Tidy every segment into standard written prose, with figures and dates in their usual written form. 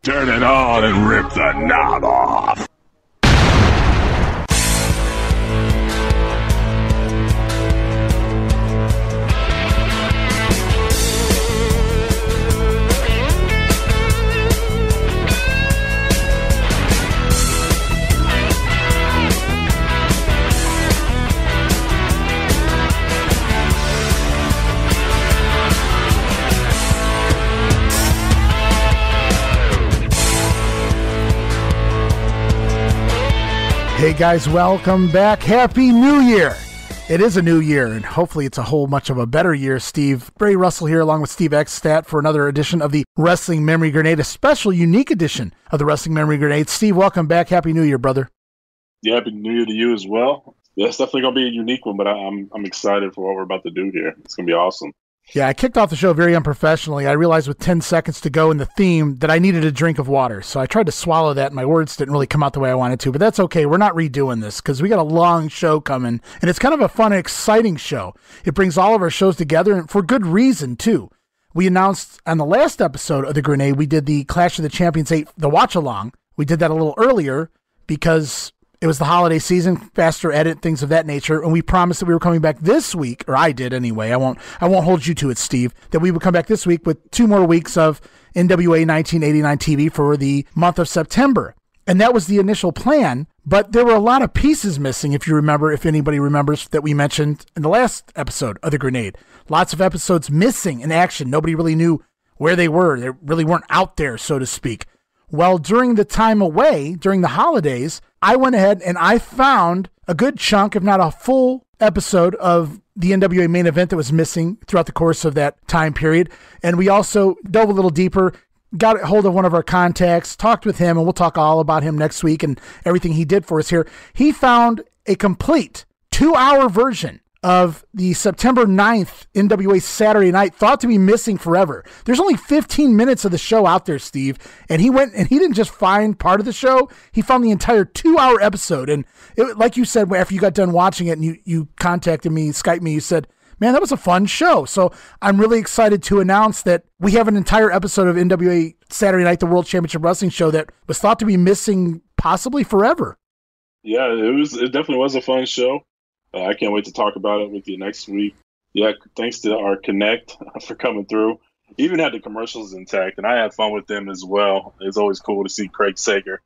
Turn it on and rip the knob off. Hey guys, welcome back. Happy New Year. It is a new year, and hopefully it's a whole much of a better year. Steve Bray Russell here along with Steve Xstat for another edition of the Wrestling Memory Grenade, a special unique edition of the Wrestling Memory Grenade. Steve, welcome back. Happy New Year, brother. Yeah, Happy New Year to you as well. Yeah, it's definitely going to be a unique one, but I'm excited for what we're about to do here. It's going to be awesome. Yeah, I kicked off the show very unprofessionally. I realized with 10 seconds to go in the theme that I needed a drink of water. So I tried to swallow that, and my words didn't really come out the way I wanted to. But that's okay. We're not redoing this because we got a long show coming. And it's kind of a fun and exciting show. It brings all of our shows together, and for good reason, too. We announced on the last episode of The Grenade, we did the Clash of the Champions 8, the watch-along. We did that a little earlier because it was the holiday season, faster edit, things of that nature, and we promised that we were coming back this week, or I did anyway. I won't hold you to it, Steve, that we would come back this week with 2 more weeks of NWA 1989 TV for the month of September. And that was the initial plan, but there were a lot of pieces missing, if you remember, if anybody remembers, that we mentioned in the last episode of The Grenade. Lots of episodes missing in action. Nobody really knew where they were. They really weren't out there, so to speak. Well, during the time away, during the holidays, I went ahead and I found a good chunk, if not a full episode of the NWA Main Event that was missing throughout the course of that time period. And we also dove a little deeper, got a hold of one of our contacts, talked with him, and we'll talk all about him next week and everything he did for us here. He found a complete 2-hour version of the September 9th NWA Saturday Night, thought to be missing forever. There's only 15 minutes of the show out there, Steve, and he went and he didn't just find part of the show, he found the entire 2-hour episode. And it, like you said, after you got done watching it and you contacted me, Skyped me, you said, man, that was a fun show. So I'm really excited to announce that we have an entire episode of NWA Saturday Night, the World Championship Wrestling show that was thought to be missing possibly forever. Yeah, it definitely was a fun show. I can't wait to talk about it with you next week. Yeah, thanks to our Connect for coming through. Even had the commercials intact, and I had fun with them as well. It's always cool to see Craig Sager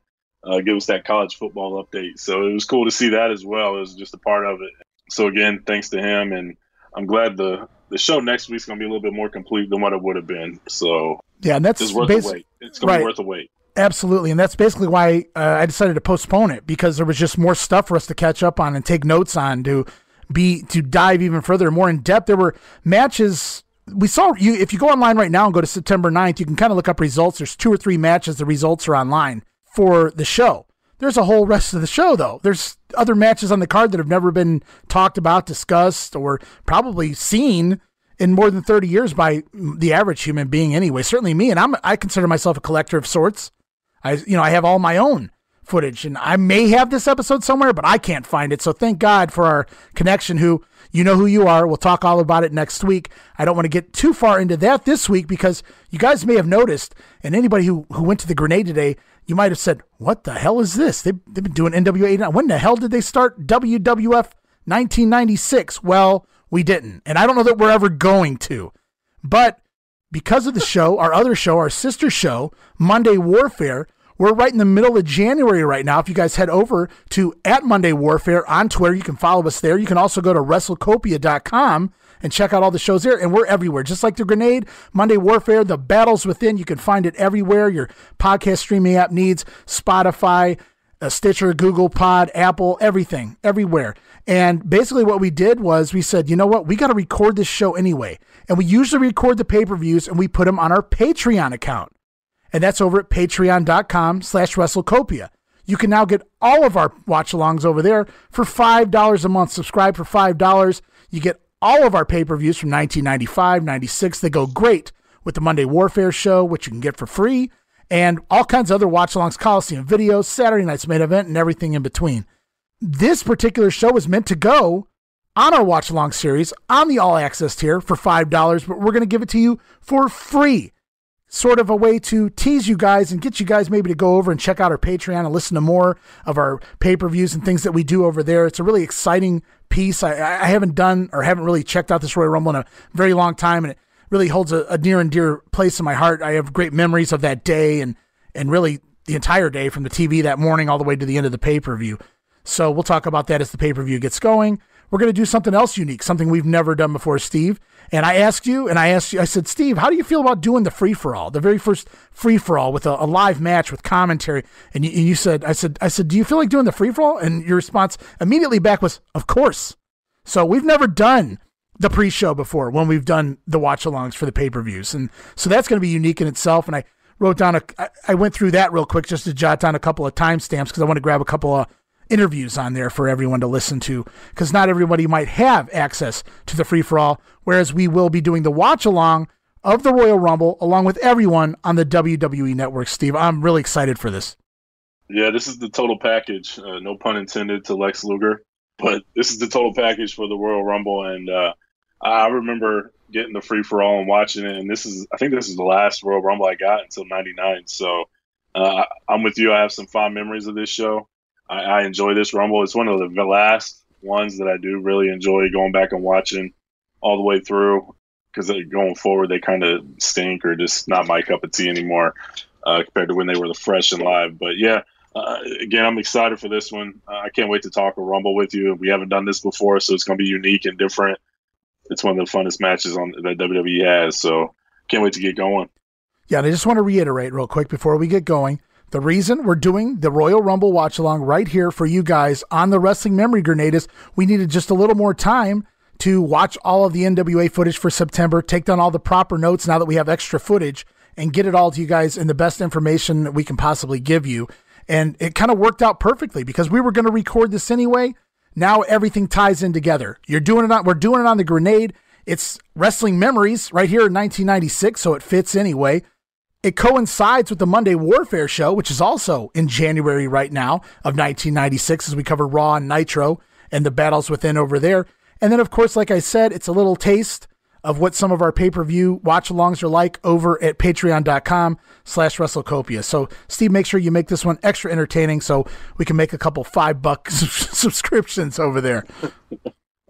give us that college football update. So it was cool to see that as well. It was just a part of it. So again, thanks to him, and I'm glad the show next week's going to be a little bit more complete than what it would have been. So yeah, and that's worth the wait. It's going to be worth the wait. Absolutely, and that's basically why I decided to postpone it, because there was just more stuff for us to catch up on and take notes on to dive even further, more in depth. There were matches we saw. If you go online right now and go to September 9th, you can kind of look up results. There's 2 or 3 matches. The results are online for the show. There's a whole rest of the show, though. There's other matches on the card that have never been talked about, discussed, or probably seen in more than 30 years by the average human being anyway. Certainly me, and I consider myself a collector of sorts. I have all my own footage, and I may have this episode somewhere, but I can't find it. So thank God for our connection, who, you know who you are. We'll talk all about it next week. I don't want to get too far into that this week, because you guys may have noticed, and anybody who went to the Grenade today, you might have said, what the hell is this? They've been doing NWA. When the hell did they start WWF 1996? Well, we didn't, and I don't know that we're ever going to. But because of the show, our other show, our sister show, Monday Warfare, we're right in the middle of January right now. If you guys head over to @Monday Warfare on Twitter, you can follow us there. You can also go to WrestleCopia.com and check out all the shows there. And we're everywhere. Just like the Grenade, Monday Warfare, the Battles Within, you can find it everywhere your podcast streaming app needs. Spotify, Stitcher, Google Pod, Apple, everything, everywhere. And basically what we did was we said, you know what? We got to record this show anyway. And we usually record the pay-per-views and we put them on our Patreon account. And that's over at patreon.com/WrestleCopia. You can now get all of our watch-alongs over there for $5 a month. Subscribe for $5. You get all of our pay-per-views from 1995, 96. They go great with the Monday Warfare show, which you can get for free, and all kinds of other watch-alongs, Coliseum videos, Saturday Night's Main Event, and everything in between. This particular show is meant to go on our watch-along series on the All Access tier for $5, but we're going to give it to you for free. sort of a way to tease you guys and get you guys maybe to go over and check out our Patreon and listen to more of our pay-per-views and things that we do over there. It's a really exciting piece. I haven't done or haven't really checked out this Royal Rumble in a very long time, and it really holds a near and dear place in my heart. I have great memories of that day and really the entire day from the TV that morning all the way to the end of the pay-per-view. So we'll talk about that as the pay-per-view gets going. We're going to do something else unique, something we've never done before, Steve. And I said, Steve, how do you feel about doing the free-for-all, the very first free-for-all with a live match with commentary? And you said, I said, do you feel like doing the free-for-all? And your response immediately back was, of course. So we've never done the pre-show before when we've done the watch-alongs for the pay-per-views. And so that's going to be unique in itself. And I wrote down, I went through that real quick just to jot down a couple of timestamps because I want to grab a couple of interviews on there for everyone to listen to, because not everybody might have access to the free-for-all, whereas we will be doing the watch-along of the Royal Rumble along with everyone on the WWE Network. Steve, I'm really excited for this. Yeah, this is the total package. No pun intended to Lex Luger, but this is the total package for the Royal Rumble. And I remember getting the free-for-all and watching it, and I think this is the last Royal Rumble I got until '99. So I'm with you. I have some fond memories of this show. I enjoy this Rumble. It's one of the last ones that I do really enjoy going back and watching all the way through, because going forward, they kind of stink or just not my cup of tea anymore compared to when they were the fresh and live. But yeah, again, I'm excited for this one. I can't wait to talk a Rumble with you. We haven't done this before, so it's going to be unique and different. It's one of the funnest matches that WWE has, so can't wait to get going. Yeah, and I just want to reiterate real quick before we get going, the reason we're doing the Royal Rumble watch-along right here for you guys on the Wrestling Memory Grenade is we needed just a little more time to watch all of the NWA footage for September, take down all the proper notes now that we have extra footage, and get it all to you guys in the best information that we can possibly give you. And it kind of worked out perfectly because we were going to record this anyway. Now everything ties in together. We're doing it on the Grenade. It's Wrestling Memories right here in 1996, so it fits anyway. It coincides with the Monday Warfare show, which is also in January right now of 1996 as we cover Raw and Nitro and the battles within over there. And then, of course, like I said, it's a little taste of what some of our pay-per-view watch-alongs are like over at patreon.com/WrestleCopia. So, Steve, make sure you make this one extra entertaining so we can make a couple $5 subscriptions over there.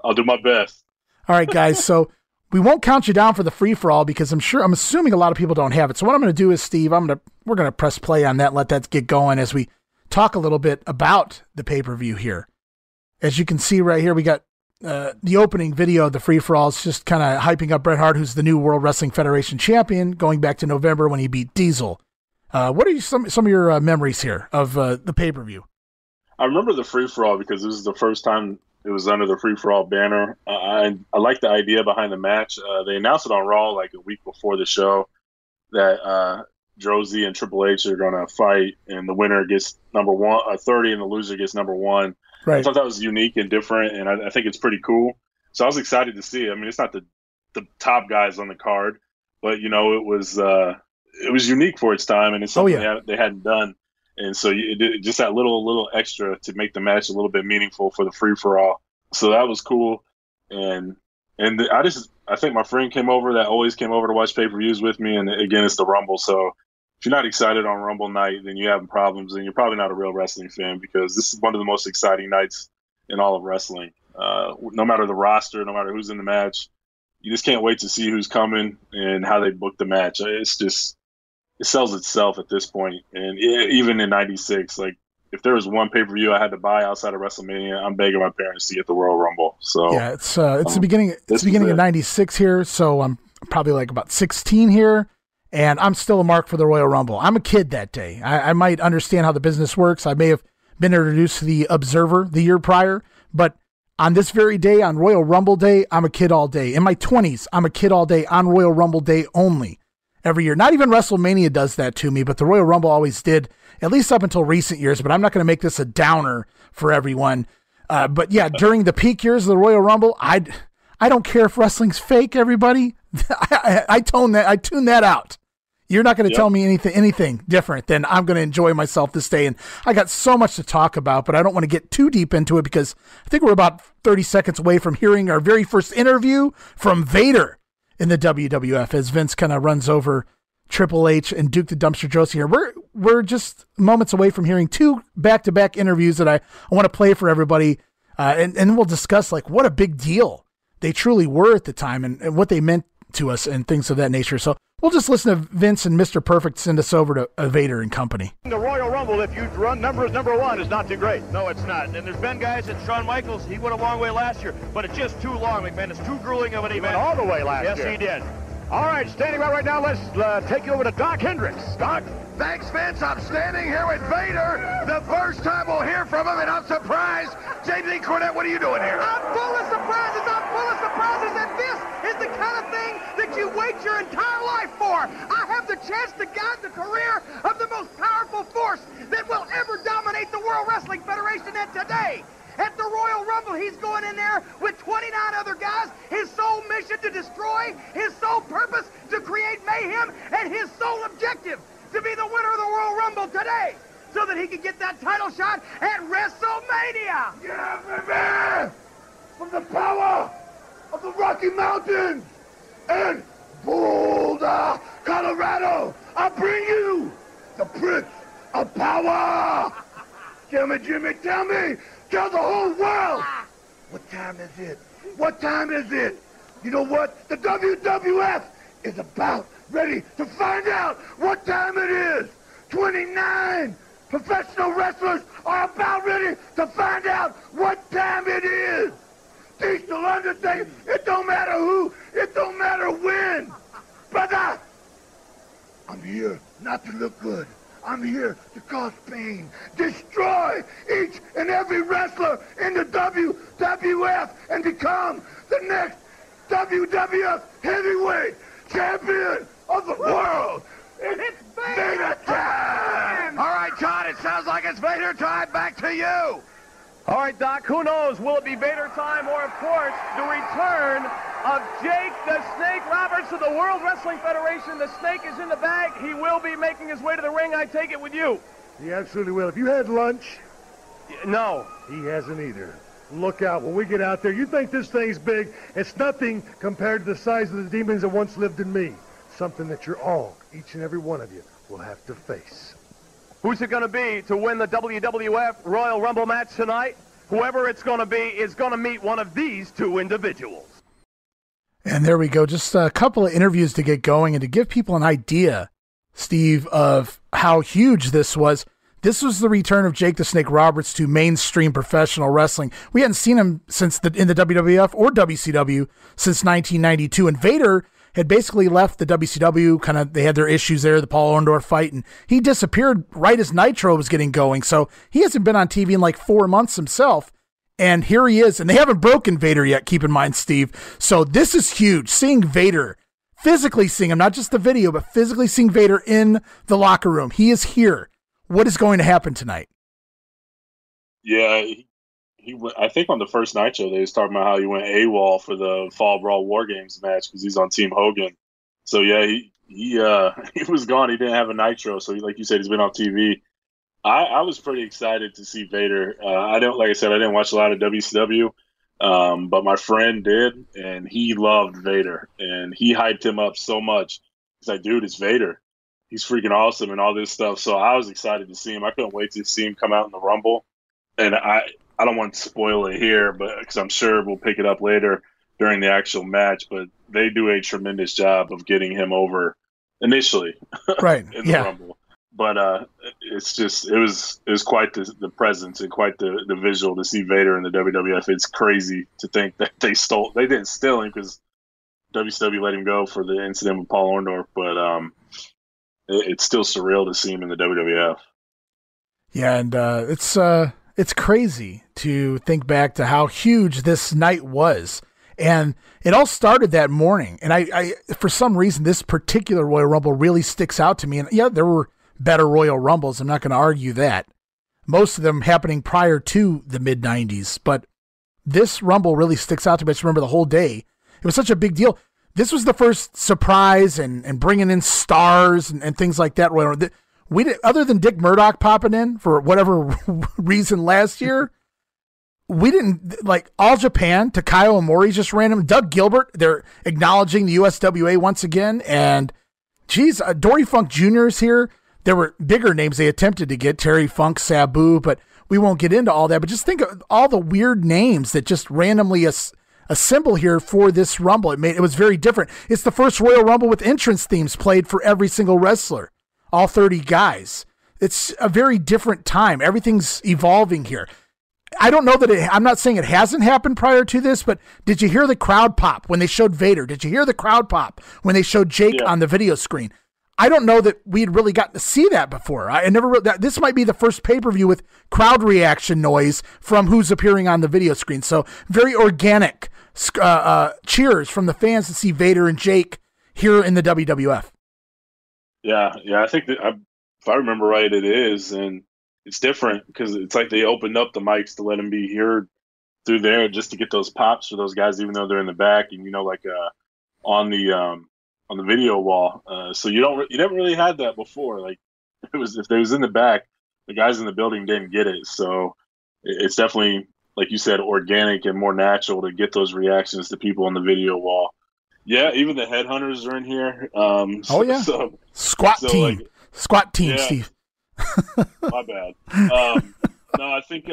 I'll do my best. All right, guys. So we won't count you down for the free-for-all because I'm assuming a lot of people don't have it. So what I'm going to do is, Steve, we're going to press play on that, let that get going as we talk a little bit about the pay-per-view here. As you can see right here, we got the opening video of the free-for-all. It's just kind of hyping up Bret Hart, who's the new World Wrestling Federation champion, going back to November when he beat Diesel. What are some of your memories here of the pay-per-view? I remember the free-for-all because this is the first time it was under the free-for-all banner. I like the idea behind the match. They announced it on Raw like a week before the show that Josie and Triple H are going to fight, and the winner gets number 30, and the loser gets number 1. Right. I thought that was unique and different, and I think it's pretty cool. So I was excited to see it. I mean, it's not the top guys on the card, but it was unique for its time, and it's something they hadn't done. And so just that little extra to make the match a little bit meaningful for the free-for-all. So that was cool. And I think my friend came over that always came over to watch pay-per-views with me. And again, it's the Rumble. So if you're not excited on Rumble night, then you're having problems, and you're probably not a real wrestling fan, because this is one of the most exciting nights in all of wrestling. No matter the roster, no matter who's in the match, you just can't wait to see who's coming and how they book the match. It sells itself at this point. And even in 96, like if there was one pay-per-view I had to buy outside of WrestleMania, I'm begging my parents to get the Royal Rumble. So yeah, it's the beginning. It's the beginning of 96 here. So I'm probably like about 16 here. And I'm still a mark for the Royal Rumble. I'm a kid that day. I might understand how the business works. I may have been introduced to the Observer the year prior, but on this very day, on Royal Rumble Day, I'm a kid all day. In my 20s, I'm a kid all day on Royal Rumble Day only every year. Not even WrestleMania does that to me, but the Royal Rumble always did, at least up until recent years. But I'm not going to make this a downer for everyone. But yeah, during the peak years of the Royal Rumble, I don't care if wrestling's fake, everybody. I tune that out. You're not going to tell me anything different than I'm going to enjoy myself this day. And I got so much to talk about, but I don't want to get too deep into it because I think we're about 30 seconds away from hearing our very first interview from Vader in the WWF as Vince kind of runs over Triple H and Duke the Dumpster Josie here. We're just moments away from hearing 2 back-to-back interviews that I want to play for everybody, and we'll discuss like what a big deal they truly were at the time and what they meant to us and things of that nature. So we'll just listen to Vince and Mr. Perfect send us over to Vader and company. The Royal Rumble, if you run numbers number 1, is not too great. No, it's not. And there's been guys that Shawn Michaels, he went a long way last year, but it's just too long, McMahon. It's too grueling of an event. He went all the way last year. Yes, he did. All right, standing right now, let's take you over to Doc Hendricks. Doc? Thanks, Vince. I'm standing here with Vader. The first time we'll hear from him, and I'm surprised. J.D. Cornette, what are you doing here? I'm full of surprises. I'm full of surprises, and this is the kind of thing that you wait your entire life for. I have the chance to guide the career of the most powerful force that will ever dominate the World Wrestling Federation, and today, at the Royal Rumble, he's going in there with 29 other guys, his sole mission to destroy, his sole purpose to create mayhem, and his sole objective to be the winner of the Royal Rumble today, so that he can get that title shot at WrestleMania. Yeah, baby! From the power of the Rocky Mountains and Boulder, Colorado, I bring you the Prince of Power. Jimmy, tell me. Tell the whole world! What time is it? What time is it? You know what? The WWF is about ready to find out what time it is. 29 professional wrestlers are about ready to find out what time it is. Diesel Undertaker, it don't matter who, it don't matter when. Brother, I'm here not to look good. I'm here to cause pain, destroy each and every wrestler in the WWF, and become the next WWF heavyweight champion of the world. It's Vader time! All right, John, it sounds like it's Vader time. Back to you. All right, Doc, who knows? Will it be Vader time or, of course, the return of Jake the Snake Roberts of the World Wrestling Federation? The Snake is in the bag. He will be making his way to the ring. I take it with you. He absolutely will. If you had lunch? No. He hasn't either. Look out. When we get out there, you think this thing's big. It's nothing compared to the size of the demons that once lived in me. Something that you're all, each and every one of you, will have to face. Who's it going to be to win the WWF Royal Rumble match tonight? Whoever it's going to be is going to meet one of these 2 individuals. And there we go. Just a couple of interviews to get going and to give people an idea, Steve, of how huge this was. This was the return of Jake the Snake Roberts to mainstream professional wrestling. We hadn't seen him in the WWF or WCW since 1992. And Vader had basically left the WCW. They had their issues there, the Paul Orndorff fight, and he disappeared right as Nitro was getting going. So he hasn't been on TV in like 4 months himself. And here he is. And they haven't broken Vader yet, keep in mind, Steve. So this is huge. Seeing Vader, physically seeing him, not just the video, but physically seeing Vader in the locker room. He is here. What is going to happen tonight? Yeah, he went, I think on the first Nitro, they was talking about how he went AWOL for the Fall Brawl War Games match because he's on Team Hogan. So yeah, he was gone. He didn't have a Nitro, so like you said, he's been on TV. I was pretty excited to see Vader. Like I said, I didn't watch a lot of WCW, but my friend did, and he loved Vader, and he hyped him up so much. He's like, dude, it's Vader. He's freaking awesome and all this stuff. So I was excited to see him. I couldn't wait to see him come out in the Rumble. And I don't want to spoil it here, but because I'm sure we'll pick it up later during the actual match. But they do a tremendous job of getting him over initially, right? in the Rumble. But it's just it was quite the presence and quite the visual to see Vader in the WWF. It's crazy to think that they didn't steal him because WCW let him go for the incident with Paul Orndorff, but it's still surreal to see him in the WWF. Yeah, and it's crazy to think back to how huge this night was. And it all started that morning. And I for some reason, this particular Royal Rumble really sticks out to me. And yeah, there were better Royal Rumbles. I'm not going to argue that. Most of them happening prior to the mid-90s. But this Rumble really sticks out to me. I just remember the whole day. It was such a big deal. This was the first surprise and bringing in stars and things like that. We did, other than Dick Murdoch popping in for whatever reason last year, we didn't, like, All Japan, Takayo Omori just ran him. Doug Gilbert, they're acknowledging the USWA once again, and geez, Dory Funk Jr. is here. There were bigger names they attempted to get, Terry Funk, Sabu, but we won't get into all that. But just think of all the weird names that just randomly assemble here for this Rumble. It was very different. It's the first Royal Rumble with entrance themes played for every single wrestler, all 30 guys. It's a very different time. Everything's evolving here. I don't know that I'm not saying it hasn't happened prior to this, but did you hear the crowd pop when they showed Vader? Did you hear the crowd pop when they showed Jake on the video screen? I don't know that we'd really gotten to see that before. This might be the first pay-per-view with crowd reaction noise from who's appearing on the video screen. So very organic cheers from the fans to see Vader and Jake here in the WWF. Yeah. I think that if I remember right, it is, and it's different because it's like they opened up the mics to let them be heard through there just to get those pops for those guys, even though they're in the back and on the video wall. So you never really had that before. Like if they was in the back, the guys in the building didn't get it. So it's definitely, like you said, organic and more natural to get those reactions to people on the video wall. Yeah, even the headhunters are in here. Squat team, yeah. Steve. My bad. No, I think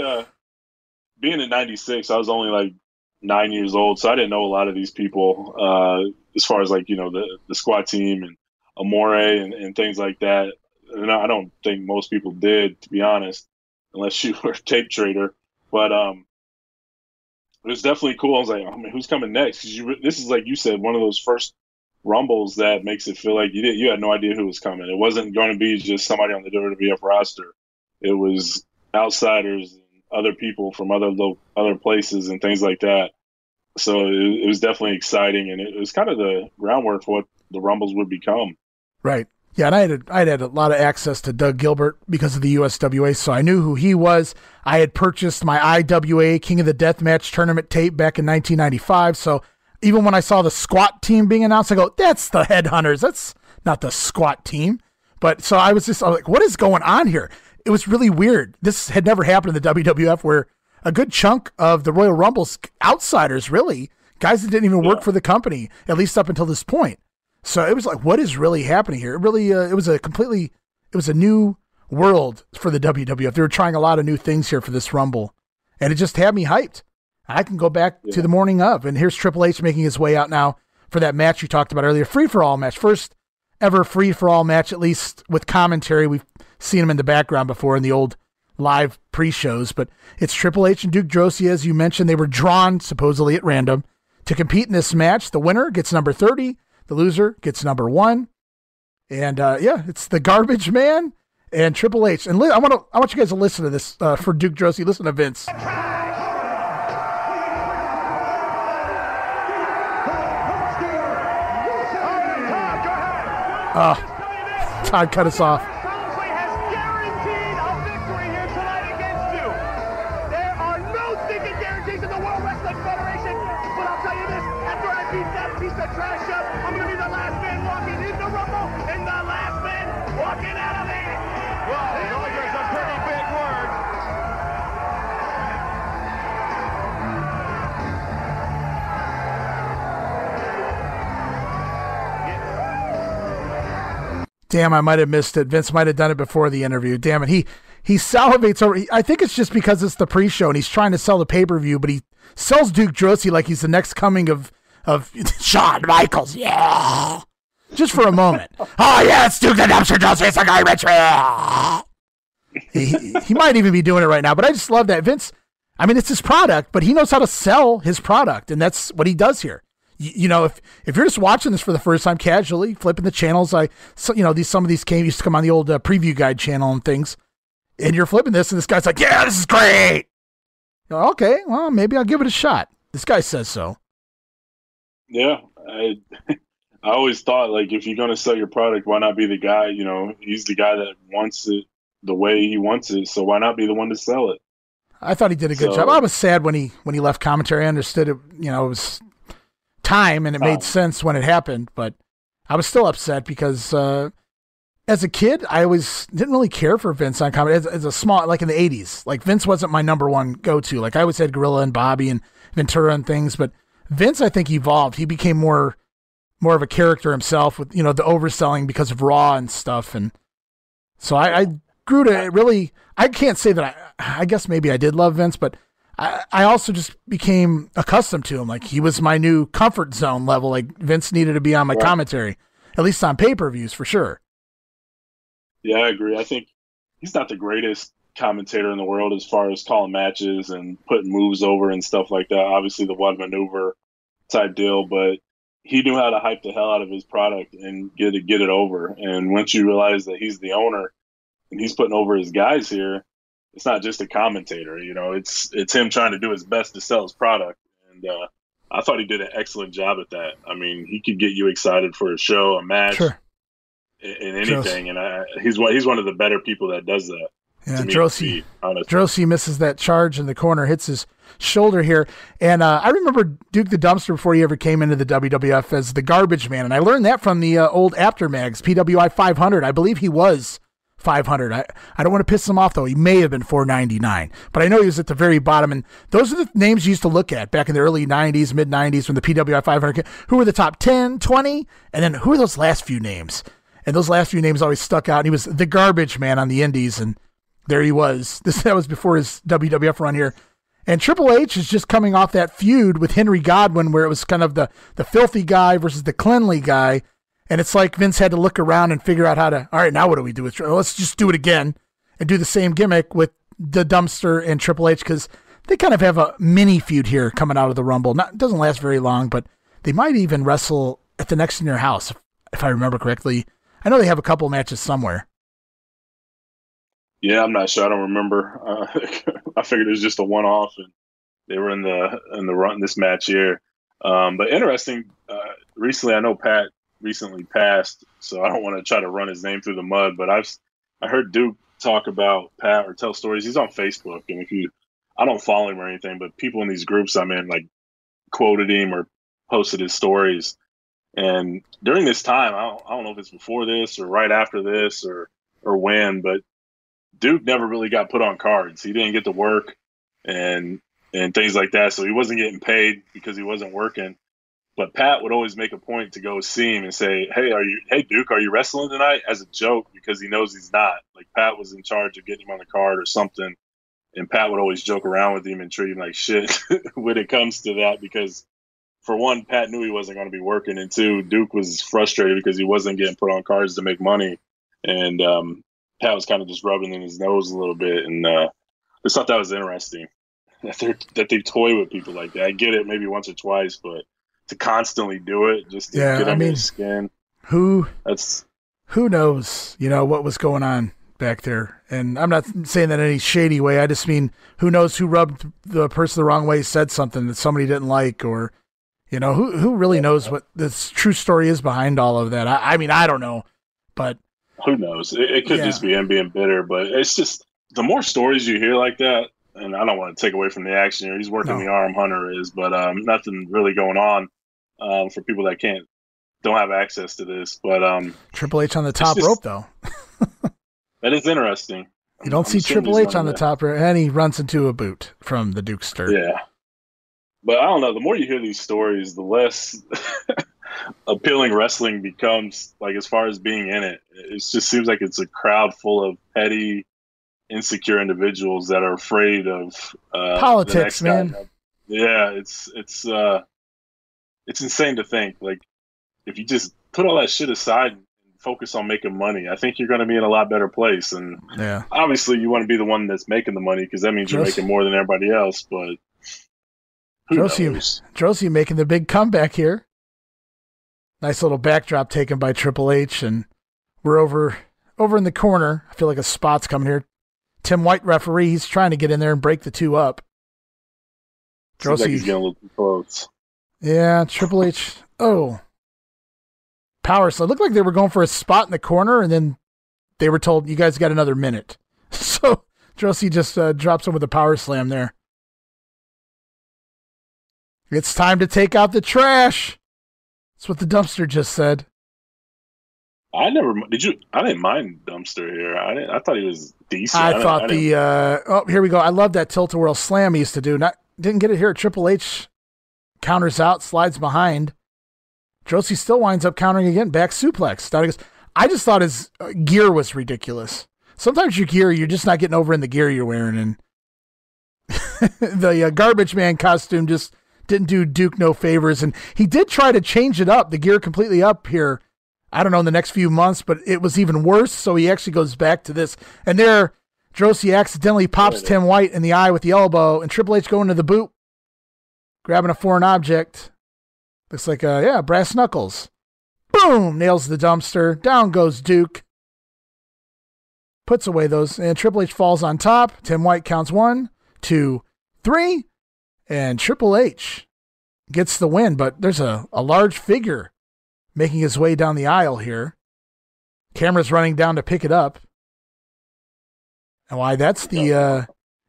being in '96, I was only like 9 years old, so I didn't know a lot of these people as far as the squat team and Amore and things like that. And I don't think most people did, to be honest, unless you were a tape trader. But it was definitely cool. I was like, who's coming next? Because this is, like you said, one of those first Rumbles that makes it feel like you had no idea who was coming. It wasn't going to be just somebody on the WWF roster. It was outsiders and other people from other places and things like that. So it was definitely exciting, and it was kind of the groundwork for what the Rumbles would become. Right. Yeah, and I had a lot of access to Doug Gilbert because of the USWA, so I knew who he was. I had purchased my IWA King of the Deathmatch tournament tape back in 1995, so even when I saw the squat team being announced, I go, that's the Headhunters. That's not the squat team. But so I was like, what is going on here? It was really weird. This had never happened in the WWF, where a good chunk of the Royal Rumble's outsiders, really, guys that didn't even work for the company, at least up until this point. So it was like, what is really happening here? It really, it was a new world for the WWF. They were trying a lot of new things here for this Rumble, and it just had me hyped. I can go back to the morning of, and here's Triple H making his way out now for that match you talked about earlier, free-for-all match. First ever free-for-all match, at least with commentary. We've seen him in the background before in the old live pre-shows, but it's Triple H and Duke Droese, as you mentioned. They were drawn, supposedly at random, to compete in this match. The winner gets number 30. The loser gets number 1. And it's the Garbage Man and Triple H. And I want you guys to listen to this for Duke Droese. Listen to Vince. Todd cut us off. Has guaranteed a victory here tonight against you. There are no stinking guarantees in the World Wrestling Federation, but I'll tell you this, after I beat that piece of trash up, I'm going to be the last man walking in the Rumble and the last man walking out of it. Well, those are some pretty big words. Damn, I might have missed it. Vince might have done it before the interview. Damn it. He salivates over. I think it's just because it's the pre-show and he's trying to sell the pay-per-view, but he sells Duke Droese like he's the next coming of Shawn Michaels. Yeah. Just for a moment. Oh, yeah, it's Duke the Dumpster Droese. It's a guy rich. He might even be doing it right now, but I just love that. Vince, I mean, it's his product, but he knows how to sell his product, and that's what he does here. You know, if you're just watching this for the first time casually, flipping the channels, some of these used to come on the old preview guide channel and things, and you're flipping this, and this guy's like, yeah, this is great. You're like, okay, well, maybe I'll give it a shot. This guy says so. Yeah, I always thought, like, if you're going to sell your product, why not be the guy, he's the guy that wants it the way he wants it, so why not be the one to sell it? I thought he did a good job. I was sad when he left commentary. I understood it, it was time and it made sense when it happened, but I was still upset because as a kid I always didn't really care for Vince on comedy. As a small, like in the 80s, like Vince wasn't my number one go-to. Like I always had Gorilla and Bobby and Ventura and things, but Vince I think evolved. He became more more of a character himself with, the overselling because of Raw and stuff. And so I grew to really, I can't say that I guess maybe I did love Vince, but I also just became accustomed to him. Like, he was my new comfort zone level. Like, Vince needed to be on my commentary, at least on pay-per-views for sure. Yeah, I agree. I think he's not the greatest commentator in the world as far as calling matches and putting moves over and stuff like that. Obviously the one maneuver type deal, but he knew how to hype the hell out of his product and get it over. And once you realize that he's the owner and he's putting over his guys here, it's not just a commentator, it's him trying to do his best to sell his product. And I thought he did an excellent job at that. I mean, he could get you excited for a show, a match, sure, in anything. And he's one of the better people that does that. Yeah, Drosy misses that charge in the corner, hits his shoulder here. And I remember Duke the Dumpster before he ever came into the WWF as the Garbage Man. And I learned that from the old After Mags, PWI 500. I believe he was 500. I don't want to piss him off, though. He may have been 499. But I know he was at the very bottom. And those are the names you used to look at back in the early 90s, mid-90s when the PWI 500 came. Who were the top 10, 20? And then who are those last few names? And those last few names always stuck out. And he was the Garbage Man on the Indies, and there he was. That was before his WWF run here. And Triple H is just coming off that feud with Henry Godwin where it was kind of the filthy guy versus the cleanly guy. And it's like Vince had to look around and figure out how to, all right, now what do we do with let's just do it again and do the same gimmick with the Dumpster and Triple H, because they kind of have a mini feud here coming out of the Rumble. It doesn't last very long, but they might even wrestle at the Next in Your House, if I remember correctly. I know they have a couple matches somewhere. Yeah, I'm not sure. I don't remember. I figured it was just a one-off, and they were in the run this match here. But interesting. Recently, I know Pat recently passed, so I don't want to try to run his name through the mud. But I heard Duke talk about Pat or tell stories. He's on Facebook, and I don't follow him or anything, but people in these groups I'm in like quoted him or posted his stories. And during this time, I don't know if it's before this or right after this or when, but Duke never really got put on cards. He didn't get to work and things like that. So he wasn't getting paid because he wasn't working. But Pat would always make a point to go see him and say, hey Duke, are you wrestling tonight? As a joke, because he knows he's not. Like, Pat was in charge of getting him on the card or something. And Pat would always joke around with him and treat him like shit when it comes to that, because for one, Pat knew he wasn't going to be working. And two, Duke was frustrated because he wasn't getting put on cards to make money. And Pat was kind of just rubbing in his nose a little bit, and I just thought that was interesting that they toy with people like that. I get it, maybe once or twice, but to constantly do it just to get under his skin. Who knows? What was going on back there? And I'm not saying that in any shady way. I just mean, who knows who rubbed the person the wrong way, said something that somebody didn't like, or who really knows what the true story is behind all of that? I mean, I don't know, but. Who knows? It could just be him being bitter, but it's just the more stories you hear like that, and I don't want to take away from the action here. He's working the arm, Hunter is, but nothing really going on for people that don't have access to this. But Triple H on the top rope, though. That is interesting. You don't see Triple H on the top rope, and he runs into a boot from the Dukester. Yeah. But I don't know. The more you hear these stories, the less appealing wrestling becomes, like, as far as being in it. It just seems like it's a crowd full of petty, insecure individuals that are afraid of politics, man. Yeah, it's insane to think. Like, if you just put all that shit aside and focus on making money, I think you're going to be in a lot better place. And obviously you want to be the one that's making the money, because that means you're making more than everybody else. But who knows? Drosy making the big comeback here. Nice little backdrop taken by Triple H, and we're over in the corner. I feel like a spot's coming here. Tim White, referee, he's trying to get in there and break the two up. Seems like he's getting a little too close. Yeah, Triple H. Oh. Power slam. It looked like they were going for a spot in the corner, and then they were told, you guys got another minute. So Drosy just drops him with a power slam there. It's time to take out the trash. That's what the Dumpster just said. I didn't mind Dumpster here. I thought he was decent. Here we go. I love that tilt-a-whirl slam he used to do. Didn't get it here. Triple H counters out, slides behind. Josie still winds up countering again, back suplex. Down he goes. I just thought his gear was ridiculous. Sometimes your gear, you're just not getting over in the gear you're wearing, and the garbage man costume just didn't do Duke no favors, and he did try to change it up, the gear completely up here, I don't know, in the next few months, but it was even worse, so he actually goes back to this. And there, Josie accidentally pops Tim White in the eye with the elbow, and Triple H going to the boot, grabbing a foreign object. Looks like, brass knuckles. Boom! Nails the dumpster. Down goes Duke. Puts away those, and Triple H falls on top. Tim White counts 1, 2, 3, and Triple H gets the win, but there's a large figure making his way down the aisle here. Camera's running down to pick it up. And why, that's the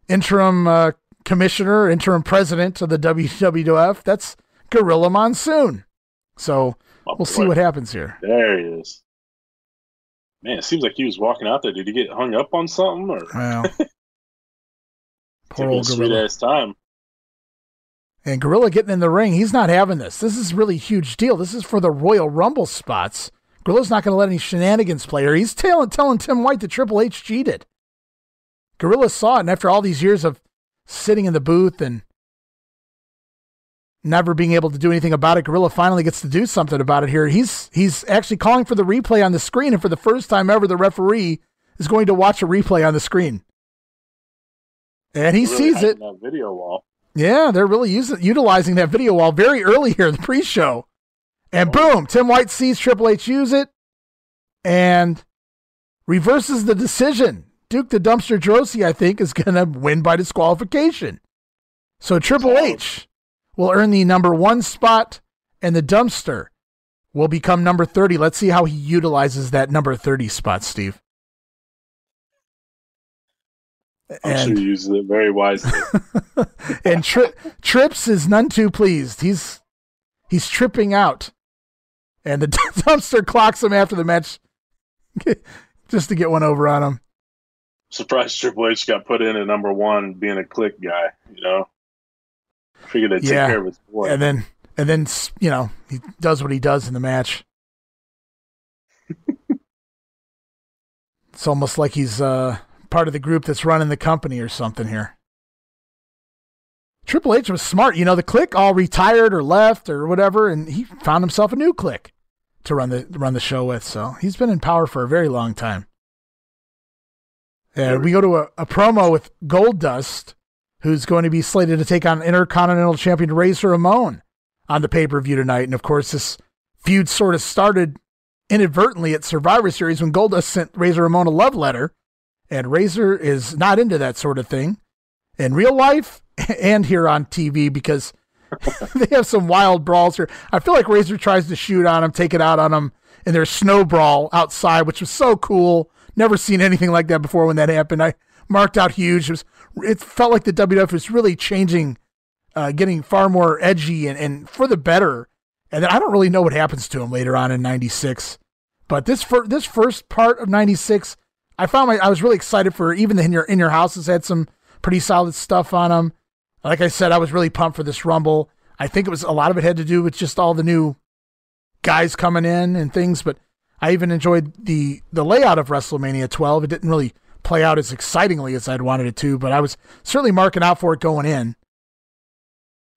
interim commissioner, interim president of the WWF. That's Gorilla Monsoon. So we'll see what happens here. There he is. Man, it seems like he was walking out there. Did he get hung up on something? Or? Well, poor old Gorilla. Sweet-ass time. And Gorilla getting in the ring, he's not having this. This is really a huge deal. This is for the Royal Rumble spots. Gorilla's not going to let any shenanigans play here. He's telling Tim White that Triple H cheated. Gorilla saw it, and after all these years of sitting in the booth and never being able to do anything about it, Gorilla finally gets to do something about it here. He's actually calling for the replay on the screen, and for the first time ever, the referee is going to watch a replay on the screen. And he sees it. That video wall. Yeah, they're really utilizing that video wall very early here in the pre-show. And boom, Tim White sees Triple H use it and reverses the decision. Duke the Dumpster Droese, I think, is going to win by disqualification. So Triple H will earn the number 1 spot, and the Dumpster will become number 30. Let's see how he utilizes that number 30 spot, Steve. I'm sure he uses it very wisely. And Trips is none too pleased. He's tripping out. And the Dumpster clocks him after the match just to get one over on him. Surprised Triple H got put in at number 1 being a click guy, you know? Figured they'd take care of his boy. And then, you know, he does what he does in the match. It's almost like he's part of the group that's running the company or something here. Triple H was smart. You know, the Click all retired or left or whatever, and he found himself a new Click to run the show with. So he's been in power for a very long time. And we go to a promo with Goldust, who's going to be slated to take on Intercontinental Champion Razor Ramon on the pay-per-view tonight. And, of course, this feud sort of started inadvertently at Survivor Series when Goldust sent Razor Ramon a love letter. And Razor is not into that sort of thing in real life and here on TV because they have some wild brawls here. I feel like Razor tries to shoot on him, take it out on him in their snow brawl outside, which was so cool. Never seen anything like that before when that happened. I marked out huge. It felt like the WWF was really changing, getting far more edgy and for the better. And then I don't really know what happens to him later on in 96. But this first part of 96, I found I was really excited for. Even the In Your Houses had some pretty solid stuff on them. Like I said, I was really pumped for this Rumble. I think it was a lot of it had to do with just all the new guys coming in and things, but I even enjoyed the layout of WrestleMania 12. It didn't really play out as excitingly as I'd wanted it to, but I was certainly marking out for it going in.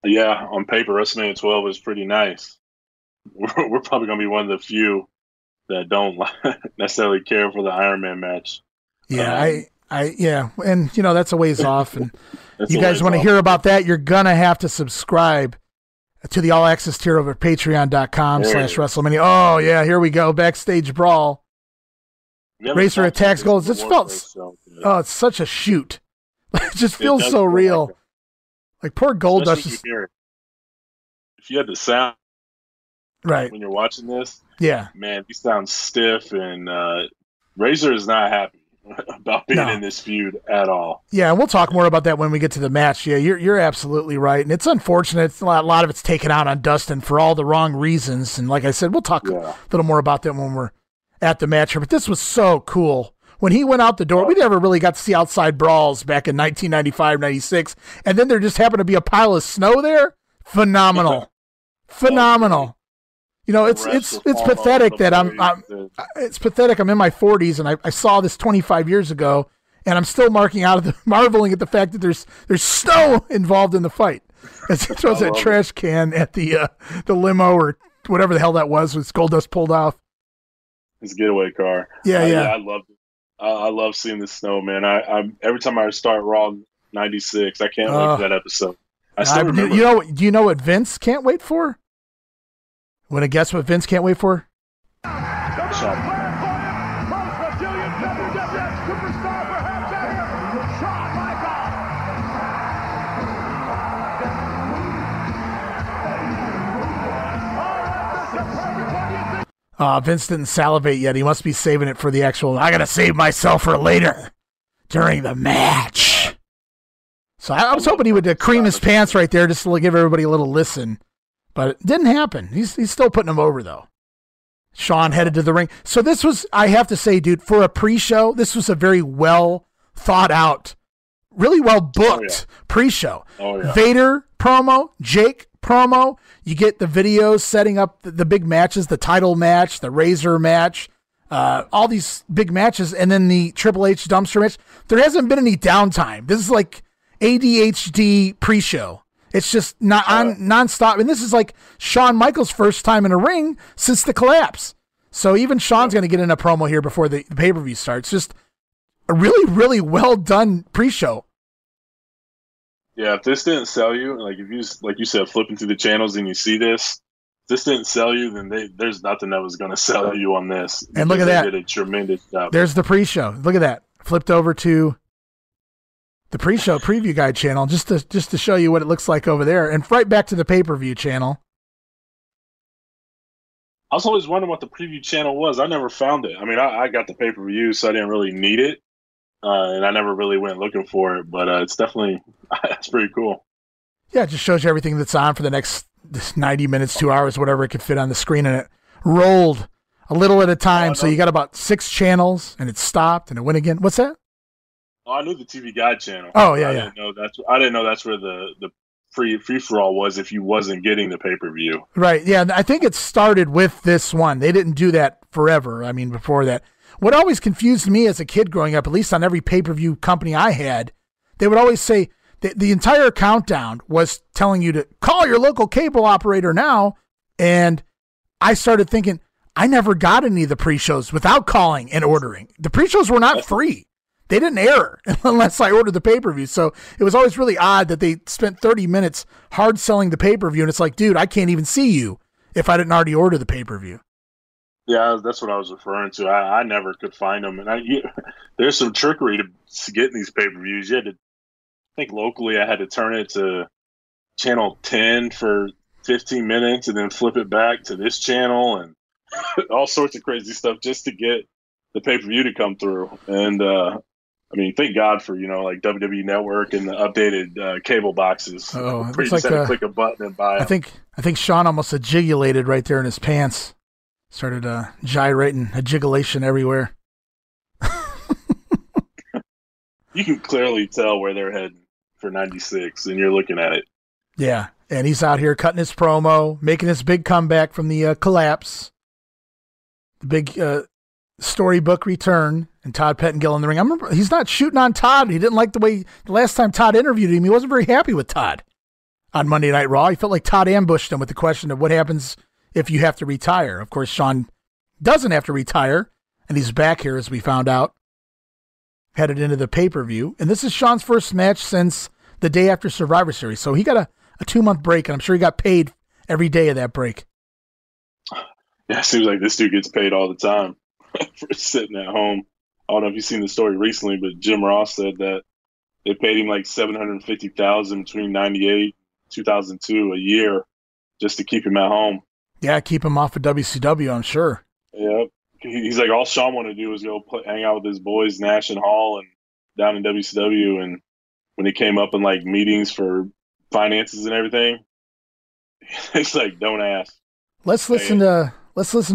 Yeah, on paper, WrestleMania 12 was pretty nice. We're probably going to be one of the few that don't necessarily care for the Iron Man match. Yeah, and you know that's a ways off. And you guys want to hear about that? You're gonna have to subscribe to the All Access tier over at Patreon.com/WrestleMania. Oh yeah, here we go. Backstage brawl. Racer attacks Gold. This felt it's such a shoot. It just feels so real. Like poor Goldust. If you had the sound right when you're watching this, yeah, man, he sounds stiff, and Razor is not happy about being in this feud at all. Yeah, and we'll talk more about that when we get to the match. Yeah, you're absolutely right, and it's unfortunate. A lot of it's taken out on Dustin for all the wrong reasons, and like I said, we'll talk a little more about that when we're at the match here. But this was so cool. When he went out the door, we never really got to see outside brawls back in 1995, 96, and then there just happened to be a pile of snow there. Phenomenal. Phenomenal. You know, it's pathetic that it's pathetic. I'm in my 40s and I saw this 25 years ago, and I'm still marveling at the fact that there's snow involved in the fight. As he throws that trash can at the limo or whatever the hell that was with Goldust pulled off. His getaway car. Yeah. I loved it. I love seeing the snow, man. I every time I start Raw 96, I can't wait for that episode. I still remember. Do you know what Vince can't wait for? Want to guess what Vince can't wait for? Vince didn't salivate yet. He must be saving it for the actual, I got to save myself for later during the match. So I was hoping he would cream his pants right there just to give everybody a little listen. But it didn't happen. He's still putting him over, though. Shawn headed to the ring. So this was, I have to say, dude, for a pre-show, this was a very well thought out, really well booked pre-show. Vader promo, Jake promo. You get the videos setting up the big matches, the title match, the Razor match, all these big matches, and then the Triple H dumpster match. There hasn't been any downtime. This is like ADHD pre-show. It's just not nonstop. And this is like Shawn Michaels' first time in a ring since the collapse. So even Shawn's going to get in a promo here before the pay-per-view starts. Just a really, really well done pre-show. Yeah, if this didn't sell you, like if you, like you said, flipping through the channels and you see this, if this didn't sell you, then there's nothing that was going to sell you on this. And look at that. They did a tremendous job. There's the pre-show. Look at that. Flipped over to the pre-show preview guide channel just to show you what it looks like over there, and right back to the pay-per-view channel. I was always wondering what the preview channel was. I never found it. I mean, I got the pay-per-view, so I didn't really need it, and I never really went looking for it. But it's definitely it's pretty cool. Yeah, it just shows you everything that's on for the next 90 minutes, 2 hours, whatever it could fit on the screen, and it rolled a little at a time. So you got about 6 channels, and it stopped, and it went again. What's that? Oh, I knew the TV Guide channel. Oh yeah, I didn't know that's where the free for all was if you wasn't getting the pay-per-view. Right. Yeah, I think it started with this one. They didn't do that forever. I mean, before that. What always confused me as a kid growing up, at least on every pay-per-view company I had, they would always say the entire countdown was telling you to call your local cable operator now. And I started thinking, I never got any of the pre-shows without calling and ordering. The pre-shows were not free. They didn't air unless I ordered the pay-per-view. So it was always really odd that they spent 30 minutes hard selling the pay-per-view. And it's like, dude, I can't even see you if I didn't already order the pay-per-view. Yeah, that's what I was referring to. I never could find them. And there's some trickery to getting these pay-per-views. You had to, I think locally I had to turn it to channel 10 for 15 minutes and then flip it back to this channel and all sorts of crazy stuff just to get the pay-per-view to come through. And, I mean, thank God for, like WWE Network and the updated cable boxes. Oh, you just had to click a button and buy them. I think Shawn almost jigulated right there in his pants. Started gyrating, a jigulation everywhere. You can clearly tell where they're heading for 96, and you're looking at it. Yeah, and he's out here cutting his promo, making his big comeback from the collapse. The big storybook return, and Todd Pettengill in the ring. I remember he's not shooting on Todd. He didn't like the way the last time Todd interviewed him. He wasn't very happy with Todd on Monday Night Raw. He felt like Todd ambushed him with the question of what happens if you have to retire. Of course, Shawn doesn't have to retire, and he's back here, as we found out, headed into the pay-per-view. And this is Shawn's first match since the day after Survivor Series. So he got a 2-month break, and I'm sure he got paid every day of that break. Yeah, it seems like this dude gets paid all the time for sitting at home. I don't know if you've seen the story recently, but Jim Ross said that they paid him like $750,000 between 98 2002 a year just to keep him at home. Yeah, keep him off of WCW, I'm sure. Yeah, he's like, all Shawn wanted to do was go hang out with his boys, Nash and Hall, and down in WCW. And when he came up in like meetings for finances and everything, he's like, don't ask. Let's listen to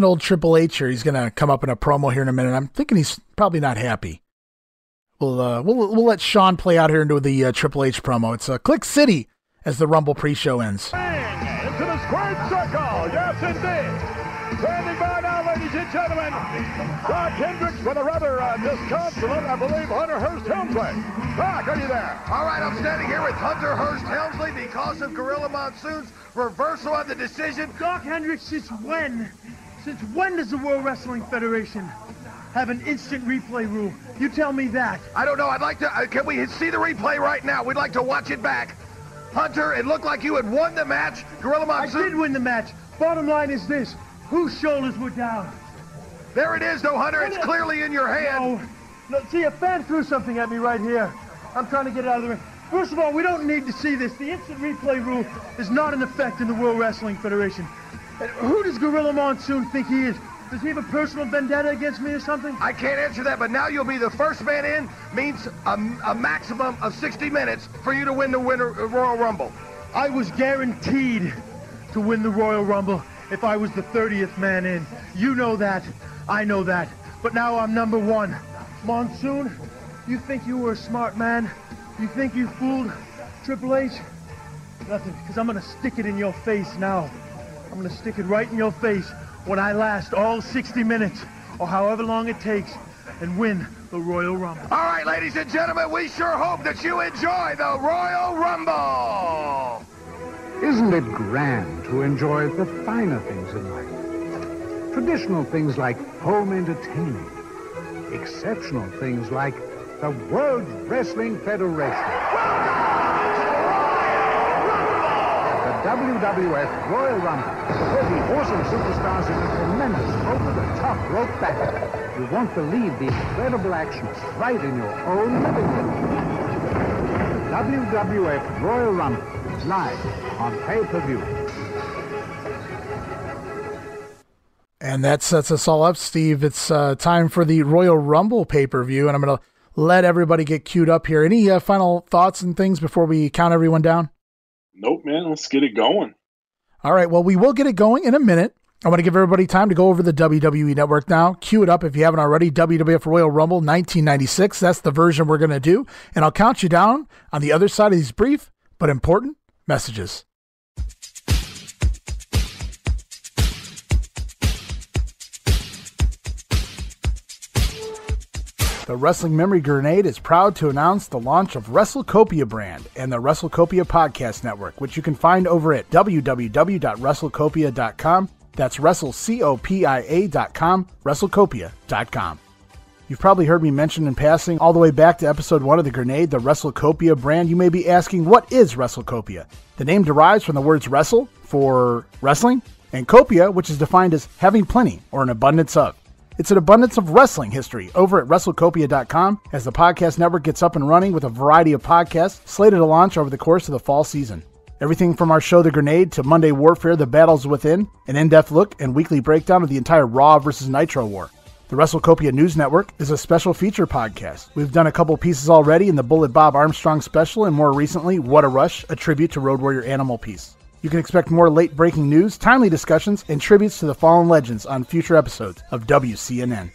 old Triple H here. He's gonna come up in a promo here in a minute. I'm thinking he's probably not happy. We'll let Shawn play out here into the Triple H promo. It's Click City as the Rumble pre-show ends. Into the squared circle, yes indeed. Standing by now, ladies and gentlemen, Doc Hendricks with a rather disconsolate, I believe, Hunter Hearst Helmsley. Doc, are you there? All right, I'm standing here with Hunter Hearst Helmsley because of Gorilla Monsoon's reversal of the decision. Doc Hendricks, since when does the World Wrestling Federation have an instant replay rule? You tell me that. I don't know. I'd like to, can we see the replay right now? We'd like to watch it back. Hunter, it looked like you had won the match. Gorilla Monsoon. I did win the match. Bottom line is this. Whose shoulders were down? There it is, though, Hunter. It's clearly in your hand. No, see, a fan threw something at me right here. I'm trying to get it out of the ring. First of all, we don't need to see this. The instant replay rule is not in effect in the World Wrestling Federation. And who does Gorilla Monsoon think he is? Does he have a personal vendetta against me or something? I can't answer that, but now you'll be the first man in. Means a maximum of 60 minutes for you to win the Royal Rumble. I was guaranteed to win the Royal Rumble if I was the 30th man in. You know that. I know that. But now I'm number one. Monsoon, you think you were a smart man? You think you fooled Triple H? Nothing, because I'm going to stick it in your face now. I'm going to stick it right in your face when I last all 60 minutes, or however long it takes, and win the Royal Rumble. All right, ladies and gentlemen, we sure hope that you enjoy the Royal Rumble. Isn't it grand to enjoy the finer things in life? Traditional things like home entertainment. Exceptional things like the World Wrestling Federation. The WWF Royal Rumble. 30 awesome superstars in a tremendous over-the-top rope battle. You won't believe the incredible action right in your own living room. WWF Royal Rumble. Live on pay-per-view. And that sets us all up, Steve. It's time for the Royal Rumble pay-per-view, and I'm going to let everybody get queued up here. Any final thoughts and things before we count everyone down? Nope, man. Let's get it going. All right, well, we will get it going in a minute. I want to give everybody time to go over the WWE Network now. Cue it up if you haven't already. WWF Royal Rumble 1996. That's the version we're going to do. And I'll count you down on the other side of these brief but important messages. The Wrestling Memory Grenade is proud to announce the launch of WrestleCopia brand and the WrestleCopia Podcast Network, which you can find over at www.wrestlecopia.com. That's WrestleCopia.com, WrestleCopia.com. You've probably heard me mention in passing all the way back to episode 1 of The Grenade, the WrestleCopia brand. You may be asking, what is WrestleCopia? The name derives from the words wrestle, for wrestling, and copia, which is defined as having plenty or an abundance of. It's an abundance of wrestling history over at WrestleCopia.com as the podcast network gets up and running with a variety of podcasts slated to launch over the course of the fall season. Everything from our show The Grenade to Monday Warfare, The Battles Within, an in-depth look and weekly breakdown of the entire Raw vs. Nitro war. The WrestleCopia News Network is a special feature podcast. We've done a couple pieces already in the Bullet Bob Armstrong special and more recently, What a Rush, a tribute to Road Warrior Animal piece. You can expect more late-breaking news, timely discussions, and tributes to the fallen legends on future episodes of WCNN.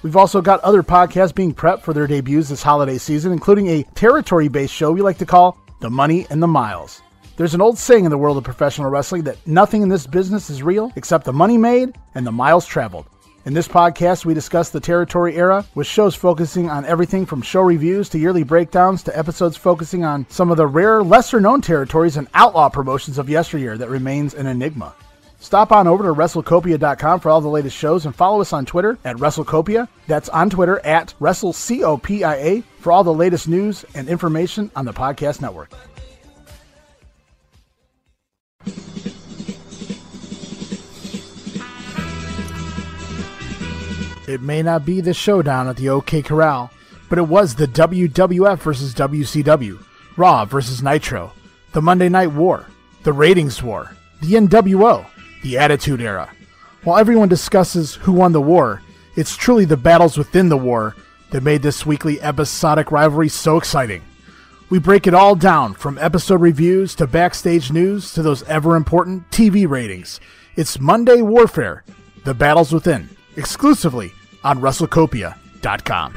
We've also got other podcasts being prepped for their debuts this holiday season, including a territory-based show we like to call The Money and the Miles. There's an old saying in the world of professional wrestling that nothing in this business is real except the money made and the miles traveled. In this podcast, we discuss the territory era, with shows focusing on everything from show reviews to yearly breakdowns to episodes focusing on some of the rare, lesser-known territories and outlaw promotions of yesteryear that remains an enigma. Stop on over to WrestleCopia.com for all the latest shows and follow us on Twitter at WrestleCopia. That's on Twitter at WrestleCopia for all the latest news and information on the podcast network. It may not be the showdown at the OK Corral, but it was the WWF versus WCW, Raw versus Nitro, the Monday Night War, the Ratings War, the NWO, the Attitude Era. While everyone discusses who won the war, it's truly the battles within the war that made this weekly episodic rivalry so exciting. We break it all down, from episode reviews to backstage news to those ever-important TV ratings. It's Monday Warfare, the battles within, exclusively on WrestleCopia.com.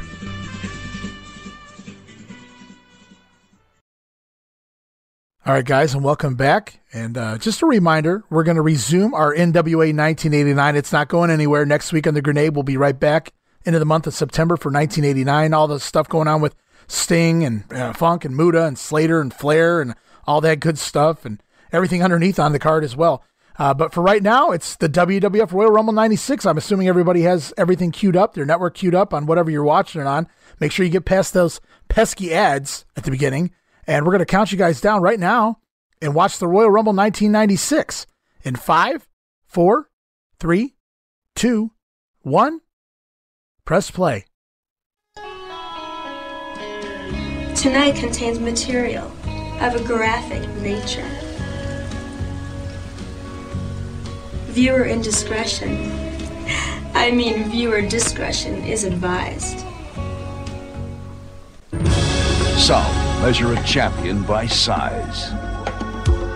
All right, guys, and welcome back. And just a reminder, we're going to resume our NWA 1989. It's not going anywhere. Next week on The Grenade, we'll be right back into the month of September for 1989. All the stuff going on with Sting and Funk and Muta and Slater and Flair and all that good stuff and everything underneath on the card as well. But for right now, it's the WWF Royal Rumble 96. I'm assuming everybody has everything queued up, their network queued up on whatever you're watching it on. Make sure you get past those pesky ads at the beginning. And we're going to count you guys down right now and watch the Royal Rumble 1996 in 5, 4, 3, 2, 1. Press play. Tonight contains material of a graphic nature. Viewer indiscretion, viewer discretion is advised. Some measure a champion by size,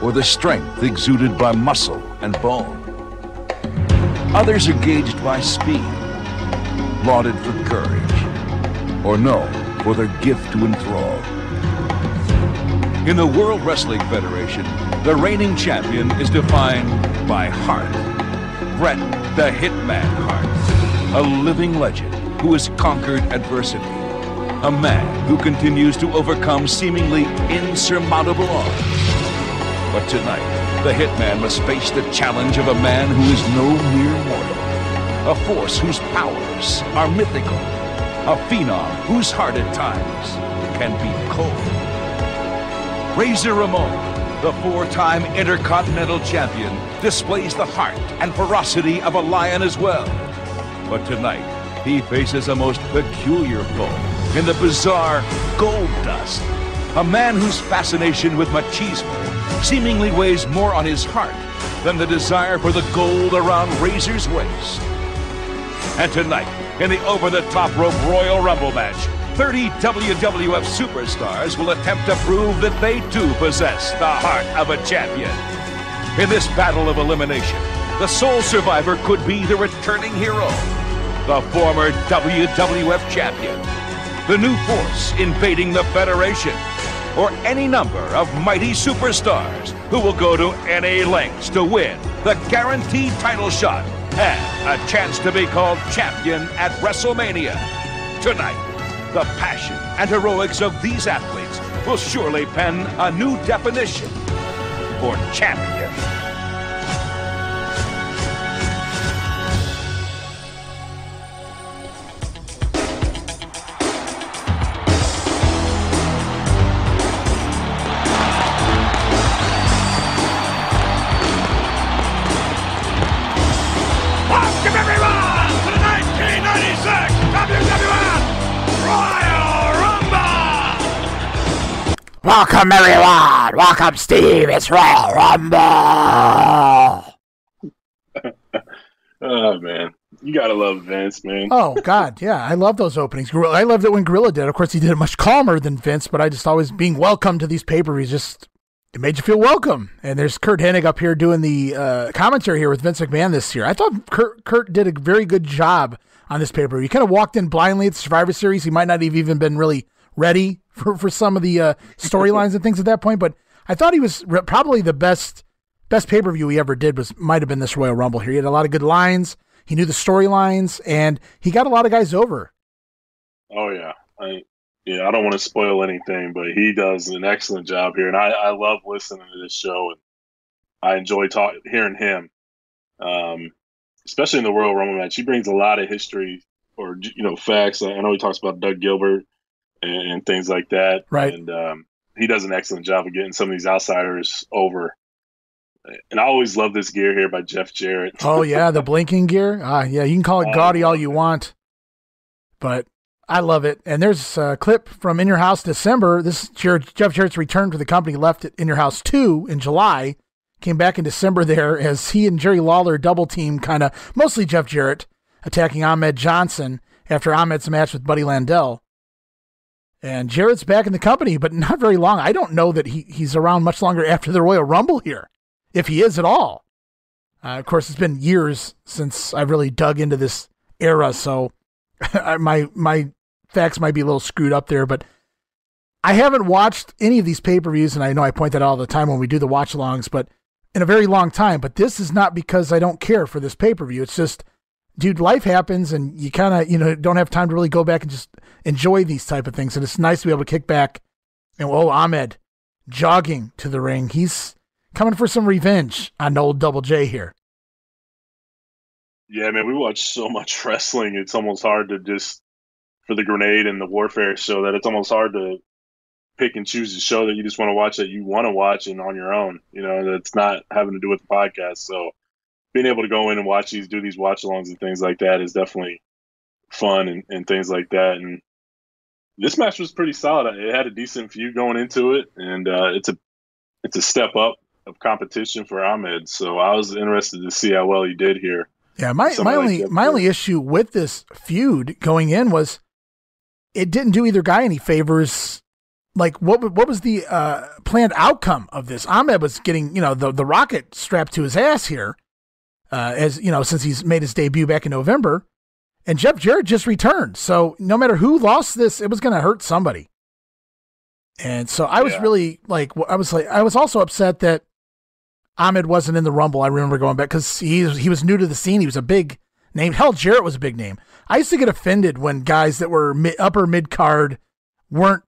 or the strength exuded by muscle and bone. Others are gauged by speed, lauded for courage, or known for their gift to enthrall. In the World Wrestling Federation, the reigning champion is defined by heart. Bret the Hitman Hart, a living legend who has conquered adversity. A man who continues to overcome seemingly insurmountable odds. But tonight, the Hitman must face the challenge of a man who is no mere mortal. A force whose powers are mythical. A phenom whose heart at times can be cold. Razor Ramon, the four-time Intercontinental Champion, displays the heart and ferocity of a lion as well. But tonight, he faces a most peculiar foe in the bizarre Goldust, a man whose fascination with machismo seemingly weighs more on his heart than the desire for the gold around Razor's waist. And tonight, in the over-the-top rope Royal Rumble match, 30 WWF superstars will attempt to prove that they too possess the heart of a champion. In this battle of elimination, the sole survivor could be the returning hero, the former WWF champion, the new force invading the Federation, or any number of mighty superstars who will go to any lengths to win the guaranteed title shot and a chance to be called champion at WrestleMania. Tonight, the passion and heroics of these athletes will surely pen a new definition for champion. Welcome everyone to the 1996 WWF Royal Rumble! Welcome, everyone. Welcome, Steve. It's Royal Rumble. Oh, man. You got to love Vince, man. Oh, God, yeah. I love those openings. I loved it when Gorilla did. Of course, he did it much calmer than Vince, but I just always being welcome to these pay-per-views just... it made you feel welcome. And there's Kurt Hennig up here doing the commentary here with Vince McMahon this year. I thought Kurt did a very good job on this pay-per-view. He kind of walked in blindly at the Survivor Series. He might not have even been really ready for some of the storylines and things at that point, but I thought he was probably the best pay-per-view he ever did might have been this Royal Rumble here. He had a lot of good lines. He knew the storylines, and he got a lot of guys over. Oh, yeah. I don't want to spoil anything, but he does an excellent job here, and I love listening to this show, and I enjoy hearing him, especially in the Royal Rumble match. He brings a lot of history or facts. I know he talks about Doug Gilbert and things like that, right? And he does an excellent job of getting some of these outsiders over. And I always love this gear here by Jeff Jarrett. Oh yeah, the blinking gear. Yeah, you can call it gaudy all you want, but I love it. And there's a clip from In Your House December. This Jeff Jarrett's return to the company, left at In Your House 2 in July, came back in December there as he and Jerry Lawler double team, kind of mostly Jeff Jarrett, attacking Ahmed Johnson after Ahmed's match with Buddy Landel. And Jarrett's back in the company, but not very long. I don't know that he's around much longer after the Royal Rumble here, if he is at all. Of course, it's been years since I've really dug into this era, so my facts might be a little screwed up there, but I haven't watched any of these pay-per-views, and I know I point that out all the time when we do the watch-alongs, but in a very long time. But this is not because I don't care for this pay-per-view. It's just, dude, life happens, and you kind of, don't have time to really go back and just enjoy these type of things. And it's nice to be able to kick back and, Ahmed jogging to the ring. He's coming for some revenge on old Double J here. Yeah, man, we watch so much wrestling. It's almost hard to just, for the Grenade and the Warfare show, that it's almost hard to pick and choose a show that you just want to watch that you want to watch and on your own, that's not having to do with the podcast. So being able to go in and watch these, do these watch alongs and things like that is definitely fun and things like that. And this match was pretty solid. It had a decent feud going into it, and it's a step up of competition for Ahmed. So I was interested to see how well he did here. Yeah, my only issue with this feud going in was it didn't do either guy any favors. Like, what was the planned outcome of this? Ahmed was getting, the rocket strapped to his ass here, since he's made his debut back in November, and Jeff Jarrett just returned. So no matter who lost this, it was going to hurt somebody. And so I was really I was also upset that Ahmed wasn't in the Rumble. I remember going back because he was new to the scene. He was a big name. Hell, Jarrett was a big name. I used to get offended when guys that were upper mid card weren't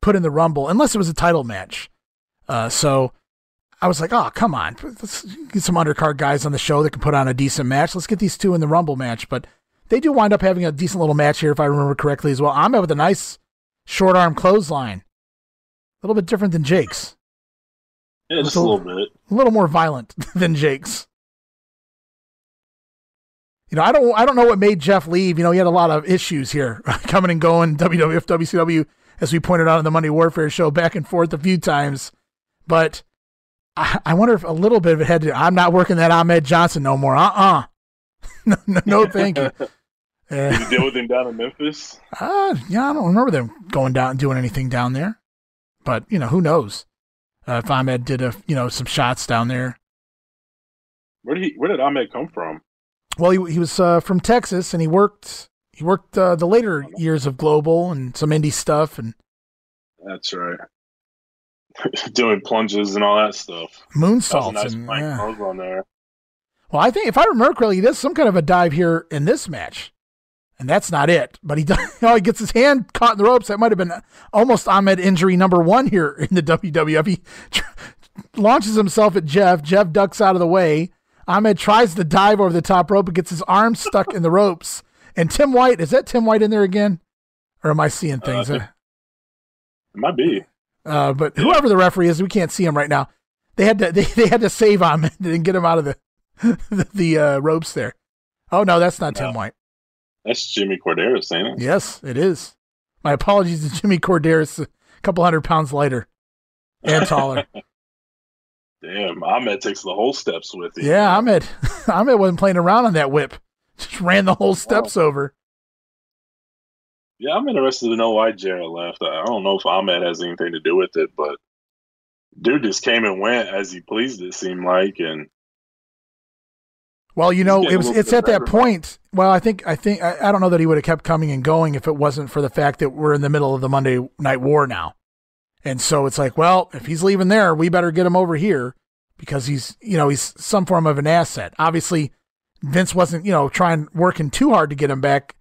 put in the Rumble unless it was a title match. So I was like, oh, come on. Let's get some undercard guys on the show that can put on a decent match. Let's get these two in the Rumble match. But they do wind up having a decent little match here, if I remember correctly as well. Ahmed with a nice short arm clothesline. A little bit different than Jake's. Yeah, just a little bit. A little more violent than Jake's. I don't know what made Jeff leave. He had a lot of issues here coming and going. WWF, WCW, as we pointed out on the Monday Warfare show, back and forth a few times. But I wonder if a little bit of it had to, I'm not working that Ahmed Johnson no more. No, thank you. Did you deal with him down in Memphis? I don't remember them going down and doing anything down there. But, who knows if Ahmed did some shots down there. Where did Ahmed come from? Well, he was from Texas, and he worked the later years of Global and some indie stuff. And that's right. Doing plunges and all that stuff. Moonsaults. Nice on there. Well, I think if I remember correctly, he does some kind of a dive here in this match. And that's not it. But he does, he gets his hand caught in the ropes. That might have been almost Ahmed injury number 1 here in the WWF. He launches himself at Jeff. Jeff ducks out of the way. Ahmed tries to dive over the top rope and gets his arm stuck in the ropes. And Tim White, is that Tim White in there again? Or am I seeing things? It might be. But whoever the referee is, we can't see him right now. They had to save Ahmed and get him out of the ropes there. Oh, no, that's not Tim White. That's Jimmy Corderas, ain't it? Yes, it is. My apologies to Jimmy Corderas, a couple 100 pounds lighter and taller. Damn, Ahmed takes the whole steps with him. Yeah, Ahmed wasn't playing around on that whip. Just ran the whole steps over. Yeah, I'm interested to know why Jarrett left. I don't know if Ahmed has anything to do with it, but dude just came and went as he pleased, it seemed like. And well, it's at that point. Well, I think I don't know that he would have kept coming and going if it wasn't for the fact that we're in the middle of the Monday Night War now. And so it's like, well, if he's leaving there, we better get him over here because he's some form of an asset. Obviously, Vince wasn't, working too hard to get him back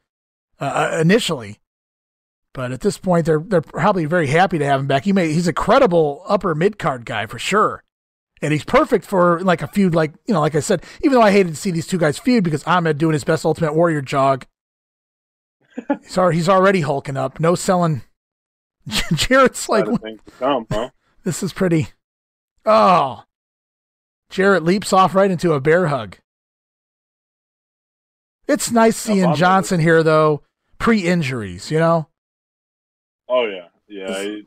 initially. But at this point, they're probably very happy to have him back. He's a credible upper mid-card guy for sure. And he's perfect for like a feud, like I said, even though I hated to see these two guys feud because Ahmed doing his best Ultimate Warrior jog. He's already hulking up. No selling. Jarrett's like, this is pretty. Oh, Jarrett leaps off right into a bear hug. It's nice seeing Johnson here, though, pre-injuries, Oh, yeah. Yeah,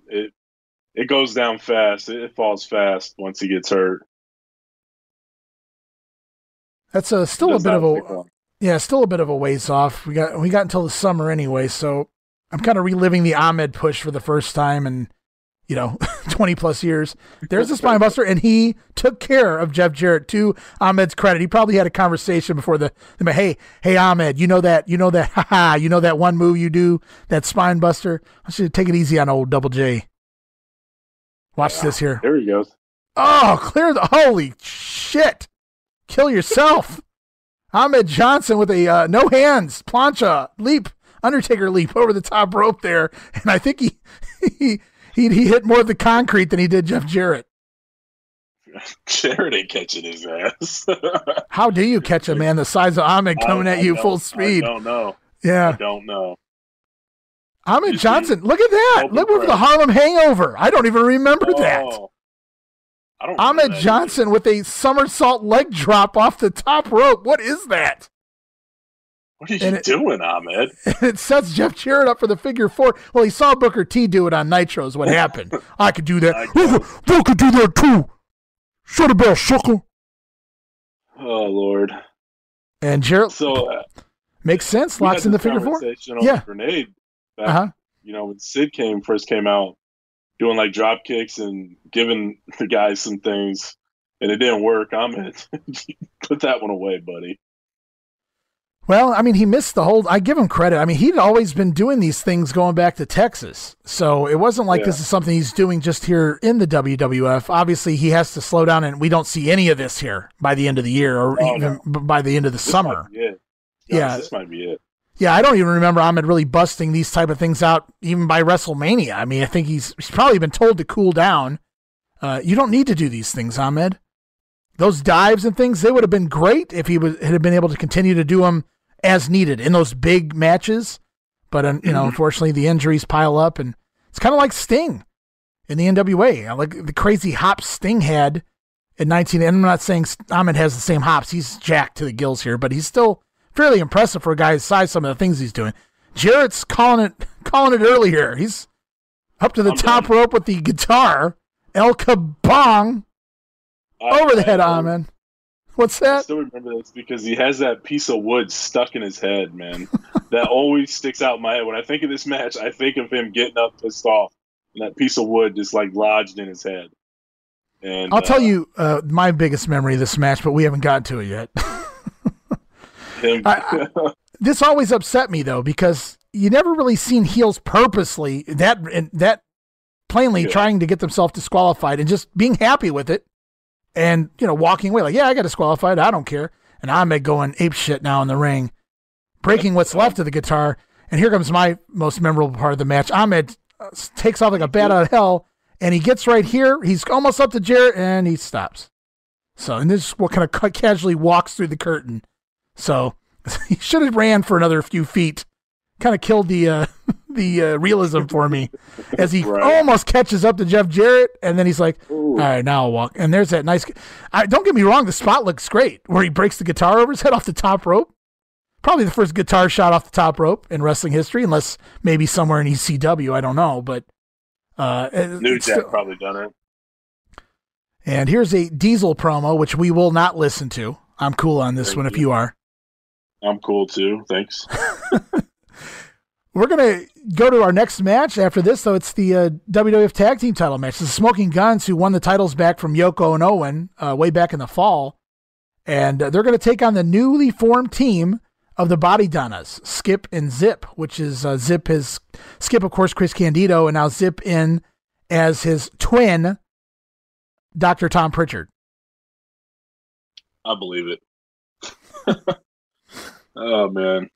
it goes down fast. It falls fast once he gets hurt. That's still a bit of a ways off. We got until the summer anyway, so I'm kind of reliving the Ahmed push for the first time in 20 plus years. There's the spine buster, and he took care of Jeff Jarrett. To Ahmed's credit, he probably had a conversation before the hey Ahmed, you know that that one move you do, that spine buster. I should take it easy on old Double J. Watch this here. There he goes. Oh, clear the... Holy shit. Kill yourself. Ahmed Johnson with a no hands, plancha, leap, Undertaker leap over the top rope there. And I think he hit more of the concrete than he did Jeff Jarrett. Jarrett ain't catching his ass. How do you catch a man the size of Ahmed coming at you full speed? I don't know. Yeah. I don't know. Ahmed Johnson, look at that. Look over the Harlem Hangover. I don't even remember that. Ahmed Johnson with a somersault leg drop off the top rope. What is that? What are you doing, Ahmed? It sets Jeff Jarrett up for the figure 4. Well, he saw Booker T do it on Nitro is what happened. I could do that. I could do that too. Shut the bell, sucker. Oh, Lord. And Jarrett makes sense. Locks in the figure 4. Yeah. Grenade back, when Sid first came out, doing like drop kicks and giving the guys some things, and it didn't work. Ahmed, put that one away, buddy. Well, I mean, he missed the whole... I give him credit. I mean, he'd always been doing these things going back to Texas. So it wasn't like this is something he's doing just here in the WWF. Obviously, he has to slow down, and we don't see any of this here by the end of the year or by the end of the summer. This might be it. Yeah, I don't even remember Ahmed really busting these type of things out even by WrestleMania. I mean, I think he's probably been told to cool down. You don't need to do these things, Ahmed. Those dives and things, they would have been great if he had been able to continue to do them as needed in those big matches. But, unfortunately, the injuries pile up, and it's kind of like Sting in the NWA. Like the crazy hops Sting had in 19... And I'm not saying Ahmed has the same hops. He's jacked to the gills here, but he's still fairly impressive for a guy his size, some of the things he's doing. Jarrett's calling it early here. He's up to the top rope with the guitar. El Kabong over the head, Ahmed. What's that? I still remember this because he has that piece of wood stuck in his head, man. That always sticks out in my head. When I think of this match, I think of him getting up pissed off, and that piece of wood just like lodged in his head. And I'll tell you my biggest memory of this match, but we haven't gotten to it yet. This always upset me though, because you never really seen heels purposely that plainly trying to get themselves disqualified and just being happy with it and, walking away like, I got disqualified. I don't care. And Ahmed going ape shit now in the ring, breaking what's left of the guitar. And here comes my most memorable part of the match. Ahmed takes off like a bat out of hell, and he gets right here. He's almost up to Jarrett, and he stops. So, and this what kind of casually walks through the curtain. So he should have ran for another few feet. Kind of killed the realism for me as he almost catches up to Jeff Jarrett, and then he's like, all right, now I'll walk. And there's that nice... don't get me wrong, the spot looks great, where he breaks the guitar over his head off the top rope. Probably the first guitar shot off the top rope in wrestling history, unless maybe somewhere in ECW, I don't know, but... New Jack probably done it. And here's a Diesel promo, which we will not listen to. I'm cool on this one if you are. I'm cool too, thanks. We're going to go to our next match after this, though. It's the WWF Tag Team title match. The Smoking Guns, who won the titles back from Yoko and Owen way back in the fall. And they're going to take on the newly formed team of the Body Donnas, Skip and Zip, which is Skip, of course, Chris Candido, and now Zip in as his twin, Dr. Tom Pritchard. I believe it. Oh, man.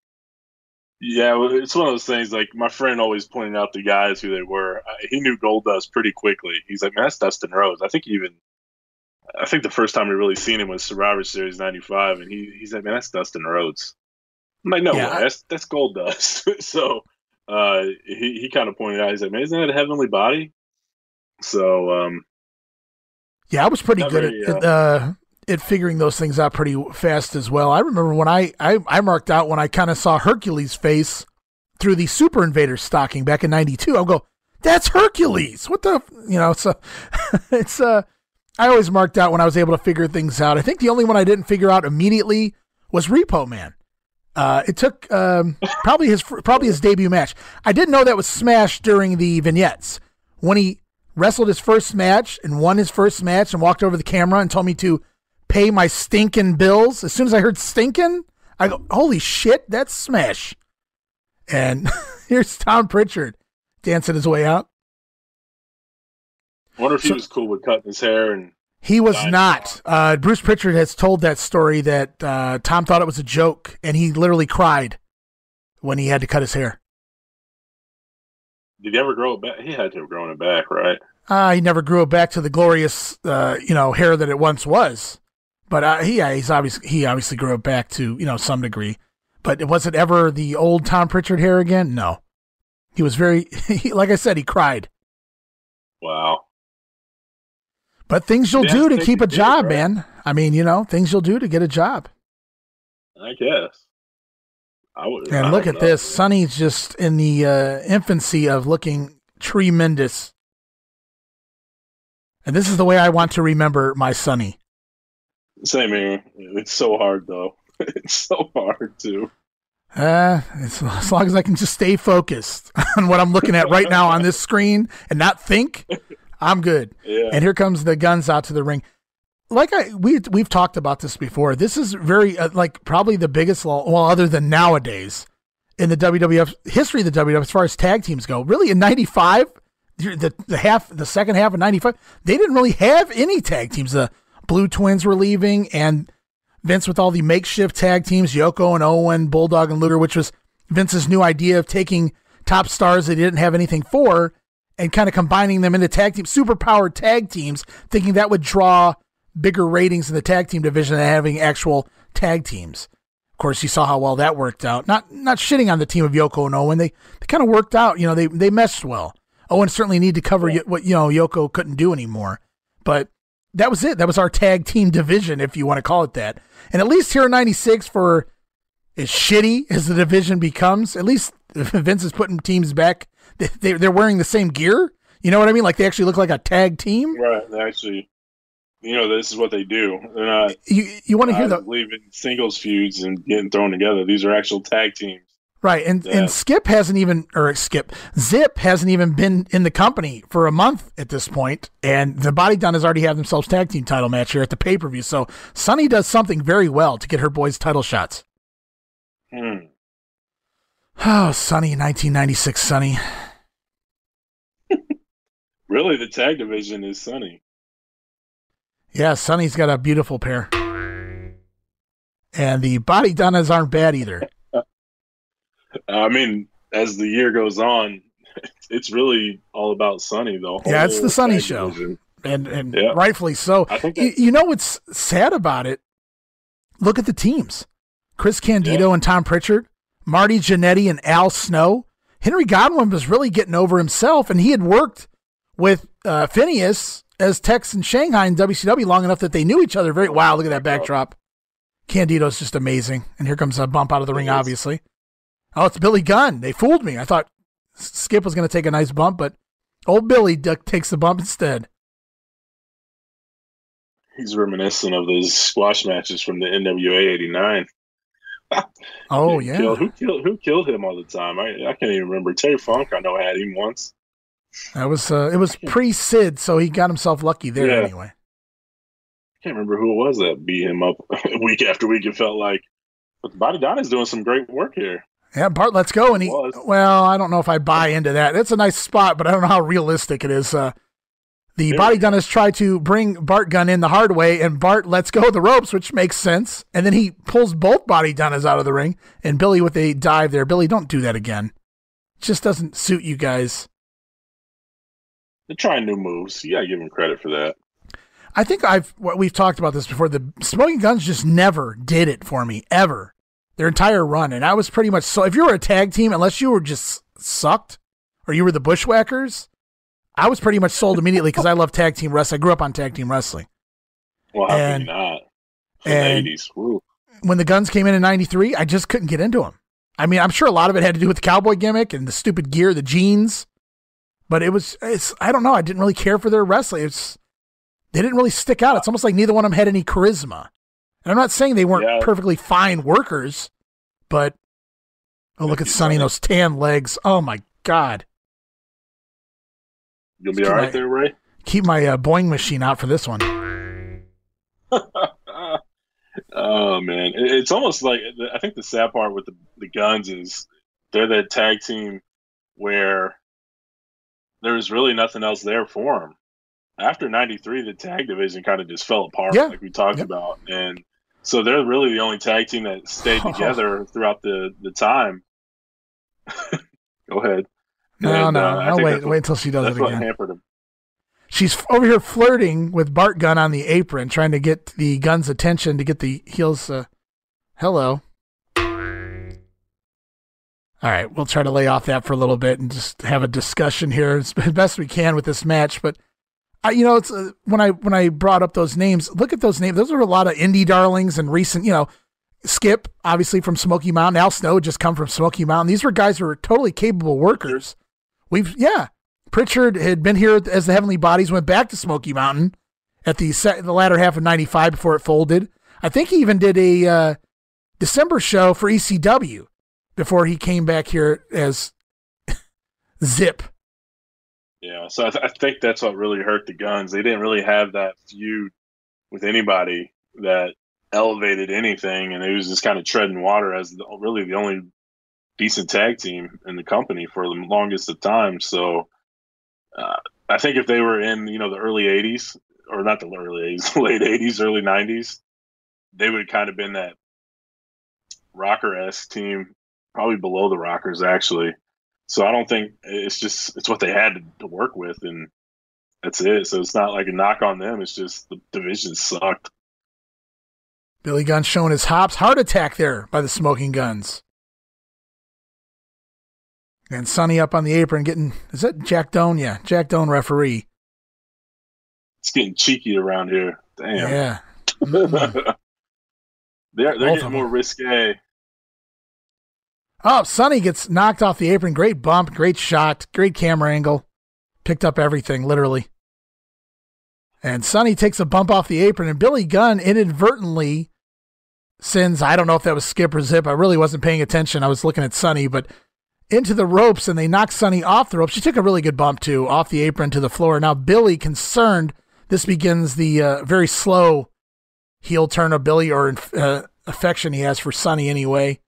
Yeah, it's one of those things, like, my friend always pointed out the guys who they were. He knew Goldust pretty quickly. He's like, man, that's Dustin Rhodes. I think the first time we really seen him was Survivor Series 95, and he's like, man, that's Dustin Rhodes. I'm like, no way, that's Goldust. So he kind of pointed out, he's like, man, isn't that a heavenly body? So, I was pretty good at figuring those things out pretty fast as well. I remember when I marked out when I kind of saw Hercules' face through the Super Invader stocking back in 92. I'll go, that's Hercules. What the, so it's, I always marked out when I was able to figure things out. I think the only one I didn't figure out immediately was Repo Man. It took, probably his debut match. I didn't know that was Smash during the vignettes when he wrestled his first match and won his first match and walked over the camera and told me to pay my stinking bills. As soon as I heard stinking, I go, holy shit, that's Smash. And here's Tom Pritchard dancing his way out. I wonder if he was cool with cutting his hair. And he was not. Bruce Pritchard has told that story that Tom thought it was a joke, and he literally cried when he had to cut his hair. Did he ever grow it back? He had to have grown it back, right? He never grew it back to the glorious, hair that it once was. But he obviously grew it back to, some degree. But was it ever the old Tom Pritchard hair again? No. He was like I said, he cried. Wow. But things you'll do to keep a job, man. I mean, things you'll do to get a job. I guess. And look at this. Sonny's just in the infancy of looking tremendous. And this is the way I want to remember my Sonny. Same here. It's so hard, though. It's so hard, too. As long as I can just stay focused on what I'm looking at right now on this screen and not think, I'm good. Yeah. And here comes the Guns out to the ring. We've talked about this before. This is very probably the biggest, other than nowadays, in the WWF history of the WWF as far as tag teams go. Really, in '95, the second half of '95, they didn't really have any tag teams. The Blue Twins were leaving, and Vince with all the makeshift tag teams, Yoko and Owen, Bulldog and Luger, which was Vince's new idea of taking top stars that he didn't have anything for and kind of combining them into tag teams, superpowered tag teams, thinking that would draw bigger ratings in the tag team division than having actual tag teams. Of course, you saw how well that worked out. Not shitting on the team of Yoko and Owen. They kind of worked out. They meshed well. Owen certainly needed to cover what Yoko couldn't do anymore. But that was it. That was our tag team division, if you want to call it that. And at least here in '96, for as shitty as the division becomes, at least Vince is putting teams back. They're wearing the same gear. You know what I mean? Like they actually look like a tag team. Right. They actually, this is what they do. They're not. You want to hear leaving singles feuds and getting thrown together. These are actual tag teams. Right, and Zip hasn't even been in the company for a month at this point, and the Body Donnas already have themselves tag team title match here at the pay-per-view. So Sunny does something very well to get her boys title shots. Oh, Sunny, 1996 Sunny. Really, the tag division is Sunny. Yeah, Sunny's got a beautiful pair, and the Body Donnas aren't bad either. I mean, as the year goes on, it's really all about Sunny, though. Yeah, it's the Sunny show, and rightfully so. I think what's sad about it? Look at the teams: Chris Candido and Tom Pritchard, Marty Jannetty and Al Snow. Henry Godwin was really getting over himself, and he had worked with Phineas as Tex in Shanghai and WCW long enough that they knew each other very well. Wow, look at that backdrop. Candido's just amazing, and here comes a bump out of the ring, obviously. Oh, it's Billy Gunn. They fooled me. I thought Skip was going to take a nice bump, but old Billy takes the bump instead. He's reminiscent of those squash matches from the NWA '89. Oh, yeah. Who killed him all the time? I can't even remember. Terry Funk, I know, had him once. That was it was pre-Sid, so he got himself lucky there anyway. I can't remember who it was that beat him up week after week, it felt like. But the Body Donna's doing some great work here. Yeah, Bart, let's go. And I don't know if I buy into that. It's a nice spot, but I don't know how realistic it is. The Body Donnas try to bring Bart Gunn in the hard way, and Bart lets go of the ropes, which makes sense. And then he pulls both Body Donnas out of the ring, and Billy with a dive there. Billy, don't do that again. It just doesn't suit you guys. They're trying new moves. You got to give them credit for that. I think we've talked about this before. The Smoking Guns just never did it for me, ever. Their entire run. And I was pretty much so, if you were a tag team, unless you were just sucked or you were the Bushwhackers, I was pretty much sold immediately because I love tag team wrestling. I grew up on tag team wrestling. Well, how can you not? From the 80s. Woo. When the Guns came in '93, I just couldn't get into them. I mean, I'm sure a lot of it had to do with the cowboy gimmick and the stupid gear, the jeans, but I don't know. I didn't really care for their wrestling. They didn't really stick out. It's almost like neither one of them had any charisma. And I'm not saying they weren't perfectly fine workers, but look at Sonny, those tan legs. Oh my God. You'll be all right there, Ray? Keep my Boeing machine out for this one. Oh man. It's almost like, I think the sad part with the Guns is they're that tag team where there's really nothing else there for them. after '93, the tag division kind of just fell apart, Yeah. like we talked about, and so they're really the only tag team that stayed together throughout the time. Go ahead. No, And, I'll wait until she does it what again. hampered him. She's over here flirting with Bart Gunn on the apron, trying to get the Gunn's attention to get the heels. Hello. All right, we'll try to lay off that for a little bit and just have a discussion here as best we can with this match. But it's when I brought up those names, look at those names. Those are a lot of indie darlings and recent. Skip, obviously from Smoky Mountain. Al Snow just come from Smoky Mountain. These were guys who were totally capable workers. Pritchard had been here as the Heavenly Bodies, went back to Smoky Mountain at the latter half of '95 before it folded. I think he even did a December show for ECW before he came back here as Zip. Yeah, so I think that's what really hurt the Guns. They didn't really have that feud with anybody that elevated anything, and it was just kind of treading water as really the only decent tag team in the company for the longest of time. So I think if they were in, the early 80s, or not the early 80s, late 80s, early 90s, they would kind of been that Rocker-esque team, probably below the Rockers, actually. So I don't think it's what they had to work with, and that's it. So it's not like a knock on them. It's just the division sucked. Billy Gunn showing his hops. Heart attack there by the Smoking Guns. And Sonny up on the apron is that Jack Doan? Yeah, Jack Doan referee. It's getting cheeky around here. Damn. Yeah. they're getting more risque. Oh, Sonny gets knocked off the apron. Great bump, great shot, great camera angle. Picked up everything, literally. And Sonny takes a bump off the apron, and Billy Gunn inadvertently sends, I don't know if that was Skip or Zip. I really wasn't paying attention. I was looking at Sonny, but into the ropes, and they knock Sonny off the ropes. She took a really good bump, too, off the apron to the floor. Now, Billy, concerned, this begins the very slow heel turn of Billy, or affection he has for Sonny anyway.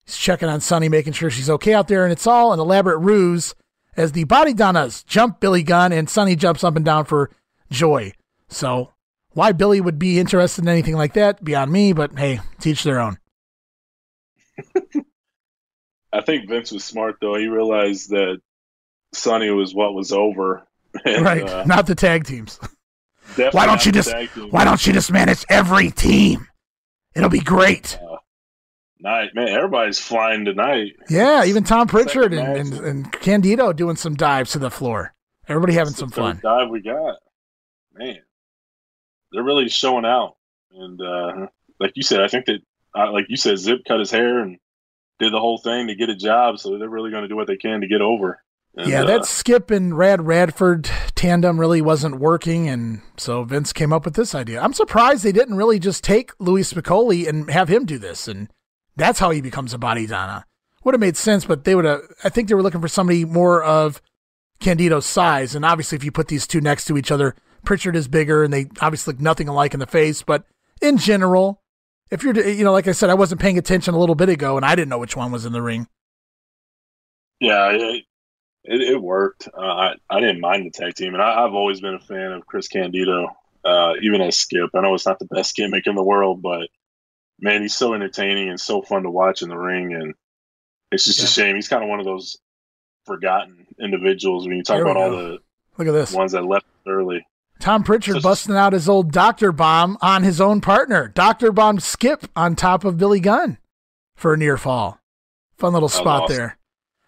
He's checking on Sonny, making sure she's okay out there, and it's all an elaborate ruse as the Body Donnas jump Billy Gunn, and Sonny jumps up and down for joy. So why Billy would be interested in anything like that, beyond me, but hey, teach their own. I think Vince was smart, though. He realized that Sonny was what was over. And, right, not the tag teams. Why don't you just manage every team? It'll be great. Man, everybody's flying tonight. Yeah, even Tom Pritchard and Candido doing some dives to the floor. Everybody having some fun. Dive we got. Man, they're really showing out. And like you said, I think that, like you said, Zip cut his hair and did the whole thing to get a job, so they're really going to do what they can to get over. And, yeah, that Skip and Radford tandem really wasn't working, and so Vince came up with this idea. I'm surprised they didn't really just take Louis Spicoli and have him do this, and that's how he becomes a Body Donna. Would have made sense, but I think they were looking for somebody more of Candido's size, and obviously if you put these two next to each other, Pritchard is bigger, and they obviously look nothing alike in the face, but in general, if you're, like I said, I wasn't paying attention a little bit ago, and I didn't know which one was in the ring. Yeah, it worked. I didn't mind the tag team, and I've always been a fan of Chris Candido, even as Skip. I know it's not the best gimmick in the world, but man, he's so entertaining and so fun to watch in the ring, and it's just a shame. He's kind of one of those forgotten individuals when you talk about all the Look at this. Ones that left early. Tom Pritchard busting out his old Dr. Bomb on his own partner. Dr. Bomb Skip on top of Billy Gunn for a near fall. Fun little spot awesome. There.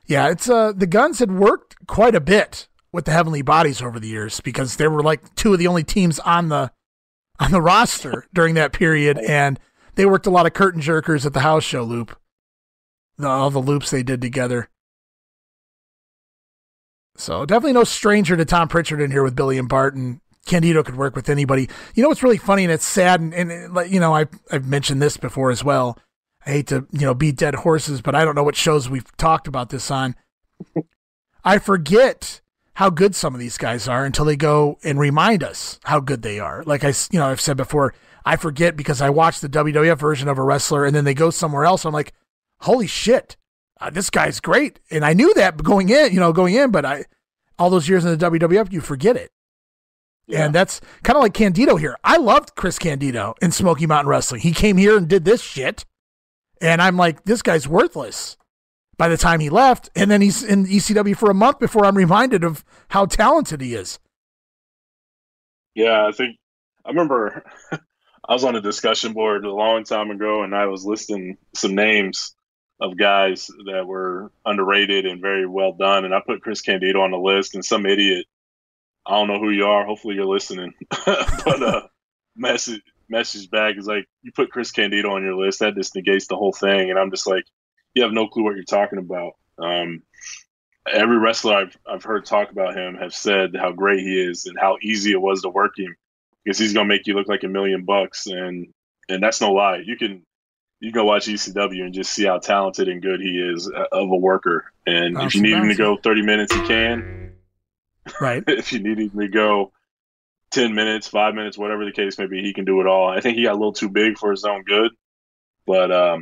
Yeah, it's the Guns had worked quite a bit with the Heavenly Bodies over the years because they were like two of the only teams on the roster during that period, and they worked a lot of curtain jerkers at the house show loop. All the loops they did together. So definitely no stranger to Tom Pritchard in here with Billy and Bart, and Candido could work with anybody. You know what's really funny, and it's sad, and I've mentioned this before as well. I hate to, beat dead horses, but I don't know what shows we've talked about this on. I forget how good some of these guys are until they go and remind us how good they are. Like I've said before, I forget because I watched the WWF version of a wrestler and then they go somewhere else. I'm like, holy shit, this guy's great. And I knew that going in, but all those years in the WWF, you forget it. Yeah. And that's kind of like Candido here. I loved Chris Candido in Smoky Mountain Wrestling. He came here and did this shit. And I'm like, this guy's worthless by the time he left. And then he's in ECW for a month before I'm reminded of how talented he is. Yeah, I remember I was on a discussion board a long time ago, and I was listing some names of guys that were underrated and very well done. And I put Chris Candido on the list, and some idiot, I don't know who you are, hopefully you're listening, but message back is like, you put Chris Candido on your list, that just negates the whole thing. And I'm just like, you have no clue what you're talking about. Every wrestler I've heard talk about him have said how great he is and how easy it was to work him, because he's gonna make you look like $1 million, and that's no lie. You can go watch ECW and just see how talented and good he is of a worker. And if you need him to go 30 minutes, he can. Right. If you need him to go 10 minutes, 5 minutes, whatever the case may be, he can do it all. I think he got a little too big for his own good, but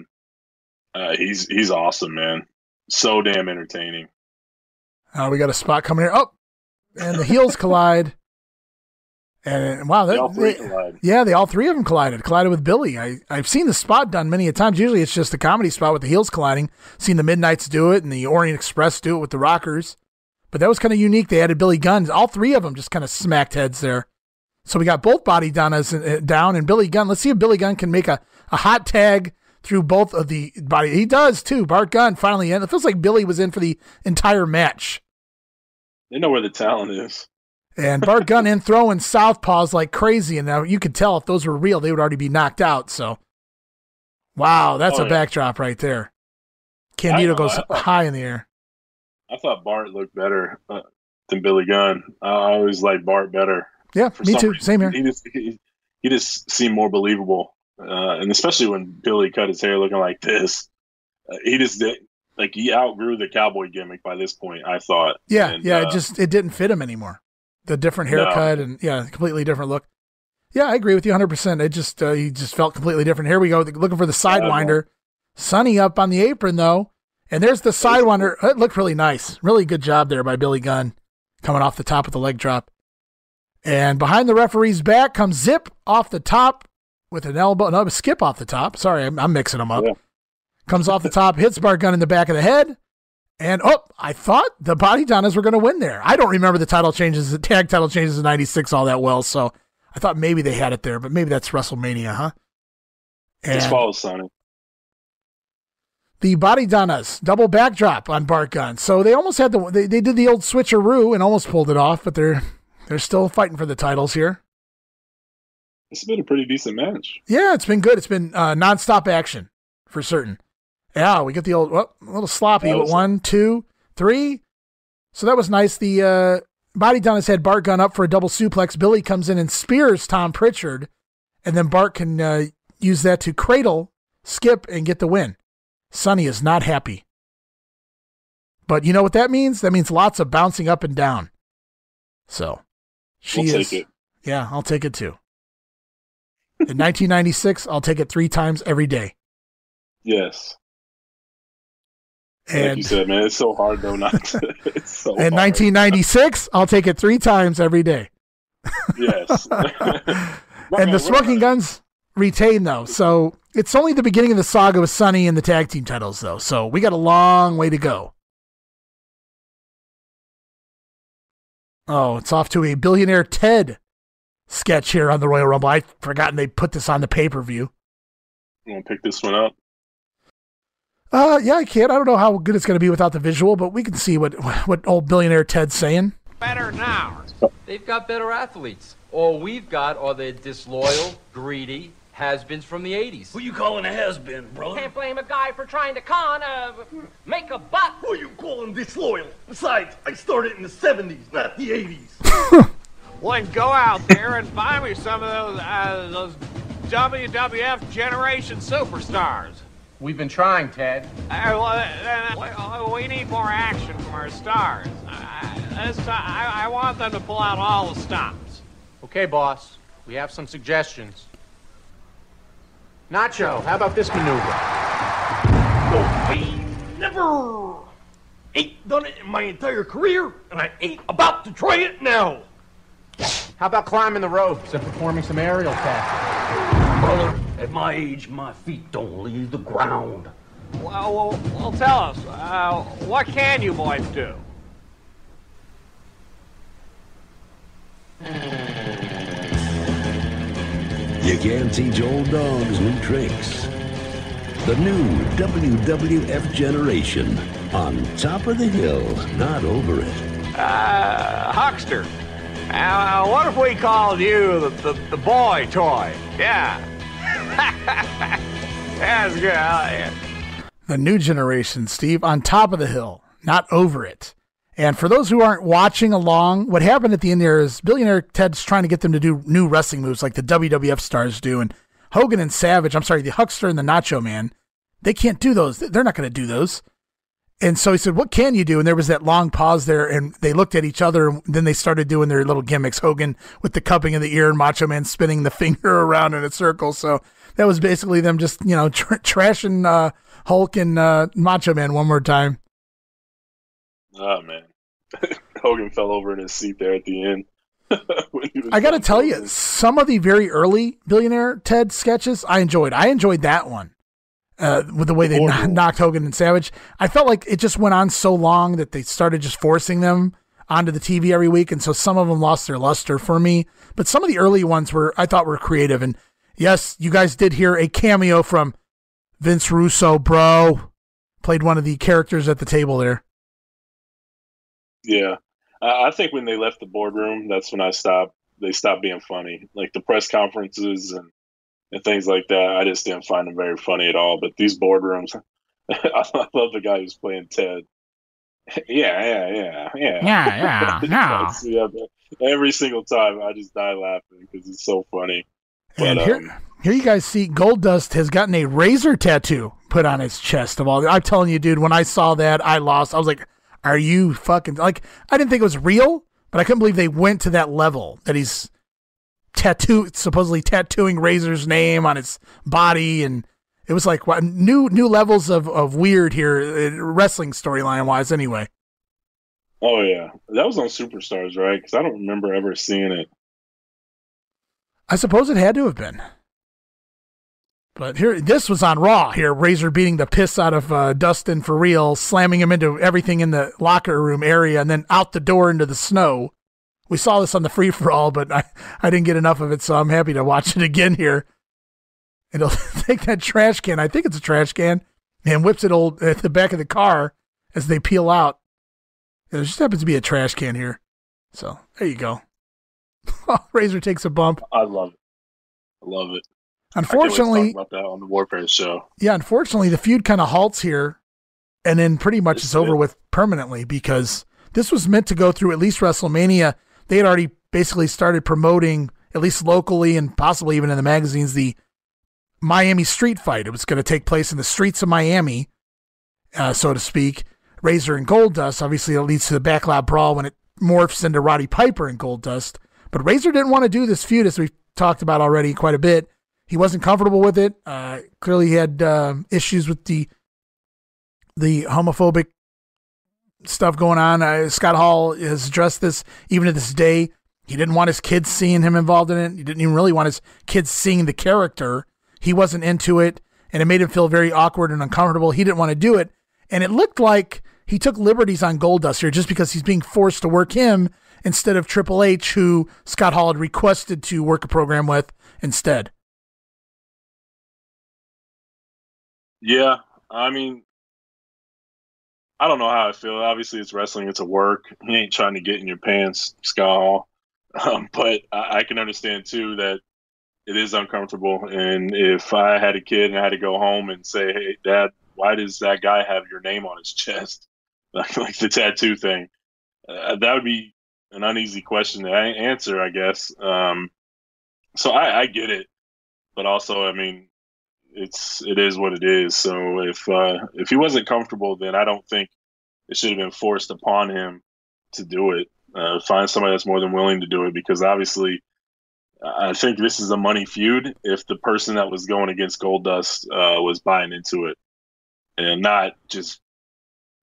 he's awesome, man. So damn entertaining. We got a spot coming here. Oh, and the heels collide. And wow, all three collide. Yeah, all three of them collided with Billy. I've seen the spot done many a times. Usually it's just a comedy spot with the heels colliding. Seen the Midnights do it and the Orient Express do it with the Rockers. But that was kind of unique. They added Billy Gunn. All three of them just kind of smacked heads there. So we got both body donnas down and Billy Gunn. Let's see if Billy Gunn can make a hot tag through both of the body. He does too. Bart Gunn finally in. It feels like Billy was in for the entire match. They know where the talent is. And Bart Gunn in throwing southpaws like crazy. And now you could tell if those were real, they would already be knocked out. So, wow, that's a backdrop right there. Candido goes high in the air. I thought Bart looked better than Billy Gunn. I always liked Bart better. Yeah, me too. Same here. He just seemed more believable. And especially when Billy cut his hair looking like this, he just did. Like, he outgrew the cowboy gimmick by this point, I thought. Yeah, it didn't fit him anymore. The different haircut and completely different look. Yeah, I agree with you 100%. It just he just felt completely different. Here we go, looking for the Sidewinder. Sonny up on the apron though, and there's the Sidewinder. It looked really nice. Really good job there by Billy Gunn, coming off the top with the leg drop. And behind the referee's back comes Zip off the top with an elbow. No, skip off the top. Sorry, I'm mixing them up. Yeah. Comes off the top, hits Bart Gunn in the back of the head. And, I thought the Body Donnas were going to win there. I don't remember the tag title changes in 96 all that well, so I thought maybe they had it there, but maybe that's WrestleMania, huh? Just follow Sonny. The Body Donnas, double backdrop on Bart Gunn. So they almost had they did the old switcheroo and almost pulled it off, but they're still fighting for the titles here. It's been a pretty decent match. Yeah, it's been good. It's been nonstop action for certain. Yeah, we get the old, a little sloppy. 1, 2, 3. So that was nice. The Body Donnas had Bart Gunn up for a double suplex. Billy comes in and spears Tom Pritchard, and then Bart can use that to cradle, skip, and get the win. Sonny is not happy. But you know what that means? That means lots of bouncing up and down. So we'll take it. Yeah, I'll take it too. In 1996, I'll take it 3 times every day. Yes. And, like you said, man, it's so hard though not to. It's so in 1996, I'll take it 3 times every day. Yes. And the Smoking Guns retain though, so it's only the beginning of the saga with Sonny and the tag team titles though. So we got a long way to go. Oh, it's off to a Billionaire Ted sketch here on the Royal Rumble. I'd forgotten they put this on the pay-per-view. You want to pick this one up? Yeah, I can. I don't know how good it's going to be without the visual, but we can see what old Billionaire Ted's saying. Better than ours. They've got better athletes. All we've got are the disloyal, greedy has-beens from the 80s. Who you calling a has-been, brother? Can't blame a guy for trying to make a buck. Who you calling disloyal? Besides, I started in the 70s, not the 80s. Well, then go out there and find me some of those WWF Generation Superstars. We've been trying, Ted. We need more action from our stars. I want them to pull out all the stops. Okay, boss. We have some suggestions. Nacho, how about this maneuver? No way, never. Ain't done it in my entire career, and I ain't about to try it now. How about climbing the ropes and performing some aerial tactics? Brother, at my age, my feet don't leave the ground. Well, tell us, what can you boys do? You can't teach old dogs new tricks. The new WWF generation. On top of the hill, not over it. Huckster, what if we called you the boy toy? Yeah. That's good. Yeah. The new generation, Steve, on top of the hill, not over it. And for those who aren't watching along, what happened at the end there is Billionaire Ted's trying to get them to do new wrestling moves like the WWF stars do. And Hogan and Savage, the Huckster and the Nacho Man, they can't do those. They're not going to do those. And so he said, what can you do? And there was that long pause there, and they looked at each other, and then they started doing their little gimmicks. Hogan with the cupping of the ear and Macho Man spinning the finger around in a circle. So that was basically them just, trashing Hulk and Macho Man one more time. Oh, man. Hogan fell over in his seat there at the end. I got to tell you, some of the very early Billionaire Ted sketches I enjoyed. I enjoyed that one. With the way they knocked Hogan and Savage. I felt like it just went on so long that they started just forcing them onto the TV every week, and so some of them lost their luster for me. But some of the early ones I thought were creative. And yes, you guys did hear a cameo from Vince Russo, bro. Played one of the characters at the table there. Yeah. I think when they left the boardroom, that's when they stopped being funny. Like the press conferences and things like that, I just didn't find them very funny at all. But these boardrooms, I love the guy who's playing Ted. Yeah. Every single time, I just die laughing because it's so funny. And here you guys see Goldust has gotten a razor tattoo put on his chest. I'm telling you, dude, when I saw that, I lost. I was like, are you fucking... Like, I didn't think it was real, but I couldn't believe they went to that level, that he's supposedly tattooing Razor's name on his body, and it was like what, new levels of weird here, wrestling storyline wise. Anyway. Oh yeah, that was on Superstars, right? Because I don't remember ever seeing it. I suppose it had to have been. But here, this was on Raw. Here, Razor beating the piss out of Dustin for real, slamming him into everything in the locker room area, and then out the door into the snow. We saw this on the free-for-all, but I didn't get enough of it, so I'm happy to watch it again here. And he'll take that trash can, I think it's a trash can, and whips it at the back of the car as they peel out. There just happens to be a trash can here. So, there you go. Razor takes a bump. I love it. I love it. Unfortunately, I can't wait to talk about that on the Warfare show. Yeah, unfortunately, the feud kind of halts here, and then pretty much it's over with permanently, because this was meant to go through at least WrestleMania. They had already basically started promoting, at least locally and possibly even in the magazines, the Miami street fight. It was going to take place in the streets of Miami, so to speak. Razor and Goldust, obviously it leads to the backlot brawl when it morphs into Roddy Piper and Goldust. But Razor didn't want to do this feud, as we've talked about already quite a bit. He wasn't comfortable with it. Clearly he had issues with the homophobic stuff going on. Scott Hall has addressed this even to this day. He didn't want his kids seeing him involved in it. He didn't even really want his kids seeing the character. He wasn't into it, and it made him feel very awkward and uncomfortable. He didn't want to do it, and it looked like he took liberties on Goldust here just because he's being forced to work him instead of Triple H, who Scott Hall had requested to work a program with instead. Yeah, I mean, I don't know how I feel. Obviously, it's wrestling. It's a work. He ain't trying to get in your pants, Scott Hall. But I can understand, too, that it is uncomfortable. And if I had a kid and I had to go home and say, hey, Dad, why does that guy have your name on his chest? Like the tattoo thing. That would be an uneasy question to answer, I guess. So I get it. But also, I mean, it is what it is. So if he wasn't comfortable, then I don't think it should have been forced upon him to do it. Find somebody that's more than willing to do it, because obviously I think this is a money feud if the person that was going against Goldust was buying into it and not just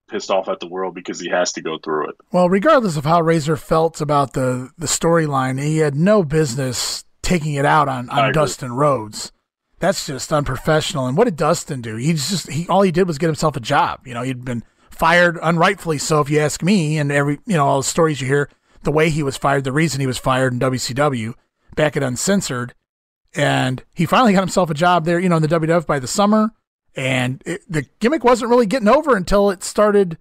pissed off at the world because he has to go through it. Well, regardless of how Razor felt about the storyline, he had no business taking it out on Dustin Rhodes. That's just unprofessional. And what did Dustin do? All he did was get himself a job. You know, he'd been fired unrightfully so, if you ask me, and all the stories you hear, the way he was fired, the reason he was fired in WCW back at Uncensored. And he finally got himself a job there, in the WWF by the summer. And the gimmick wasn't really getting over until it started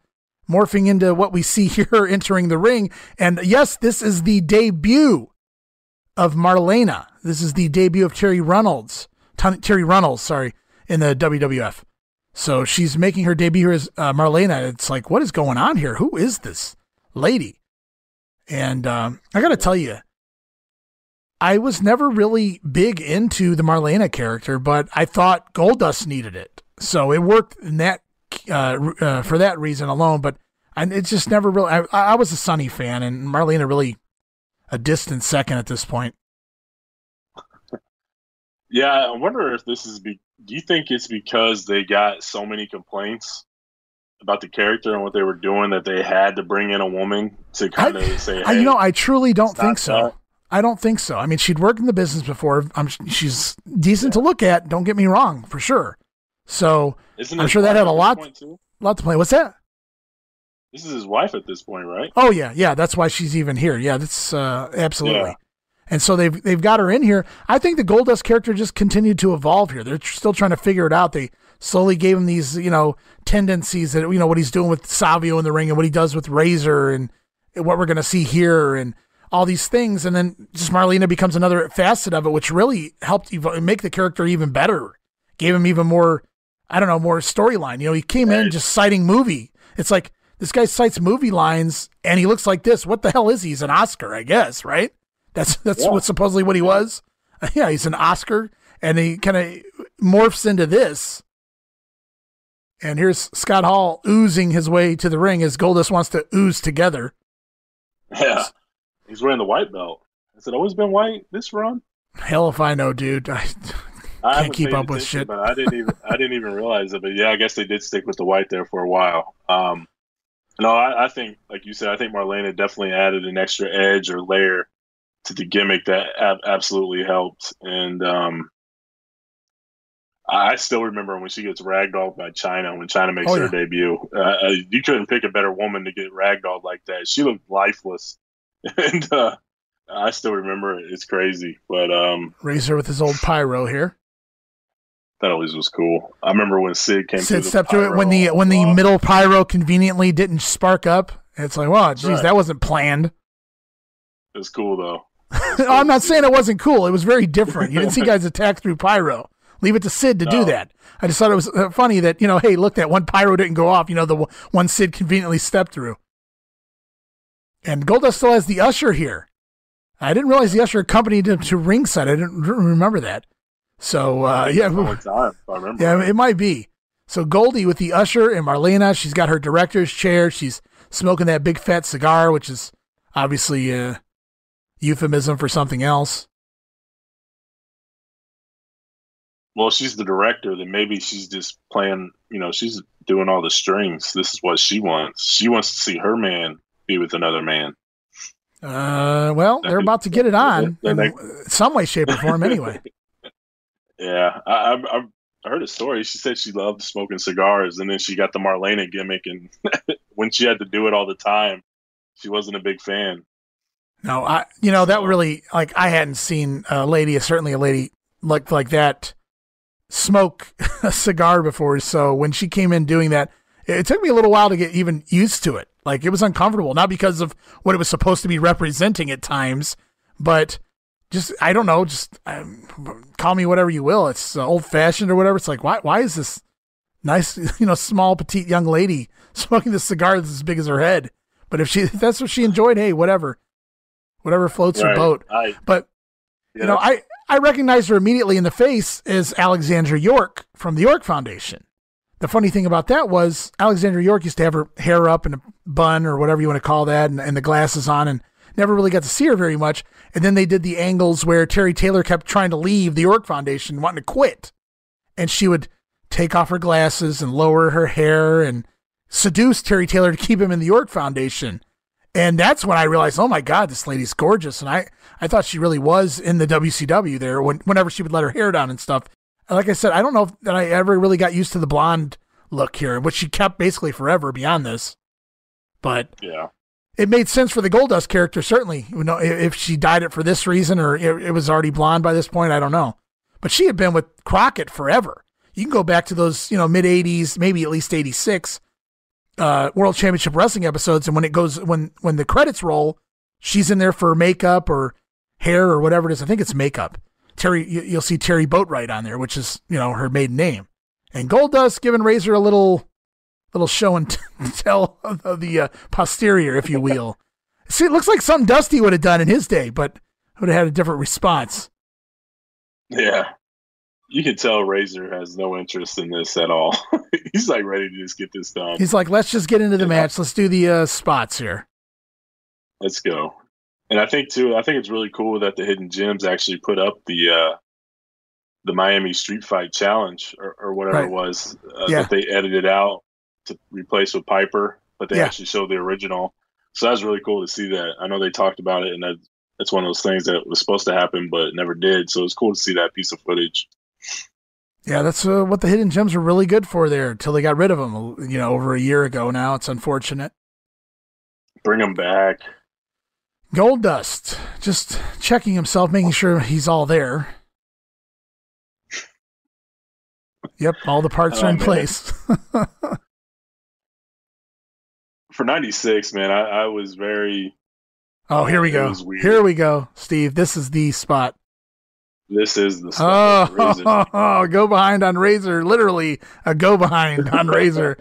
morphing into what we see here entering the ring. And yes, this is the debut of Marlena. This is the debut of Terry Runnels, in the WWF. So she's making her debut here as Marlena. It's like, what is going on here? Who is this lady? And I got to tell you, I was never really big into the Marlena character, but I thought Goldust needed it. So it worked in that for that reason alone. But it's just never really. I was a Sunny fan, and Marlena really a distant second at this point. Yeah, I wonder if this is. Do you think it's because they got so many complaints about the character and what they were doing that they had to bring in a woman to kind of say, "Hey, I truly don't think so." I don't think so. I mean, she'd worked in the business before. She's decent to look at. Don't get me wrong, for sure. So I'm sure that had a lot to play. What's that? This is his wife at this point, right? Oh yeah. That's why she's even here. Yeah, that's absolutely. Yeah. And so they've got her in here. I think the Goldust character just continued to evolve here. They're still trying to figure it out. They slowly gave him these, tendencies that, what he's doing with Savio in the ring and what he does with Razor and what we're going to see here and all these things. And then just Marlena becomes another facet of it, which really helped make the character even better. Gave him even more, more storyline. He came in just citing movie. It's like this guy cites movie lines and he looks like this. What the hell is he? He's an Oscar, I guess, right? That's what supposedly what he was. Yeah, he's an Oscar, and he kind of morphs into this. And here's Scott Hall oozing his way to the ring as Goldust wants to ooze together. Yeah, he's wearing the white belt. Has it always been white this run? Hell if I know, dude. I can't keep up with shit. But I didn't even realize it. But yeah, I guess they did stick with the white there for a while. I think, like you said, I think Marlena definitely added an extra edge or layer to the gimmick that absolutely helped. And I still remember when she gets ragdolled by Chyna, when Chyna makes her debut. You couldn't pick a better woman to get ragdolled like that. She looked lifeless. And I still remember it. It's crazy. But Razor with his old pyro here. That always was cool. I remember when Sid stepped to it when the middle pyro conveniently didn't spark up. It's like, wow, geez, that wasn't planned. It was cool, though. I'm not saying it wasn't cool. It was very different. You didn't see guys attack through pyro. Leave it to Sid to do that. I just thought it was funny that, hey, look, that one pyro didn't go off, the one Sid conveniently stepped through. And Goldust still has the usher here. I didn't realize the usher accompanied him to ringside. I didn't remember that. So, yeah. Yeah, it might be. So Goldie with the usher and Marlena, she's got her director's chair. She's smoking that big fat cigar, which is obviously a euphemism for something else. Well, she's the director, then maybe she's just playing, she's doing all the strings. This is what she wants. She wants to see her man be with another man. Well, they're about to get it on in some way, shape, or form anyway. Yeah, I heard a story. She said she loved smoking cigars, and then she got the Marlena gimmick, and when she had to do it all the time, she wasn't a big fan. No, that really, I hadn't seen certainly a lady like that smoke a cigar before. So when she came in doing that, it took me a little while to get even used to it. It was uncomfortable, not because of what it was supposed to be representing at times, but just, I don't know, call me whatever you will. It's old fashioned or whatever. It's like, why is this nice, small, petite young lady smoking this cigar that's as big as her head? But if that's what she enjoyed, hey, whatever floats her boat. I recognized her immediately in the face as Alexandra York from the York Foundation. The funny thing about that was Alexandra York used to have her hair up in a bun or whatever you want to call that, and the glasses on, and never really got to see her very much. And then they did the angles where Terry Taylor kept trying to leave the York Foundation, wanting to quit. And she would take off her glasses and lower her hair and seduced Terry Taylor to keep him in the York Foundation. And that's when I realized, oh my God, this lady's gorgeous. And I thought she really was in the WCW there whenever she would let her hair down and stuff. And like I said, I don't know that I ever really got used to the blonde look here, which she kept basically forever beyond this. But yeah, it made sense for the Goldust character, certainly. You know, if she dyed it for this reason or it was already blonde by this point, I don't know. But she had been with Crockett forever. You can go back to those, mid-'80s, maybe at least 86, World Championship Wrestling episodes, and when the credits roll, she's in there for makeup or hair or whatever it is. I think it's makeup. Terry, you'll see Terry Boatwright on there, which is her maiden name. And Goldust giving Razor a little show and tell of the posterior, if you will. See, it looks like something Dusty would have done in his day, but would have had a different response. Yeah. You can tell Razor has no interest in this at all. He's like ready to just get this done. He's like, let's just get into the match. Let's do the spots here. Let's go. And I think it's really cool that the Hidden Gems actually put up the Miami Street Fight Challenge or whatever it was that they edited out to replace with Piper, but they actually showed the original. So that was really cool to see that. I know they talked about it, and that's one of those things that was supposed to happen but never did. So it's cool to see that piece of footage. Yeah, that's what the Hidden Gems were really good for there until they got rid of them, over a year ago now. It's unfortunate. Bring them back. Goldust, just checking himself, making sure he's all there. Yep, all the parts are in place. For 96, man, I was very... Oh, here we go. Here we go, Steve. This is the spot. This is the spot. Oh, go behind on Razor. Literally a go behind on Razor.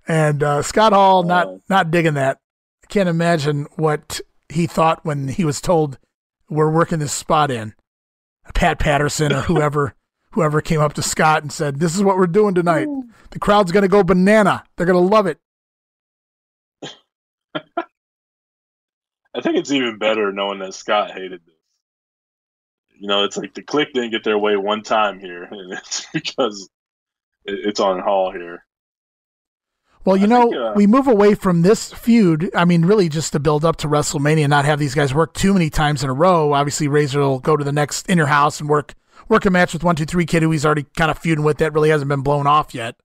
And Scott Hall, not digging that. I can't imagine what he thought when he was told we're working this spot in. Pat Patterson or whoever came up to Scott and said, this is what we're doing tonight. The crowd's going to go banana. They're going to love it. I think it's even better knowing that Scott hated this. It's like the Click didn't get their way one time here, and it's because it's on Hall here. Well, we move away from this feud. I mean, really just to build up to WrestleMania, not have these guys work too many times in a row. Obviously, Razor will go to the next Inner House and work a match with 1-2-3 Kid, who he's already kind of feuding with. That really hasn't been blown off yet.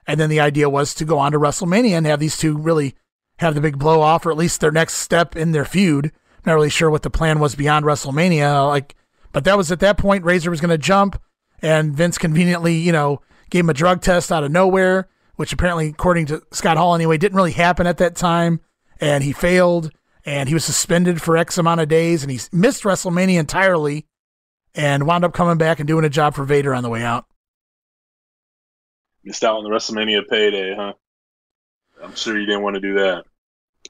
And then the idea was to go on to WrestleMania and have these two really have the big blow off, or at least their next step in their feud. Not really sure what the plan was beyond WrestleMania. But that was at that point, Razor was going to jump, and Vince conveniently, gave him a drug test out of nowhere, which apparently, according to Scott Hall anyway, didn't really happen at that time. And he failed, and he was suspended for X amount of days, and he missed WrestleMania entirely and wound up coming back and doing a job for Vader on the way out. Missed out on the WrestleMania payday, huh? I'm sure you didn't want to do that.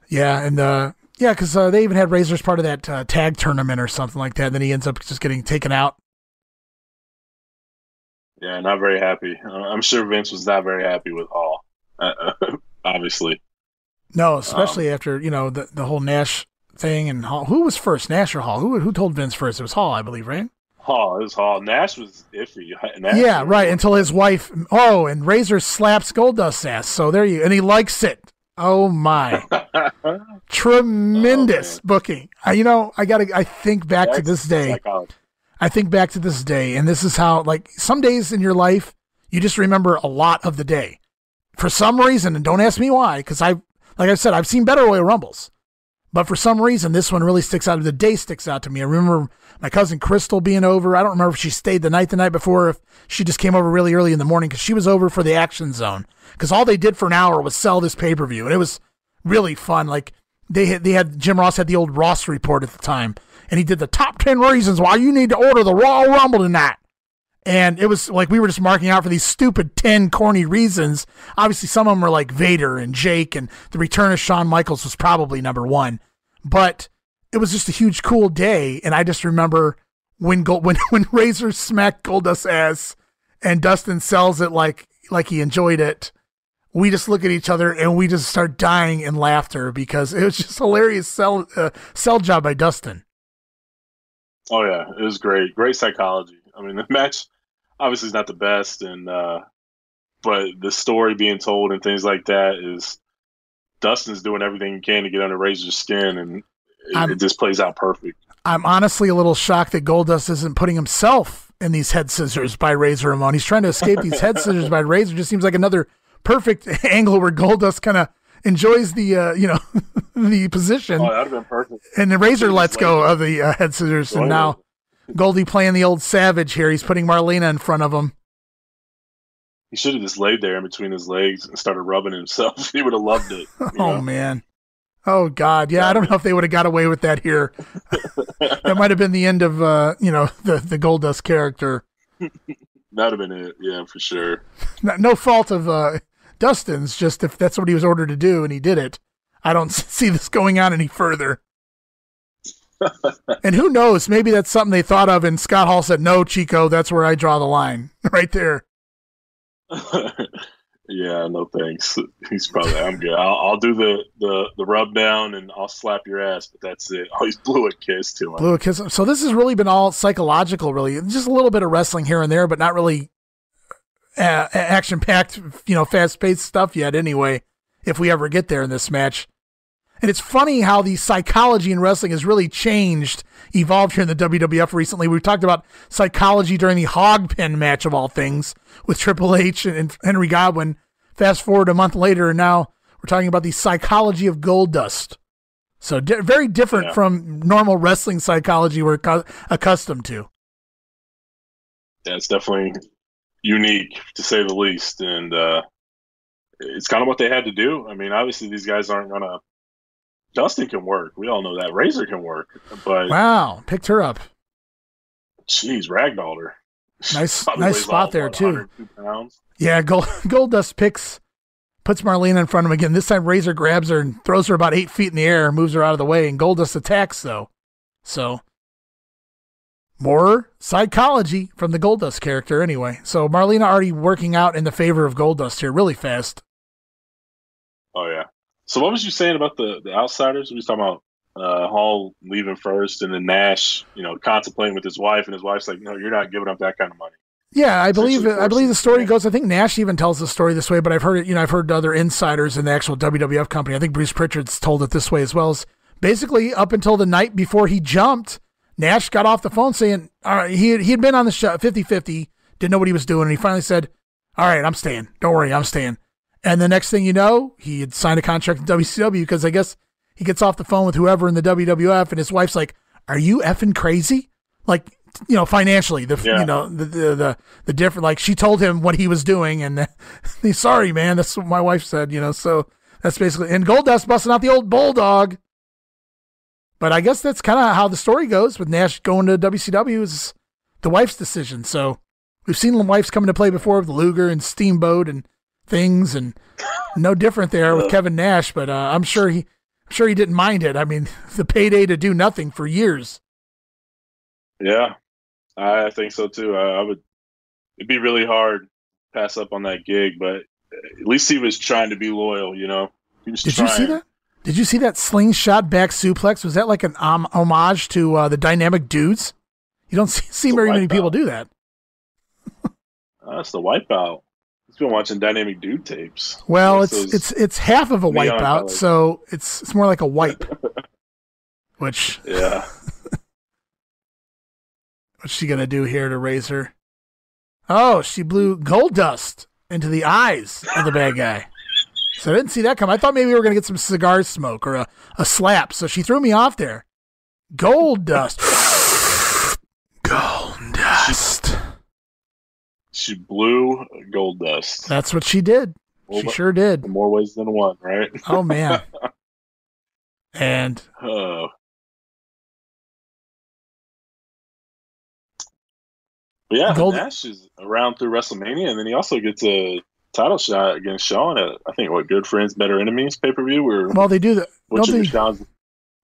Yeah, and because they even had Razor as part of that tag tournament or something like that, and then he ends up just getting taken out. Yeah, not very happy. I'm sure Vince was not very happy with Hall, obviously. No, especially after, the whole Nash thing and Hall. Who was first, Nash or Hall? Who told Vince first? It was Hall, I believe, right? Hall. It was Hall. Nash was iffy. Right, until his wife, and Razor slaps Goldust's ass. So and he likes it. Oh my. Tremendous booking. I think back to this day. I think back to this day, and this is how, some days in your life, you just remember a lot of the day. For some reason, and don't ask me why, because like I said, I've seen better Royal Rumbles. But for some reason, this one really sticks out. The day sticks out to me. I remember my cousin Crystal being over. I don't remember if she stayed the night before, or if she just came over really early in the morning, because she was over for the Action Zone. Because all they did for an hour was sell this pay-per-view, and it was really fun. They had Jim Ross had the old Ross Report at the time, and he did the top 10 reasons why you need to order the Royal Rumble tonight. And it was like we were just marking out for these stupid 10 corny reasons. Obviously, some of them were like Vader and Jake, and the return of Shawn Michaels was probably number one. But it was just a huge, cool day, and I just remember when Razor smacked Goldust's ass, and Dustin sells it like he enjoyed it. We just look at each other and we just start dying in laughter because it was just hilarious sell job by Dustin. Oh yeah, it was great psychology. I mean, the match obviously is not the best, and but the story being told and things like that is Dustin's doing everything he can to get under Razor's skin, and it just plays out perfect. I'm honestly a little shocked that Goldust isn't putting himself in these head scissors by Razor Ramon. He's trying to escape these head scissors by Razor. Just seems like another perfect angle where Goldust kind of enjoys the the position. Oh, that'd have been perfect. And the Razor lets go of the head scissors, and now Goldie playing the old savage here. He's putting Marlena in front of him. He should have just laid there in between his legs and started rubbing himself. He would have loved it. Oh, man. Oh, God. Yeah, I don't know if they would have got away with that here. That might have been the end of, the Goldust character. That would have been it. Yeah, for sure. No fault of Dustin's, just if that's what he was ordered to do and he did it. I don't see this going on any further. And who knows? Maybe that's something they thought of, and Scott Hall said, "No, Chico, that's where I draw the line." Right there. Yeah, no thanks. He's probably, I'm good. I'll do the rub down and I'll slap your ass, but that's it. Oh, he's blew a kiss to him. Blew a kiss. So this has really been all psychological, really. Just a little bit of wrestling here and there, but not really action-packed, fast-paced stuff yet anyway, if we ever get there in this match. And it's funny how the psychology in wrestling has really changed, evolved here in the WWF recently. We've talked about psychology during the hog pen match of all things with Triple H and Henry Godwin. Fast forward a month later, and now we're talking about the psychology of Goldust. So very different from normal wrestling psychology we're accustomed to. Yeah, it's definitely unique, to say the least. And it's kind of what they had to do. I mean, obviously these guys aren't going to... Dustin can work. We all know that. Razor can work. But wow, picked her up. Jeez, ragdolled her. Nice spot there, too. Yeah, Goldust puts Marlena in front of him again. This time Razor grabs her and throws her about 8 feet in the air, moves her out of the way, and Goldust attacks, though. So, more psychology from the Goldust character anyway. So, Marlena already working out in the favor of Goldust here really fast. Oh, yeah. So what was you saying about the outsiders? We was talking about Hall leaving first, and then Nash, contemplating with his wife, and his wife's like, "No, you're not giving up that kind of money." Yeah, I believe the story goes. I think Nash even tells the story this way, but I've heard it. I've heard other insiders in the actual WWF company. I think Bruce Pritchard's told it this way as well. As basically up until the night before he jumped, Nash got off the phone saying, "All right," he had been on the show 50-50, didn't know what he was doing, and he finally said, "All right, I'm staying. Don't worry, I'm staying." And the next thing you know, he had signed a contract with WCW because I guess he gets off the phone with whoever in the WWF, and his wife's like, "Are you effing crazy?" Like, financially, the different, like, she told him what he was doing, and he's sorry, man. That's what my wife said, so that's basically, and Goldust busting out the old bulldog. But I guess that's kind of how the story goes with Nash going to WCW is the wife's decision. So we've seen wives come into play before with Luger and Steamboat and things, and no different there with Kevin Nash, but I'm sure he didn't mind it. I mean, the payday to do nothing for years. Yeah, I think so too. It'd be really hard to pass up on that gig, but at least he was trying to be loyal, He was Did you see that? Did you see that slingshot back suplex? Was that like an homage to the Dynamic Dudes? You don't see very many people do that. That's the Wipeout. He's been watching Dynamic Dude tapes. Well, it's half of a wipeout, so it's more like a wipe. Which yeah. What's she gonna do here to Razor? Oh, she blew Goldust into the eyes of the bad guy. So I didn't see that come. I thought maybe we were gonna get some cigar smoke or a slap. So she threw me off there. Goldust. Goldust. She blew Goldust. That's what she did. She sure did. In more ways than one, right? Oh, man. And but yeah, Nash is around through WrestleMania, and then he also gets a title shot against Shawn at, I think, Good Friends, Better Enemies pay-per-view. Well, they do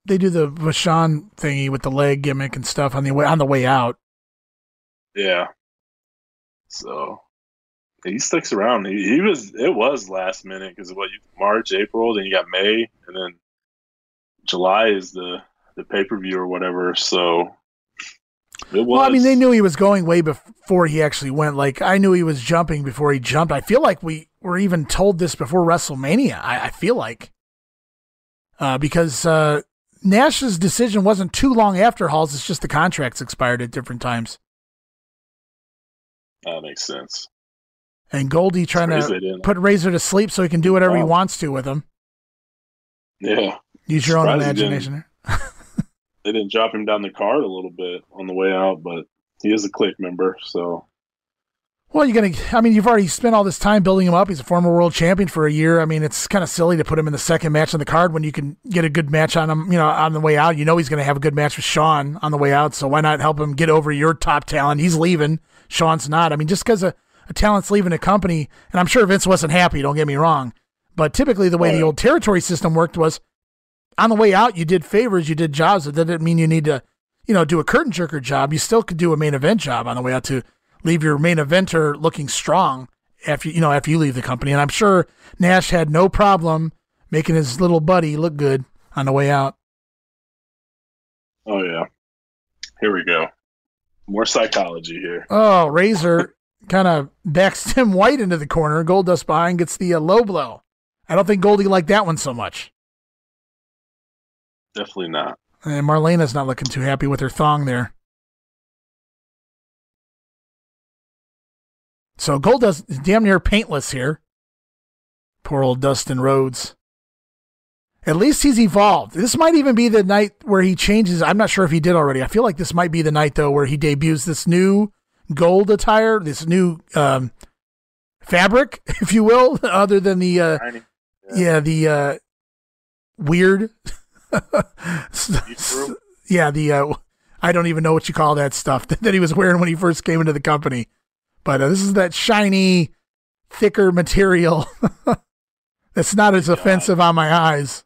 they do the Vachon thingy with the leg gimmick and stuff on the way out. Yeah. So he sticks around. It was last minute because of March, April, then you got May, and then July is the pay-per-view or whatever. So It was. Well, I mean, they knew he was going way before he actually went. Like, I knew he was jumping before he jumped. I feel like we were even told this before WrestleMania. I feel like. Because Nash's decision wasn't too long after Hall's. It's just the contracts expired at different times. That makes sense. And Goldie trying to put Razor to sleep so he can do whatever he wants to with him. Yeah. Use your own imagination. They didn't drop him down the card a little bit on the way out, but he is a Click member, so. Well, you've already spent all this time building him up. He's a former world champion for a year. I mean, it's kind of silly to put him in the second match on the card when you can get a good match on him, on the way out. You know he's going to have a good match with Shawn on the way out, so why not help him get over your top talent? He's leaving. Shawn's not. I mean, just because a talent's leaving a company, and I'm sure Vince wasn't happy, don't get me wrong, but typically the way the old territory system worked was on the way out, you did favors, you did jobs. That didn't mean you need to, do a curtain jerker job. You still could do a main event job on the way out to leave your main eventer looking strong after you leave the company. And I'm sure Nash had no problem making his little buddy look good on the way out. Oh, yeah. Here we go. More psychology here. Oh, Razor kind of backs Tim White into the corner. Goldust behind gets the low blow. I don't think Goldie liked that one so much. Definitely not. And Marlena's not looking too happy with her thong there. So Goldust is damn near paintless here. Poor old Dustin Rhodes. At least he's evolved. This might even be the night where he changes. I'm not sure if he did already. I feel like this might be the night, though, where he debuts this new gold attire, this new fabric, if you will, other than the weird. I don't even know what you call that stuff that he was wearing when he first came into the company. But this is that shiny, thicker material that's not as offensive on my eyes.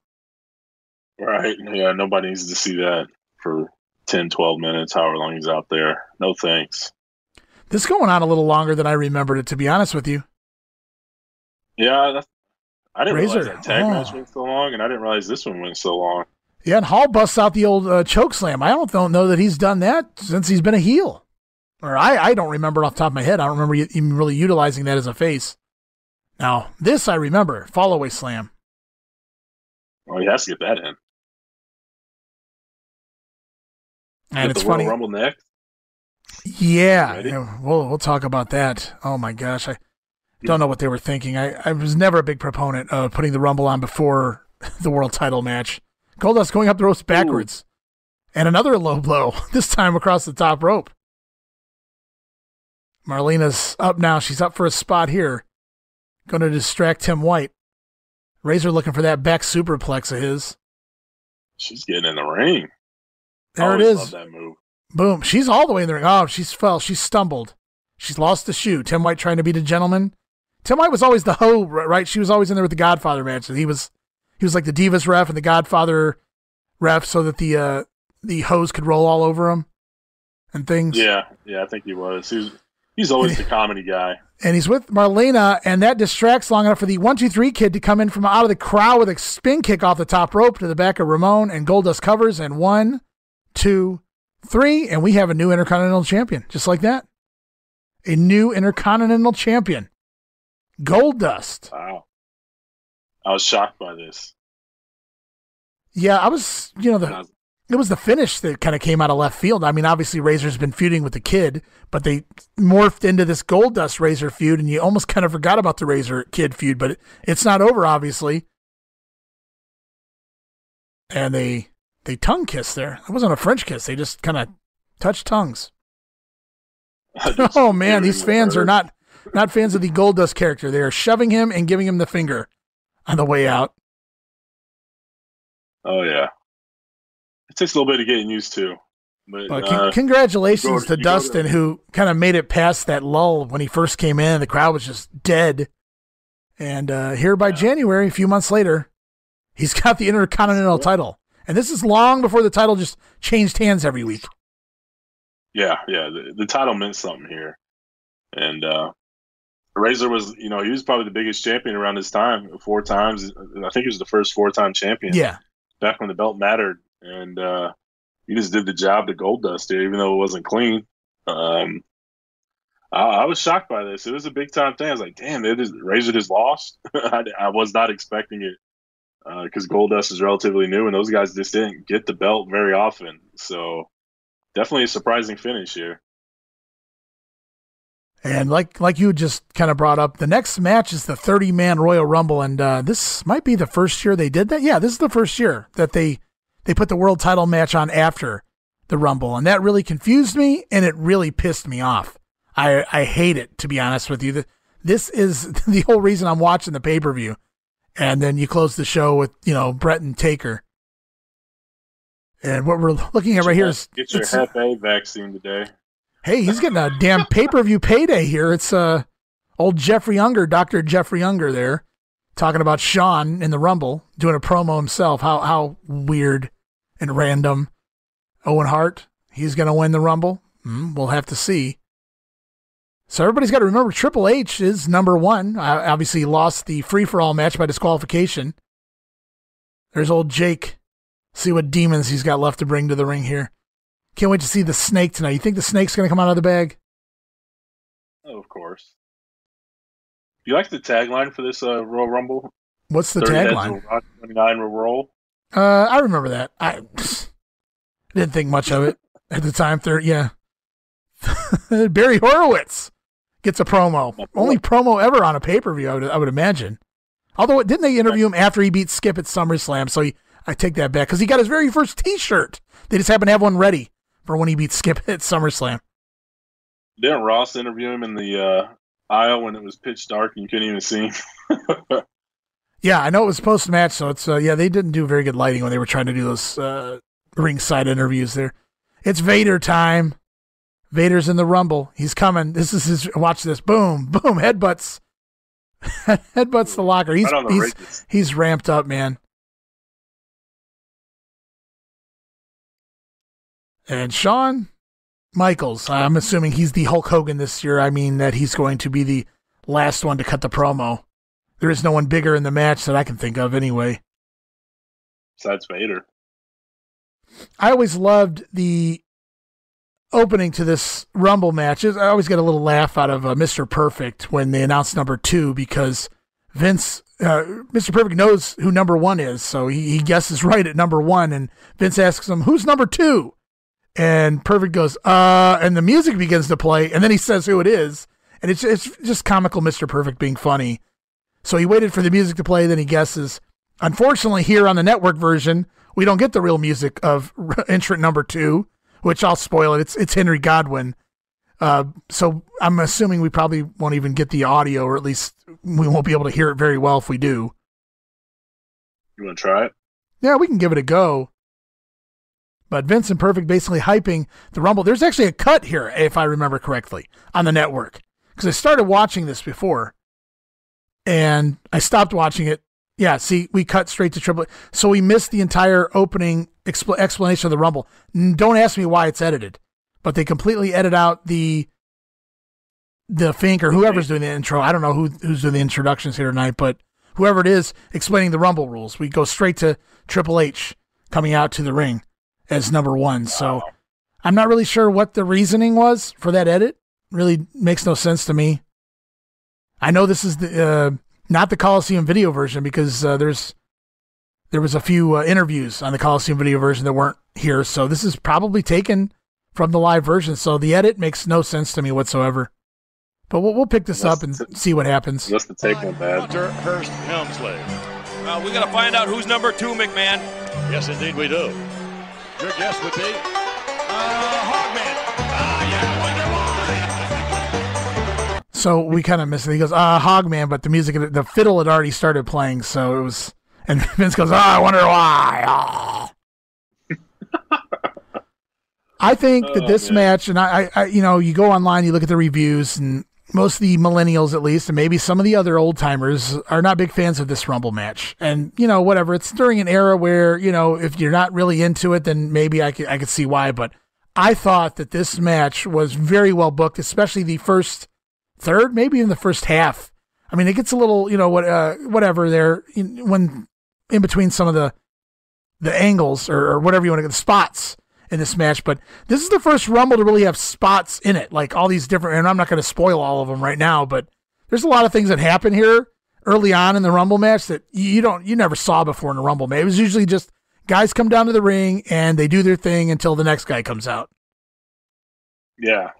Right. Yeah, nobody needs to see that for 10, 12 minutes, however long he's out there. No thanks. This is going on a little longer than I remembered it, to be honest with you. Yeah, I didn't realize that tag match went so long, and I didn't realize this one went so long. Yeah, and Hall busts out the old choke slam. I don't know that he's done that since he's been a heel. Or I don't remember off the top of my head. I don't remember even really utilizing that as a face. Now, this I remember. Fallaway slam. Oh, he has to get that in. And it's funny. Rumble next? Yeah. We'll talk about that. Oh, my gosh. I don't know what they were thinking. I was never a big proponent of putting the Rumble on before the world title match. Goldust going up the ropes backwards. Ooh. And another low blow, this time across the top rope. Marlena's up now. She's up for a spot here. Going to distract Tim White. Razor looking for that back superplex of his. She's getting in the ring. There it is. Love that move. Boom. She's all the way in the ring. Oh, she's fell. She stumbled. She's lost the shoe. Tim White trying to beat a gentleman. Tim White was always the hoe, right? She was always in there with the Godfather match. He was like the Divas ref and the Godfather ref so that the hoes could roll all over him and things. Yeah, I think he was. He's always the comedy guy. And he's with Marlena, and that distracts long enough for the 1-2-3 kid to come in from out of the crowd with a spin kick off the top rope to the back of Ramon, and Goldust covers, and 1, 2, 3, and we have a new Intercontinental Champion, just like that. A new Intercontinental Champion. Goldust. Wow. I was shocked by this. Yeah, I was, it was the finish that kind of came out of left field. I mean, obviously Razor's been feuding with the Kid, but they morphed into this Goldust Razor feud, and you almost kind of forgot about the Razor Kid feud, but it's not over, obviously. And they tongue kissed there. It wasn't a French kiss. They just kind of touched tongues. Oh, man, these fans are not fans of the Goldust character. They are shoving him and giving him the finger on the way out. Oh, yeah. It takes a little bit of getting used to. But congratulations to Dustin, who kind of made it past that lull when he first came in. The crowd was just dead. And here by January, a few months later, he's got the Intercontinental title. And this is long before the title just changed hands every week. Yeah. The title meant something here. And Razor was, he was probably the biggest champion around his time, 4 times. I think he was the first 4-time champion. Yeah. Back when the belt mattered. And he just did the job to Goldust here, even though it wasn't clean. I was shocked by this. It was a big time thing. I was like, damn, Razor just lost. I was not expecting it because Goldust is relatively new, and those guys just didn't get the belt very often. So definitely a surprising finish here. And like you just kind of brought up, the next match is the 30-man Royal Rumble, and this might be the first year they did that. Yeah, this is the first year that they put the world title match on after the Rumble, and that really confused me, and it really pissed me off. I hate it, to be honest with you. This is the whole reason I'm watching the pay-per-view. And then you close the show with, Brett and Taker. And what we're looking at right here is... Get your Hep A vaccine today. Hey, he's getting a damn pay-per-view payday here. It's old Jeffrey Unger, Dr. Jeffrey Unger there, talking about Shawn in the Rumble, doing a promo himself. How weird and random. Owen Hart, he's going to win the Rumble? We'll have to see. So everybody's got to remember Triple H is number one. Obviously, he lost the free-for-all match by disqualification. There's old Jake. See what demons he's got left to bring to the ring here. Can't wait to see the Snake tonight. You think the Snake's going to come out of the bag? Oh, of course. Do you like the tagline for this Royal Rumble? What's the tagline? 29 will roll. I remember that. I didn't think much of it at the time. Yeah. Barry Horowitz gets a promo. Only promo ever on a pay-per-view, I would imagine. Although, didn't they interview him after he beat Skip at SummerSlam? So I take that back because he got his very first T-shirt. They just happened to have one ready for when he beat Skip at SummerSlam. Didn't Ross interview him in the aisle when it was pitch dark and you couldn't even see him? Yeah, I know it was post-match, so it's they didn't do very good lighting when they were trying to do those ringside interviews there. It's Vader time. Vader's in the Rumble. He's coming. This is his. Watch this. Boom, boom. Headbutts. Headbutts the locker. He's ramped up, man. And Shawn Michaels. I'm assuming he's the Hulk Hogan this year. I mean that he's going to be the last one to cut the promo. There is no one bigger in the match that I can think of anyway. Besides Vader. I always loved the opening to this Rumble match. I always get a little laugh out of Mr. Perfect when they announce number 2 because Mr. Perfect knows who number 1 is, so he guesses right at number 1, and Vince asks him, who's number 2? And Perfect goes, and the music begins to play, and then he says who it is, and it's just comical Mr. Perfect being funny. So he waited for the music to play, then he guesses. Unfortunately, here on the network version, we don't get the real music of entrant number 2, which I'll spoil it. It's Henry Godwin. So I'm assuming we probably won't even get the audio, or at least we won't be able to hear it very well if we do. You want to try it? Yeah, we can give it a go. But Vince and Perfect basically hyping the Rumble. There's actually a cut here, if I remember correctly, on the network. Because I started watching this before, and I stopped watching it. Yeah, see, we cut straight to Triple H. So we missed the entire opening explanation of the Rumble. Don't ask me why it's edited, but they completely edit out the Fink or whoever's doing the intro. I don't know who's doing the introductions here tonight, but whoever it is explaining the Rumble rules. We go straight to Triple H coming out to the ring as number 1. So I'm not really sure what the reasoning was for that edit. Really makes no sense to me. I know this is the not the Coliseum video version because there was a few interviews on the Coliseum video version that weren't here. So this is probably taken from the live version. So the edit makes no sense to me whatsoever. But we'll pick this up and see what happens. Unless the take went bad. Hunter Hearst Helmsley. We got to find out who's number 2, McMahon. Yes, indeed we do. Your guess would be Hogman. So we kind of missed it. He goes, Hogman, but the music, the fiddle had already started playing, so it was, and Vince goes, I wonder why. I think that this match, and I, you go online, you look at the reviews, and most of the millennials at least, and maybe some of the other old timers are not big fans of this Rumble match. And, whatever, it's during an era where, if you're not really into it, then maybe I could see why. But I thought that this match was very well booked, especially the first third, maybe in the first half. I mean, it gets a little, whatever there when in between some of the angles or whatever you want to get, the spots in this match, but this is the first Rumble to really have spots in it, like all these different, and I'm not going to spoil all of them right now, but there's a lot of things that happen here early on in the Rumble match that you never saw before in a Rumble match. It was usually just guys come down to the ring and they do their thing until the next guy comes out. Yeah.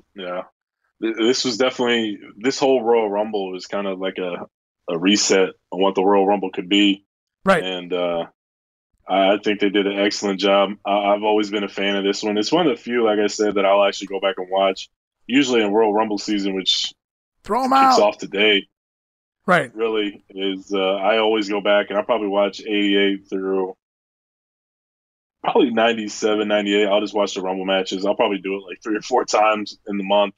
This was definitely, this whole Royal Rumble was kind of like a reset on what the Royal Rumble could be. Right. And I think they did an excellent job. I've always been a fan of this one. It's one of the few, like I said, that I'll actually go back and watch. Usually in Royal Rumble season, which kicks off today. Right. Really is, I always go back and I probably watch 88 through probably 97, 98. I'll just watch the Rumble matches. I'll probably do it like 3 or 4 times in the month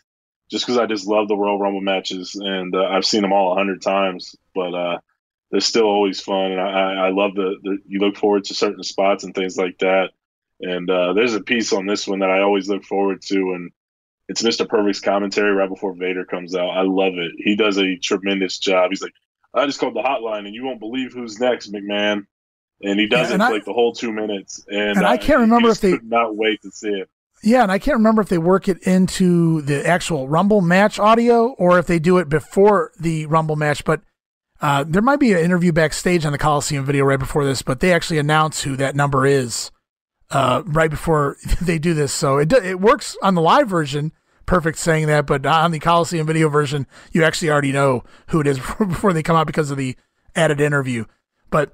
just because I just love the Royal Rumble matches. And I've seen them all 100 times, but they're still always fun. And I love you look forward to certain spots and things like that. And there's a piece on this one that I always look forward to, and it's Mr. Perfect's commentary right before Vader comes out. I love it. He does a tremendous job. He's like, I just called the hotline, and you won't believe who's next, McMahon. And he does it for like the whole 2 minutes. And I can't remember if they could not wait to see it. Yeah, and I can't remember if they work it into the actual Rumble match audio or if they do it before the Rumble match. But there might be an interview backstage on the Coliseum video right before this, but they actually announce who that number is right before they do this. So it works on the live version, Perfect saying that, but on the Coliseum video version, you actually already know who it is before they come out because of the added interview. But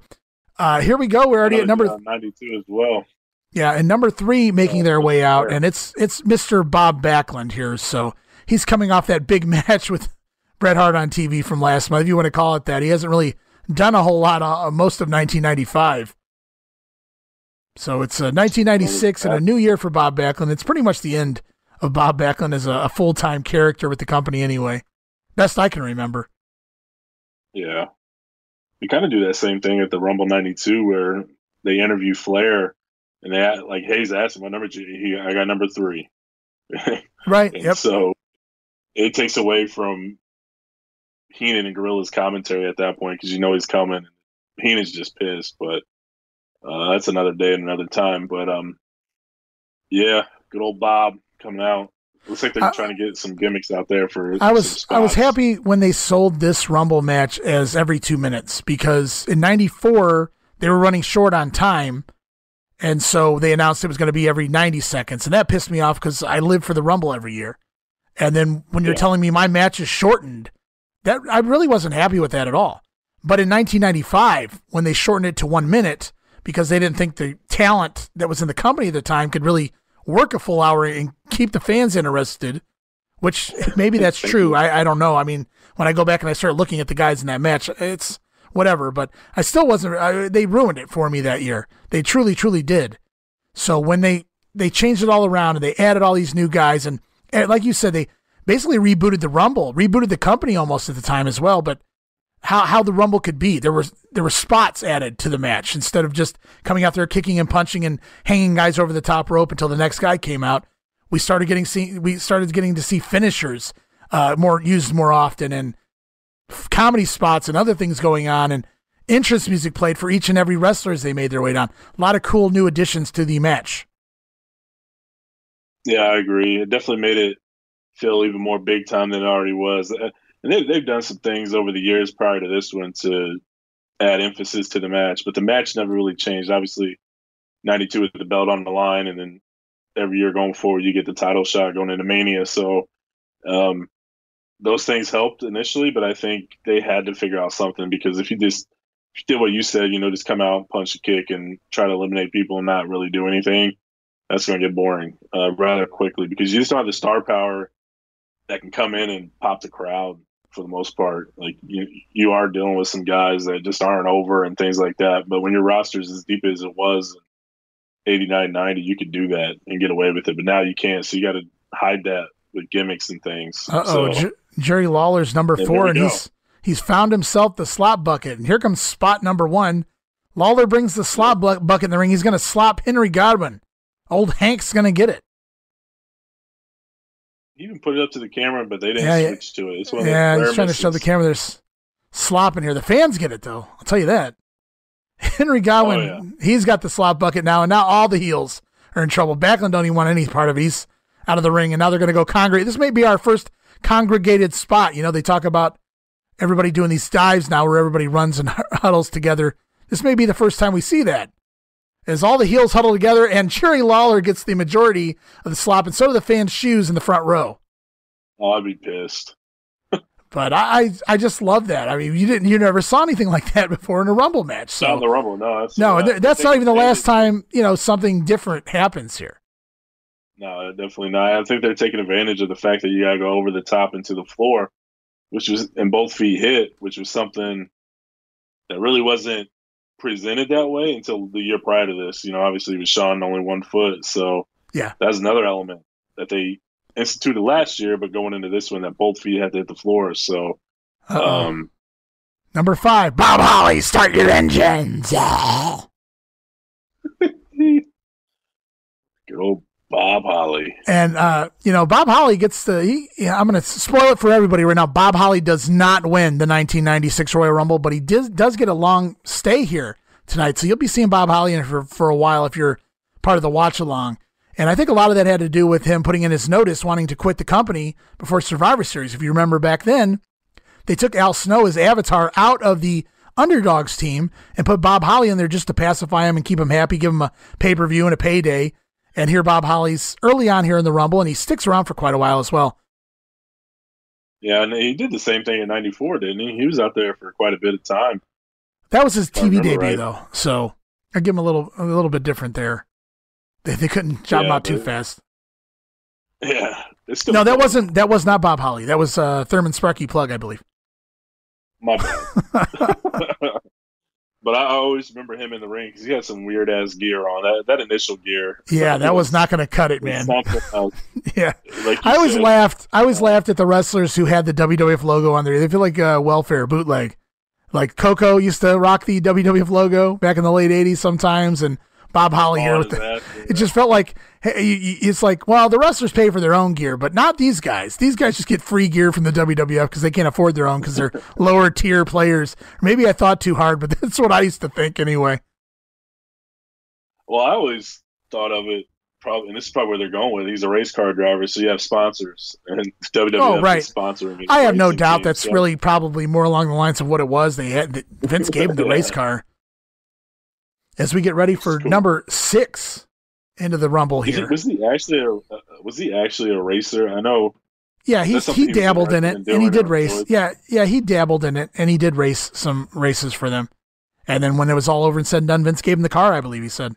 here we go. We're already at number 92 as well. Yeah, and number 3 making their way out, and it's Mr. Bob Backlund here. So he's coming off that big match with Bret Hart on TV from last month, if you want to call it that. He hasn't really done a whole lot most of 1995. So it's 1996 and a new year for Bob Backlund. It's pretty much the end of Bob Backlund as a full-time character with the company anyway. Best I can remember. Yeah. We kind of do that same thing at the Rumble 92 where they interview Flair and they like Hayes asked him what number I got number 3. Right. Yep. So it takes away from Heenan and Gorilla's commentary at that point because you know he's coming. Heenan's just pissed, but that's another day and another time. But yeah, good old Bob coming out. Looks like they're trying to get some gimmicks out there for. I was happy when they sold this Rumble match as every 2 minutes because in '94 they were running short on time, and so they announced it was going to be every 90 seconds, and that pissed me off because I live for the Rumble every year. And then when you're telling me my match is shortened, that I really wasn't happy with that at all. But in 1995, when they shortened it to 1 minute because they didn't think the talent that was in the company at the time could really work a full hour and keep the fans interested, which maybe that's true. I don't know. I mean, when I go back and I start looking at the guys in that match, it's whatever, but I still wasn't, they ruined it for me that year. They truly, truly did. So when they changed it all around and they added all these new guys and like you said, they basically rebooted the Rumble, rebooted the company almost at the time as well, but how the Rumble could be. There were spots added to the match instead of just coming out there kicking and punching and hanging guys over the top rope until the next guy came out. We started getting to see finishers used more often and comedy spots and other things going on and entrance music played for each and every wrestler as they made their way down. A lot of cool new additions to the match. Yeah, I agree. It definitely made it feel even more big time than it already was. And they've done some things over the years prior to this one to add emphasis to the match, but the match never really changed. Obviously, 92 with the belt on the line, and then every year going forward, you get the title shot going into Mania. So those things helped initially, but I think they had to figure out something because if you did what you said, just come out, punch a kick, and try to eliminate people and not really do anything, that's going to get boring rather quickly because you just don't have the star power that can come in and pop the crowd. For the most part, like you are dealing with some guys that just aren't over and things like that. But when your roster's as deep as it was in 89, 90, you could do that and get away with it. But now you can't. So you got to hide that with gimmicks and things. So, Jerry Lawler's number 4, and he's found himself the slop bucket. And here comes spot number 1. Lawler brings the slop bucket in the ring. He's going to slop Henry Godwin. Old Hank's going to get it. He even put it up to the camera, but they didn't switch to it. It's one he's trying to show the camera there's slop in here. The fans get it, though. I'll tell you that. Henry Godwin, he's got the slop bucket now, and now all the heels are in trouble. Backlund don't even want any part of it. He's out of the ring, and now they're going to go congregate. This may be our first congregated spot. You know, they talk about everybody doing these dives now where everybody runs and huddles together. This may be the first time we see that. As all the heels huddle together, and Jerry Lawler gets the majority of the slop, and so do the fans' shoes in the front row. Oh, I'd be pissed. But I just love that. I mean, you never saw anything like that before in a Rumble match. So not in the Rumble, no. That's not even the last time, you know, something different happens here. No, definitely not. I think they're taking advantage of the fact that you got to go over the top into the floor, which was, and both feet hit, which was something that really wasn't presented that way until the year prior to this. You know, obviously with Shawn only 1 foot. So yeah, that's another element that they instituted last year, but going into this one, that both feet had to hit the floor. So, number 5, Bob Holly, start your engines. Good old Bob Holly. And, you know, Bob Holly gets I'm going to spoil it for everybody right now. Bob Holly does not win the 1996 Royal Rumble, but he does get a long stay here tonight. So you'll be seeing Bob Holly in for a while if you're part of the watch along. And I think a lot of that had to do with him putting in his notice wanting to quit the company before Survivor Series. If you remember back then, they took Al Snow as Avatar out of the Underdogs team and put Bob Holly in there just to pacify him and keep him happy, give him a pay-per-view and a payday. And here Bob Holly's early on here in the Rumble, and he sticks around for quite a while as well. Yeah, and he did the same thing in '94, didn't he? He was out there for quite a bit of time. That was his TV debut, though, so I give him a little bit different there. They couldn't chop him out too fast. Yeah. No, that was not Bob Holly. That was Thurman Sparky Plug, I believe. My bad. But I always remember him in the ring because he had some weird ass gear on. That initial gear. Yeah, that was not going to cut it, man. Yeah, like I always laughed. I always laughed at the wrestlers who had the WWF logo on there. They feel like welfare bootleg. Like Coco used to rock the WWF logo back in the late '80s sometimes, and Bob Holly here with it just felt like, hey, it's like, well, the wrestlers pay for their own gear, but not these guys. These guys just get free gear from the WWF because they can't afford their own because they're lower tier players. Maybe I thought too hard, but that's what I used to think anyway. Well, I always thought of it probably, and this is probably where they're going with. He's a race car driver, so you have sponsors, and WWF is sponsoring him. I have no doubt that's really probably more along the lines of what it was. They had Vince gave him the race car. As we get ready for number 6 into the Rumble here. Was he actually a racer? I know. Yeah, he dabbled in it, and he did race. Yeah, he dabbled in it, and he did race some races for them. And then when it was all over and said and done, Vince gave him the car, I believe he said.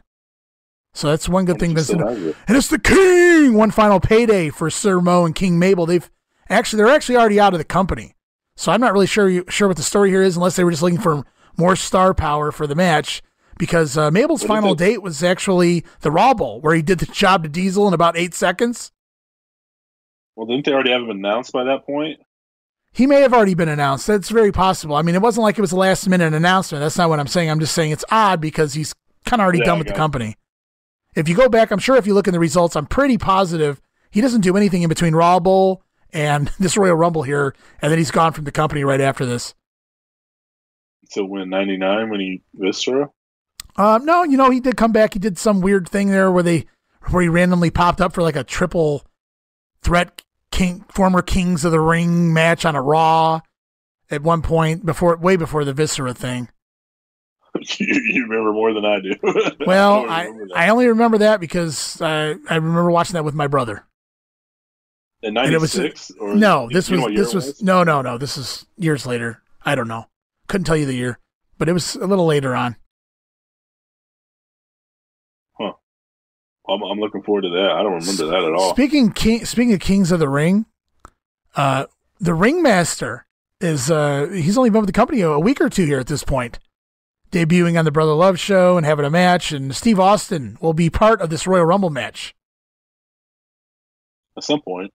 So that's one good thing Vince did. And it's the King! One final payday for Sir Mo and King Mabel. They're actually already out of the company. So I'm not really sure what the story here is, unless they were just looking for more star power for the match. Because Mabel's final date was actually the Raw Bowl, where he did the job to Diesel in about 8 seconds. Well, didn't they already have him announced by that point? He may have already been announced. That's very possible. I mean, it wasn't like it was a last-minute announcement. That's not what I'm saying. I'm just saying it's odd because he's kind of already done with the company. If you go back, I'm sure if you look in the results, I'm pretty positive he doesn't do anything in between Raw Bowl and this Royal Rumble here, and then he's gone from the company right after this. So when 99, when he Viscera? No, you know, he did come back. He did some weird thing there where he randomly popped up for like a triple threat former Kings of the Ring match on a Raw at one point way before the Viscera thing. You remember more than I do. Well, I only remember that because I remember watching that with my brother. In 96? No, this is years later. I don't know. Couldn't tell you the year, but it was a little later on. I'm looking forward to that. I don't remember that at all. Speaking of Kings of the Ring, the Ringmaster is he's only been with the company a week or two here at this point, debuting on the Brother Love show and having a match. And Steve Austin will be part of this Royal Rumble match at some point.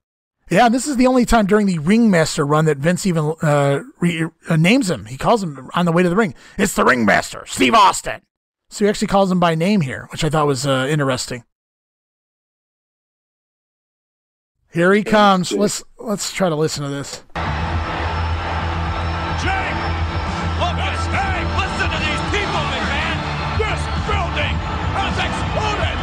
Yeah, and this is the only time during the Ringmaster run that Vince even names him. He calls him on the way to the ring. It's the Ringmaster, Steve Austin. So he actually calls him by name here, which I thought was interesting. Here he comes. Let's try to listen to this. Jake! Look, hey, listen to these people, McMahon! This building has exploded!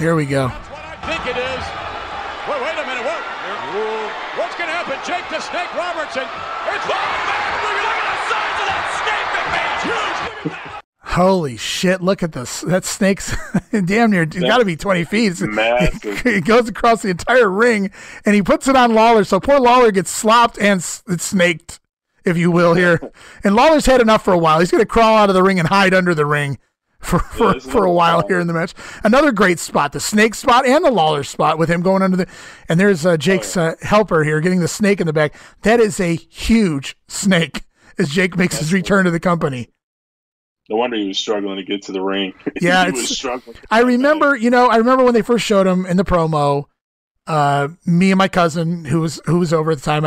Here we go. That's what I think it is. Wait a minute. What's going to happen? Jake the Snake Robertson. It's look at the size of that snake. That man's huge. Holy shit, look at this. That snake's damn near, it's got to be 20 feet. It's massive. It goes across the entire ring, and he puts it on Lawler, so poor Lawler gets slopped and it's snaked, if you will, here. And Lawler's had enough for a while. He's going to crawl out of the ring and hide under the ring for a while here in the match. Another great spot, the snake spot and the Lawler spot with him going under the, and there's Jake's helper here getting the snake in the back. That is a huge snake as Jake makes his return to the company. No wonder he was struggling to get to the ring. Yeah, he was struggling. I remember when they first showed him in the promo. Me and my cousin, who was over at the time,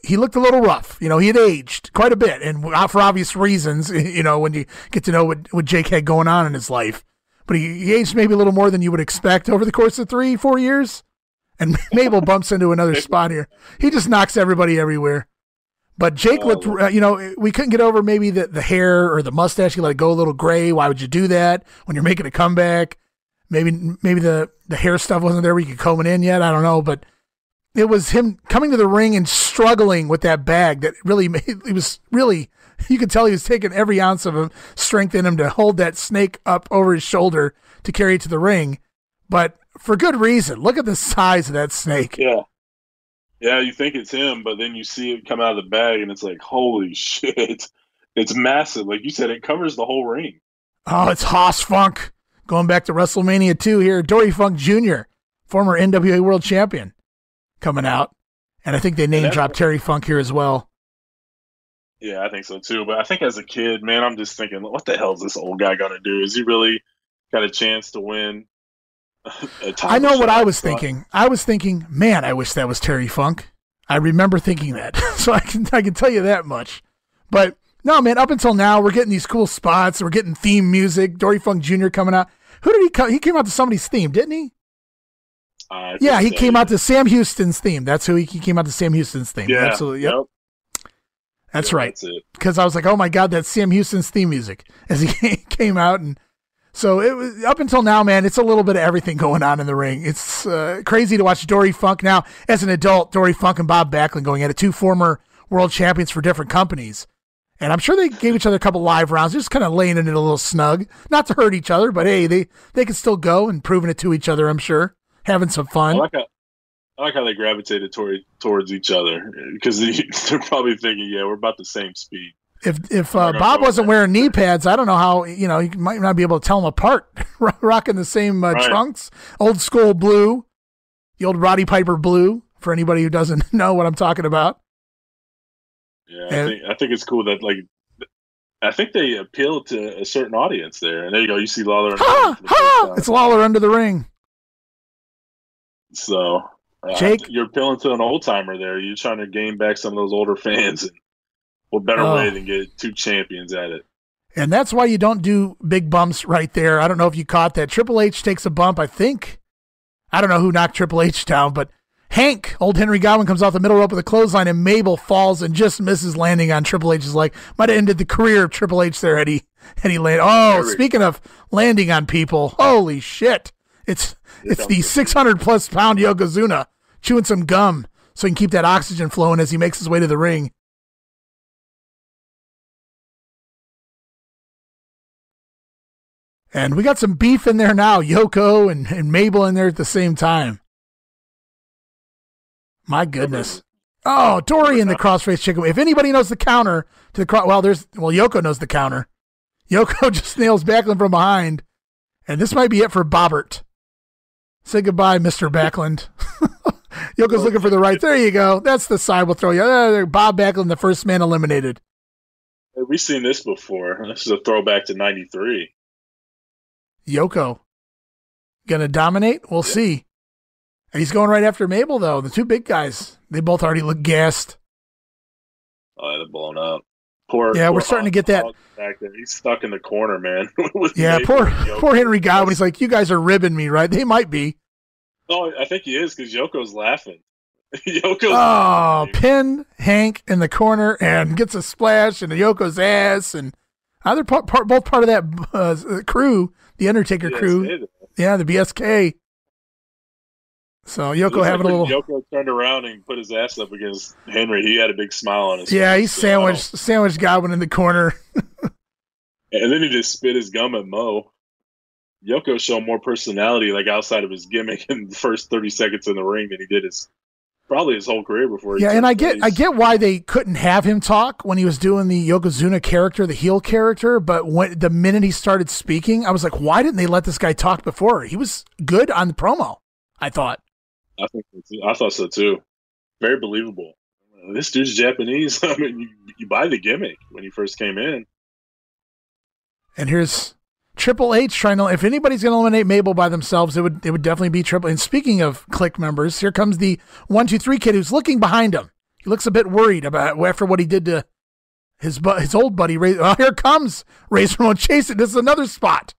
he looked a little rough. He had aged quite a bit, and for obvious reasons. When you get to know what Jake had going on in his life, but he aged maybe a little more than you would expect over the course of 3-4 years. And Mabel bumps into another spot here. He just knocks everybody everywhere. But Jake looked, we couldn't get over maybe the hair or the mustache. You let it go a little gray. Why would you do that when you're making a comeback? Maybe the hair stuff wasn't there where you could comb it in yet. I don't know. But it was him coming to the ring and struggling with that bag that really you could tell he was taking every ounce of strength in him to hold that snake up over his shoulder to carry it to the ring. But for good reason. Look at the size of that snake. Yeah. Yeah, you think it's him, but then you see it come out of the bag, and it's like, holy shit. It's massive. Like you said, it covers the whole ring. Oh, it's Haas Funk. Going back to WrestleMania 2 here. Dory Funk Jr., former NWA World Champion, coming out. And I think they name-dropped Terry Funk here as well. Yeah, I think so too. But I think as a kid, man, I'm just thinking, what the hell is this old guy going to do? Is he really got a chance to win? I know what I was thinking. I was thinking, man, I wish that was Terry Funk. I remember thinking that. So I can tell you that much. But no, man, up until now, we're getting these cool spots. We're getting theme music. Dory Funk Jr. coming out. Who did he come? He came out to somebody's theme, didn't he? Yeah, he came out to Sam Houston's theme. That's who he came out to Sam Houston's theme. Yeah, absolutely. Yep. That's right. Because I was like, oh my God, that's Sam Houston's theme music as he came out. And so it was up until now, man, it's a little bit of everything going on in the ring. It's crazy to watch Dory Funk now as an adult, Dory Funk and Bob Backlund going at it, two former world champions for different companies. And I'm sure they gave each other a couple live rounds, just kind of laying in it a little snug, not to hurt each other, but hey, they can still go and proving it to each other, I'm sure, having some fun. I like how they gravitated towards each other because they're probably thinking, yeah, we're about the same speed. If Bob wasn't wearing knee pads, I don't know how, you might not be able to tell them apart, rocking the same trunks, old school blue, the old Roddy Piper blue, for anybody who doesn't know what I'm talking about. Yeah, I think it's cool that, like, I think they appeal to a certain audience there. And there you go, you see Lawler. It's Lawler under the ring. So, Jake, you're appealing to an old timer there. You're trying to gain back some of those older fans. And what better way than get two champions at it? And that's why you don't do big bumps right there. I don't know if you caught that. Triple H takes a bump, I think. I don't know who knocked Triple H down, but Hank, old Henry Godwin, comes off the middle rope of the clothesline, and Mabel falls and just misses landing on Triple H's leg. Might have ended the career of Triple H there had he landed. Oh, speaking of landing on people, holy shit. It's the 600-plus pound Yokozuna chewing some gum so he can keep that oxygen flowing as he makes his way to the ring. And we got some beef in there now, Yoko and Mabel in there at the same time. My goodness. Oh, Dory in the crossface chicken. If anybody knows the counter to the Yoko knows the counter. Yoko just nails Backlund from behind. And this might be it for Bobbert. Say goodbye, Mr. Backlund. Yoko's looking for the right. There you go. That's the side we'll throw you. Bob Backlund, the first man eliminated. We've seen this before. This is a throwback to 93. Yoko. Gonna dominate? We'll see. And he's going right after Mabel, though. The two big guys, they both already look gassed. Oh, they're blown up. We're starting to get that. Back there. He's stuck in the corner, man. Yeah, poor Henry Godwin. He's like, you guys are ribbing me, right? They might be. Oh, I think he is because Yoko's laughing. Pin Hank in the corner and gets a splash and Yoko's ass. And they're both part of that crew, the Undertaker crew. Yeah, the BSK. So Yoko having a little. Yoko turned around and put his ass up against Henry. He had a big smile on his face. Yeah, he sandwiched Godwin in the corner. And then he just spit his gum at Mo. Yoko showed more personality, like outside of his gimmick, in the first 30 seconds in the ring than he did probably his whole career before. Yeah, and I get why they couldn't have him talk when he was doing the Yokozuna character, the heel character. But the minute he started speaking, I was like, why didn't they let this guy talk before? He was good on the promo, I thought. I thought so too. Very believable. This dude's Japanese. I mean, you buy the gimmick when he first came in. And here's Triple H trying to. If anybody's going to eliminate Mabel by themselves, it would definitely be Triple. And speaking of Click members, here comes the 1-2-3 kid who's looking behind him. He looks a bit worried about after what he did to his old buddy. Here comes Razor Ramon chasing. This is another spot.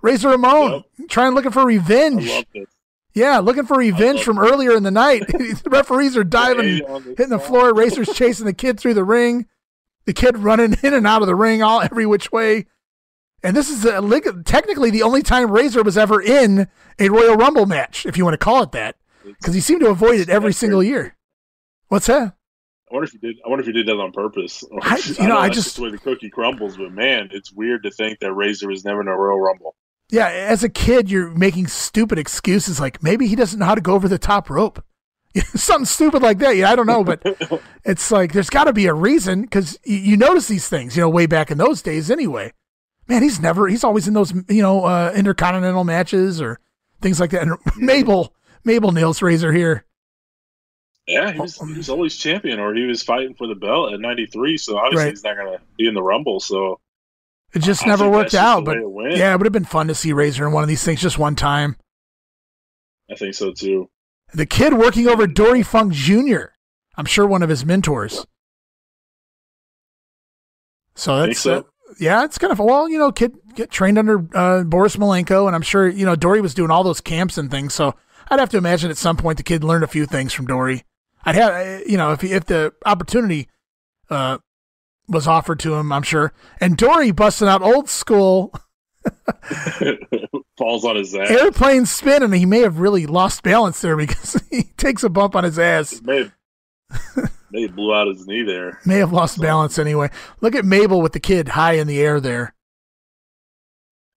Razor Ramon looking for revenge. I love this. Yeah, looking for revenge from earlier in the night. The referees are diving, hitting the floor. Razor's chasing the kid through the ring. The kid running in and out of the ring every which way. And this is technically the only time Razor was ever in a Royal Rumble match, if you want to call it that, because he seemed to avoid it every single year. What's that? I wonder if he did that on purpose. That's just the way the cookie crumbles. But man, it's weird to think that Razor was never in a Royal Rumble. Yeah, as a kid, you're making stupid excuses like maybe he doesn't know how to go over the top rope. Something stupid like that. Yeah, I don't know, but it's like there's got to be a reason because you notice these things, way back in those days anyway. Man, he's always in those, intercontinental matches or things like that. And Mabel nails Razor here. Yeah, he was always champion, or he was fighting for the belt at 93, so obviously he's not going to be in the Rumble, so. It just never worked out, but yeah, it would have been fun to see Razor in one of these things just one time. I think so too. The kid working over Dory Funk Jr., I'm sure one of his mentors. So that's yeah, it's kind of kid get trained under Boris Malenko, and I'm sure Dory was doing all those camps and things. So I'd have to imagine at some point the kid learned a few things from Dory. I'd have if the opportunity was offered to him, I'm sure. And Dory busting out old school. Falls on his ass. Airplane spin, and he may have really lost balance there because he takes a bump on his ass. May have blew out his knee there. May have lost balance anyway. Look at Mabel with the kid high in the air there.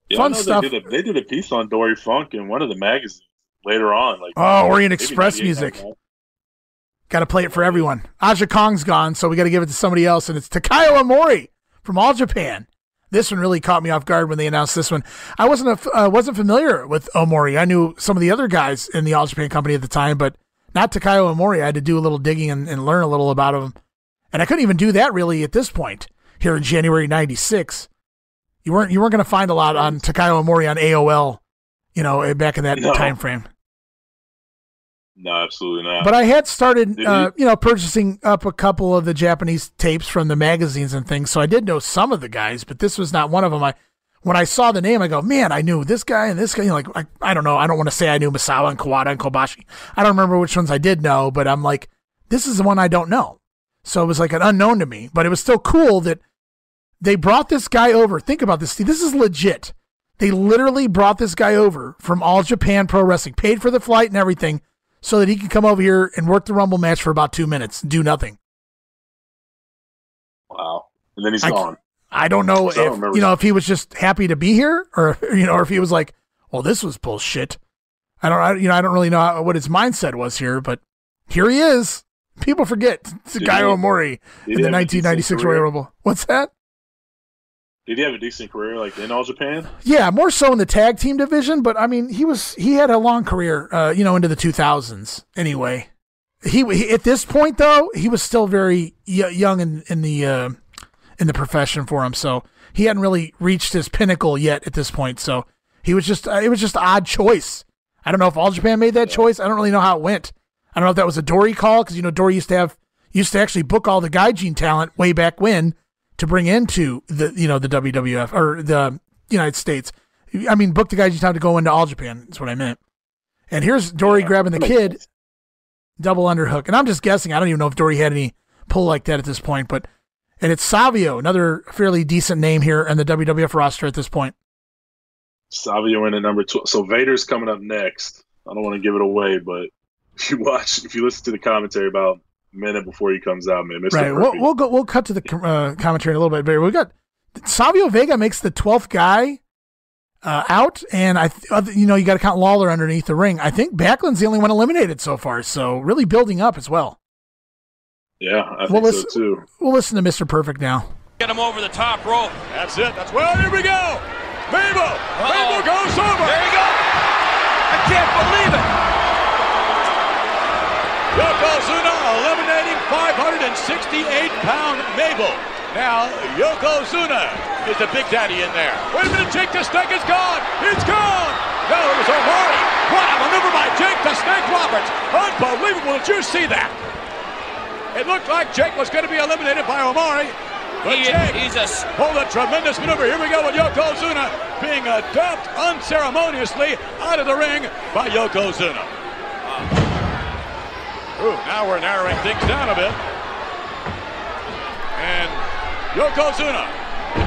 Yeah, fun stuff. They did a piece on Dory Funk in one of the magazines later on. Orient Express music. Got to play it for everyone. Aja Kong's gone, so we got to give it to somebody else, and it's Takayo Omori from All Japan. This one really caught me off guard when they announced this one. I wasn't familiar with Omori. I knew some of the other guys in the All Japan company at the time, but not Takayo Omori. I had to do a little digging and learn a little about him. And I couldn't even do that really at this point here in January 96. You weren't going to find a lot on Takayo Omori on AOL, back in that time frame. No, absolutely not. But I had started, purchasing up a couple of the Japanese tapes from the magazines and things, so I did know some of the guys, but this was not one of them. When I saw the name, I go, man, I knew this guy and this guy. I don't know. I don't want to say I knew Misawa and Kawada and Kobashi. I don't remember which ones I did know, but I'm like, this is the one I don't know. So it was like an unknown to me, but it was still cool that they brought this guy over. Think about this. See, this is legit. They literally brought this guy over from All Japan Pro Wrestling, paid for the flight and everything, so that he could come over here and work the Rumble match for about 2 minutes, do nothing. Wow. And then he's gone. I don't know if he was just happy to be here or if he was like, well, this was bullshit. I don't really know what his mindset was here, but here he is. People forget Takayo Omori in the 1996 Royal Rumble. What's that? Did he have a decent career in All Japan? Yeah, more so in the tag team division, but I mean, he had a long career, into the 2000s anyway. He at this point though, he was still very young in the profession for him, so he hadn't really reached his pinnacle yet at this point. So it was just an odd choice. I don't know if All Japan made that choice. I don't really know how it went. I don't know if that was a Dory call because Dory used to actually book all the Gaijin talent way back when to bring into the the WWF or the United States. I mean, book the Gaijin talent to go into All Japan. That's what I meant. And here's Dory grabbing the kid, double underhook. And I'm just guessing. I don't even know if Dory had any pull like that at this point, and it's Savio, another fairly decent name here in the WWF roster at this point. Savio in at number 12. So Vader's coming up next. I don't want to give it away, but if you listen to the commentary about a minute before he comes out, man, Mr. Right. Perfect. We'll cut to the commentary in a little bit. We got Savio Vega makes the 12th guy out, and you got to count Lawler underneath the ring. I think Backlund's the only one eliminated so far, so really building up as well. Yeah, I think so too. We'll listen to Mr. Perfect now. Get him over the top rope. That's it. Well, here we go. Mabel. Mabel goes over. There you go. I can't believe it. Yokozuna eliminating 568-pound Mabel. Now, Yokozuna is the big daddy in there. Wait a minute, Jake the Snake is gone. It's gone. No, it was Omari. What a maneuver by Jake the Snake Roberts. Unbelievable. Did you see that? It looked like Jake was going to be eliminated by Omari. But Jake pulled a tremendous maneuver. Here we go with Yokozuna being dumped unceremoniously out of the ring by Yokozuna. Ooh, now we're narrowing things down a bit. And Yokozuna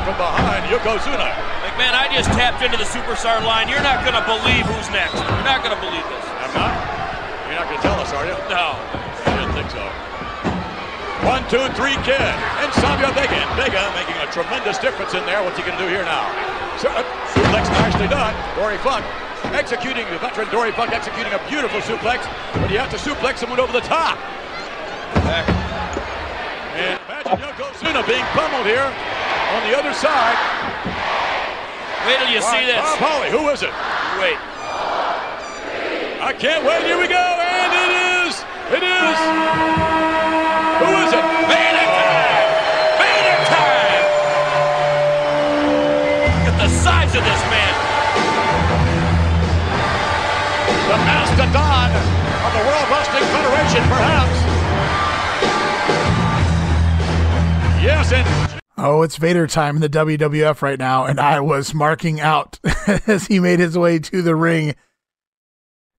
from behind. Yokozuna. McMahon, I just tapped into the superstar line. You're not going to believe who's next. You're not going to believe this. I'm not? You're not going to tell us, are you? No. I didn't think so. 1, 2, 3, kid. And Savio Vega. Vega making a tremendous difference in there. What's he going to do here now? Suplex nicely done. Dory Funk executing, the veteran Dory Funk executing a beautiful suplex. But you have to suplex someone over the top. And imagine Yokozuna being pummeled here on the other side. Wait till you see this. Holly, who is it? Wait. I can't wait. Here we go. And it is. Who is it? Vader time! Vader time! Look at the size of this man. The mastodon of the World Wrestling Federation, perhaps. Yes, and... Oh, it's Vader time in the WWF right now, and I was marking out as he made his way to the ring.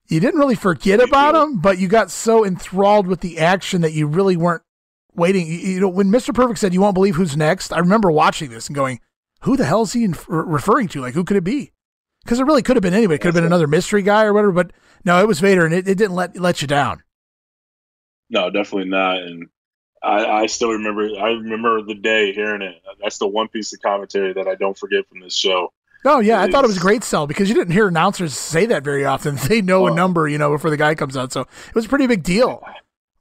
You didn't really forget about him, but you got so enthralled with the action that you really weren't waiting. When Mr. Perfect said, "You won't believe who's next," I remember watching this and going, who the hell is he referring to? Like, who could it be? Because it really could have been anybody. It could have been another mystery guy or whatever, but no, it was Vader, and it didn't let you down. No, definitely not. And I still remember, the day hearing it. That's the one piece of commentary that I don't forget from this show. Oh, yeah, I thought it was a great sell because you didn't hear announcers say that very often. They know a number, before the guy comes out. So it was a pretty big deal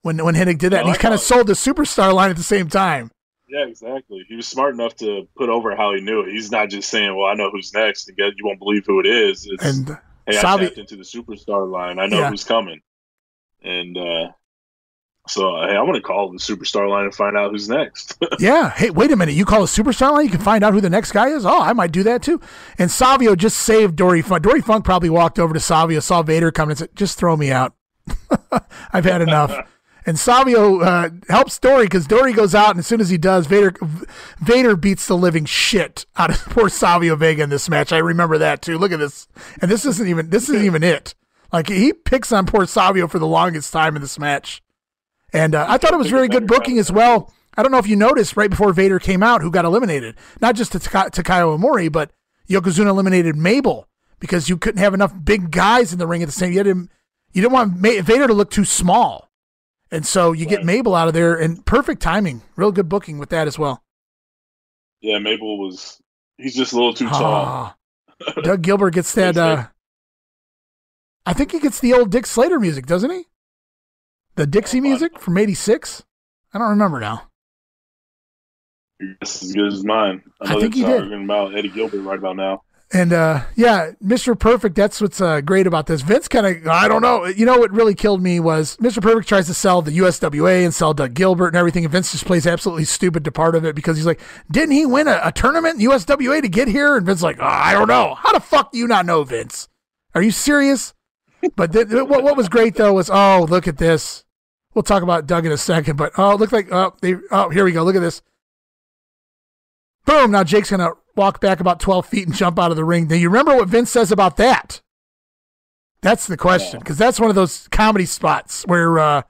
when Hennig did that. And he kind of sold the superstar line at the same time. Yeah, exactly. He was smart enough to put over how he knew it. He's not just saying, well, I know who's next. And you won't believe who it is. It's, hey, I tapped into the superstar line. I know who's coming. And so, hey, I want to call the superstar line and find out who's next. Yeah. Hey, wait a minute. You call a superstar line, you can find out who the next guy is? Oh, I might do that too. And Savio just saved Dory Funk. Dory Funk probably walked over to Savio, saw Vader coming and said, just throw me out. I've had enough. And Savio helps Dory because Dory goes out, and as soon as he does, Vader beats the living shit out of poor Savio Vega in this match. I remember that too. Look at this. And this isn't even it. Like, he picks on poor Savio for the longest time in this match. And I thought it was very good booking as well. I don't know if you noticed right before Vader came out who got eliminated. Not just Takayo Omori, but Yokozuna eliminated Mabel because you couldn't have enough big guys in the ring at the same time. You didn't want Vader to look too small. And so you get Mabel out of there, and perfect timing. Real good booking with that as well. Yeah, he's just a little too tall. Doug Gilbert gets that. I think he gets the old Dick Slater music, doesn't he? The Dixie music from '86? I don't remember now. It's as good as mine. I think he did. Talking about Eddie Gilbert right about now. And, Mr. Perfect, that's what's great about this. Vince kind of, I don't know. What really killed me was Mr. Perfect tries to sell the USWA and sell Doug Gilbert and everything, and Vince just plays absolutely stupid to part of it because he's like, didn't he win a tournament in USWA to get here? And Vince's like, I don't know. How the fuck do you not know, Vince? Are you serious? But what was great, though, was, look at this. We'll talk about Doug in a second, but it looks like, here we go. Look at this. Boom. Now Jake's going to walk back about 12 feet and jump out of the ring. Now, you remember what Vince says about that? That's the question, because that's one of those comedy spots where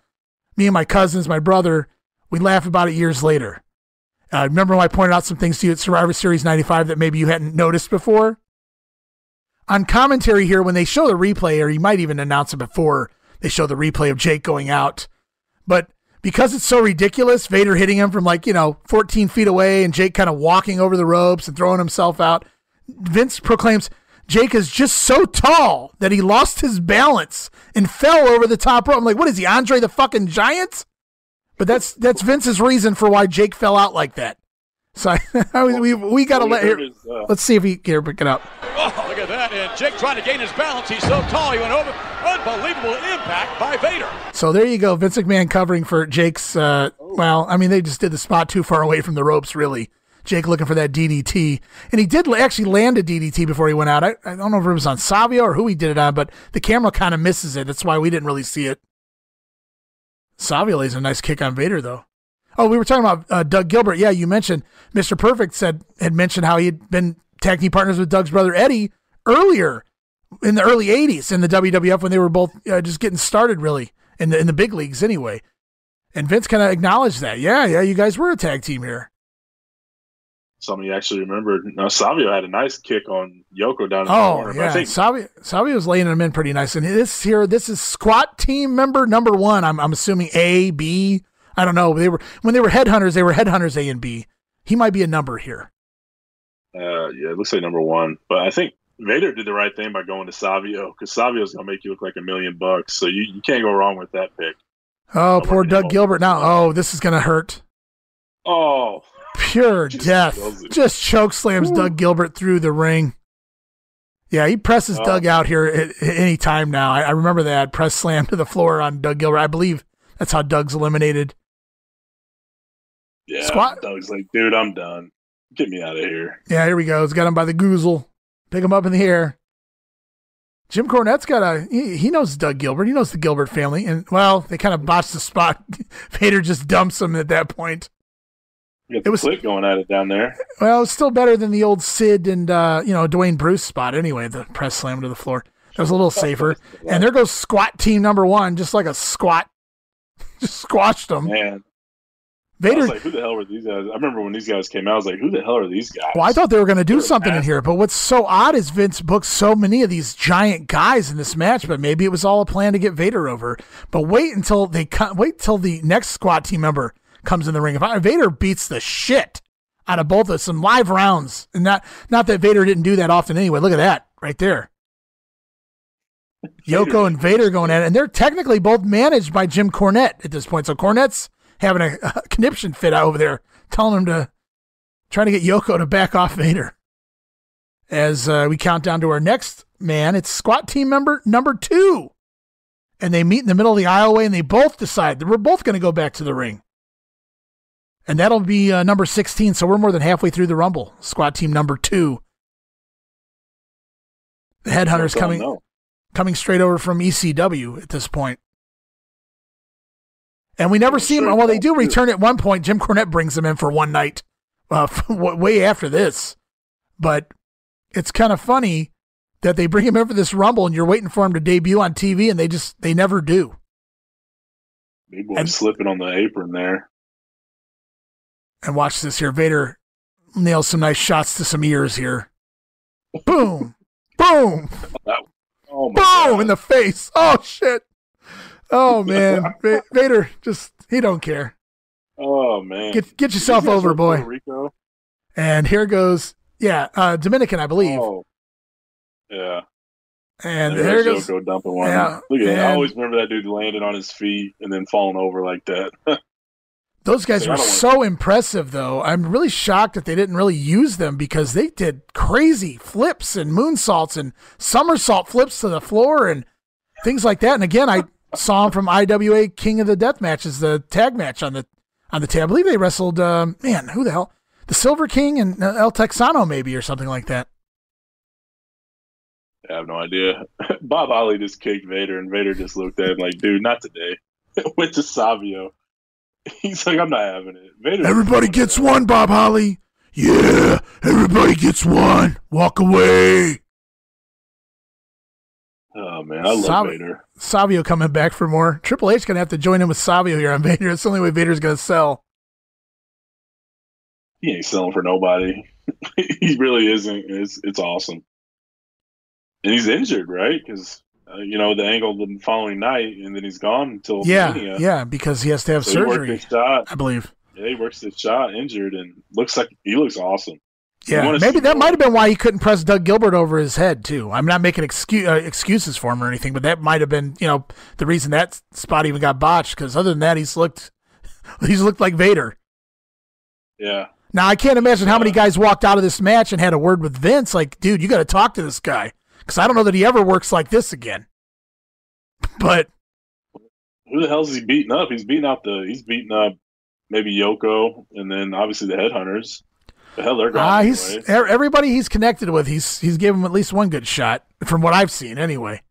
me and my cousins, my brother, we laugh about it years later. Remember when I pointed out some things to you at Survivor Series 95 that maybe you hadn't noticed before? on commentary here, when they show the replay, or you might even announce it before they show the replay of Jake going out, but because it's so ridiculous, Vader hitting him from 14 feet away and Jake kind of walking over the ropes and throwing himself out, Vince proclaims Jake is just so tall that he lost his balance and fell over the top rope. I'm like, what is he, Andre the fucking Giant? But that's Vince's reason for why Jake fell out like that. So we got to let here. Let's see if he can pick it up. Oh, look at that. And Jake trying to gain his balance. He's so tall, he went over. Unbelievable impact by Vader. So there you go. Vince McMahon covering for Jake's, they just did the spot too far away from the ropes, really. Jake looking for that DDT. And he did actually land a DDT before he went out. I don't know if it was on Savio or who he did it on, but the camera kind of misses it. That's why we didn't really see it. Savio lays a nice kick on Vader, though. Oh, we were talking about Doug Gilbert. Yeah, you mentioned Mr. Perfect had mentioned how he had been tag team partners with Doug's brother Eddie earlier in the early 80s in the WWF when they were both just getting started, really, in the big leagues anyway. And Vince kind of acknowledged that. Yeah, you guys were a tag team here. Somebody actually remembered. Now, Savio had a nice kick on Yoko down in the corner. Yeah. I think Savio was laying him in pretty nice. And this is squat team member number 1. I'm assuming A, B. I don't know. When they were headhunters A and B. He might be a number here. It looks like number 1. But I think Vader did the right thing by going to Savio, because Savio's going to make you look like $1 million. So you can't go wrong with that pick. Oh, poor Doug Gilbert now. Oh, this is going to hurt. Oh. Pure death. Just choke slams Doug Gilbert through the ring. Yeah, he presses Doug out here at any time now. I remember that press slam to the floor on Doug Gilbert. I believe that's how Doug's eliminated. Yeah, Doug's like, dude, I'm done. Get me out of here. Yeah, here we go. He's got him by the goozle. Pick him up in the air. Jim Cornette's he knows Doug Gilbert. He knows the Gilbert family. And, well, they kind of botched the spot. Vader just dumps him at that point. You got the clip going at it down there. Well, it's still better than the old Sid and, Dwayne Bruce spot anyway, the press slam to the floor. That was a little safer. And there goes squat team number 1, just like a squat. Just squashed them. Man. Vader, I was like, who the hell were these guys? I remember when these guys came out, I was like, who the hell are these guys? Well, I thought they were going to do something in here, but what's so odd is Vince booked so many of these giant guys in this match, but maybe it was all a plan to get Vader over. But wait till the next squat team member comes in the ring. If Vader beats the shit out of both of some live rounds, and not that Vader didn't do that often anyway. Look at that right there. Yoko and Vader going at it, and they're technically both managed by Jim Cornette at this point. So Cornette's having a conniption fit out over there, telling him to try to get Yoko to back off Vader. As we count down to our next man, it's squat team member number 2. And they meet in the middle of the aisleway, and they both decide that we're both going to go back to the ring. And that'll be number 16, so we're more than halfway through the Rumble. Squat team number 2. The Headhunter's coming straight over from ECW at this point. And we never see him. Well, they do return at one point. Jim Cornette brings them in for one night, way after this. But it's kind of funny that they bring him in for this Rumble, and you're waiting for him to debut on TV, and they never do. Big boy slipping on the apron there. And watch this here. Vader nails some nice shots to some ears here. Boom. Boom. Boom God. In the face. Oh, shit. Oh, man. Vader, he don't care. Oh, man. Get yourself over, boy. Rico? And here goes, Dominican, I believe. Oh. Yeah. And there goes. Yoko dumping one. Yeah, look at that. I always remember that dude landing on his feet and then falling over like that. Those guys were so impressive, though. I'm really shocked that they didn't really use them because they did crazy flips and moonsaults and somersault flips to the floor and things like that. And again, I saw them from IWA King of the Death matches, the tag match on the tag. I believe they wrestled, who the hell? The Silver King and El Texano maybe or something like that. I have no idea. Bob Holly just kicked Vader, and Vader just looked at him like, dude, not today. Went to Savio. He's like, I'm not having it. Vader, everybody gets one, Bob Holly. Yeah, everybody gets one. Walk away. Oh, man, I love Vader. Savio coming back for more. Triple H going to have to join in with Savio here on Vader. It's the only way Vader's going to sell. He ain't selling for nobody. He really isn't. It's awesome. And he's injured, right? Because, the angle the following night, and then he's gone until Mania. Yeah, because he has to have surgery, he worked his shot. I believe. Yeah, he works his shot injured, and looks like he looks awesome. Yeah, maybe that might have been why he couldn't press Doug Gilbert over his head, too. I'm not making excuses for him or anything, but that might have been, the reason that spot even got botched, because other than that, he's looked like Vader. Yeah. Now, I can't imagine how many guys walked out of this match and had a word with Vince, like, dude, you got to talk to this guy, because I don't know that he ever works like this again. But who the hell is he beating up? He's beating up maybe Yoko, and then obviously the Headhunters. The hell they're gone. Everybody he's connected with, he's given him at least one good shot, from what I've seen, anyway.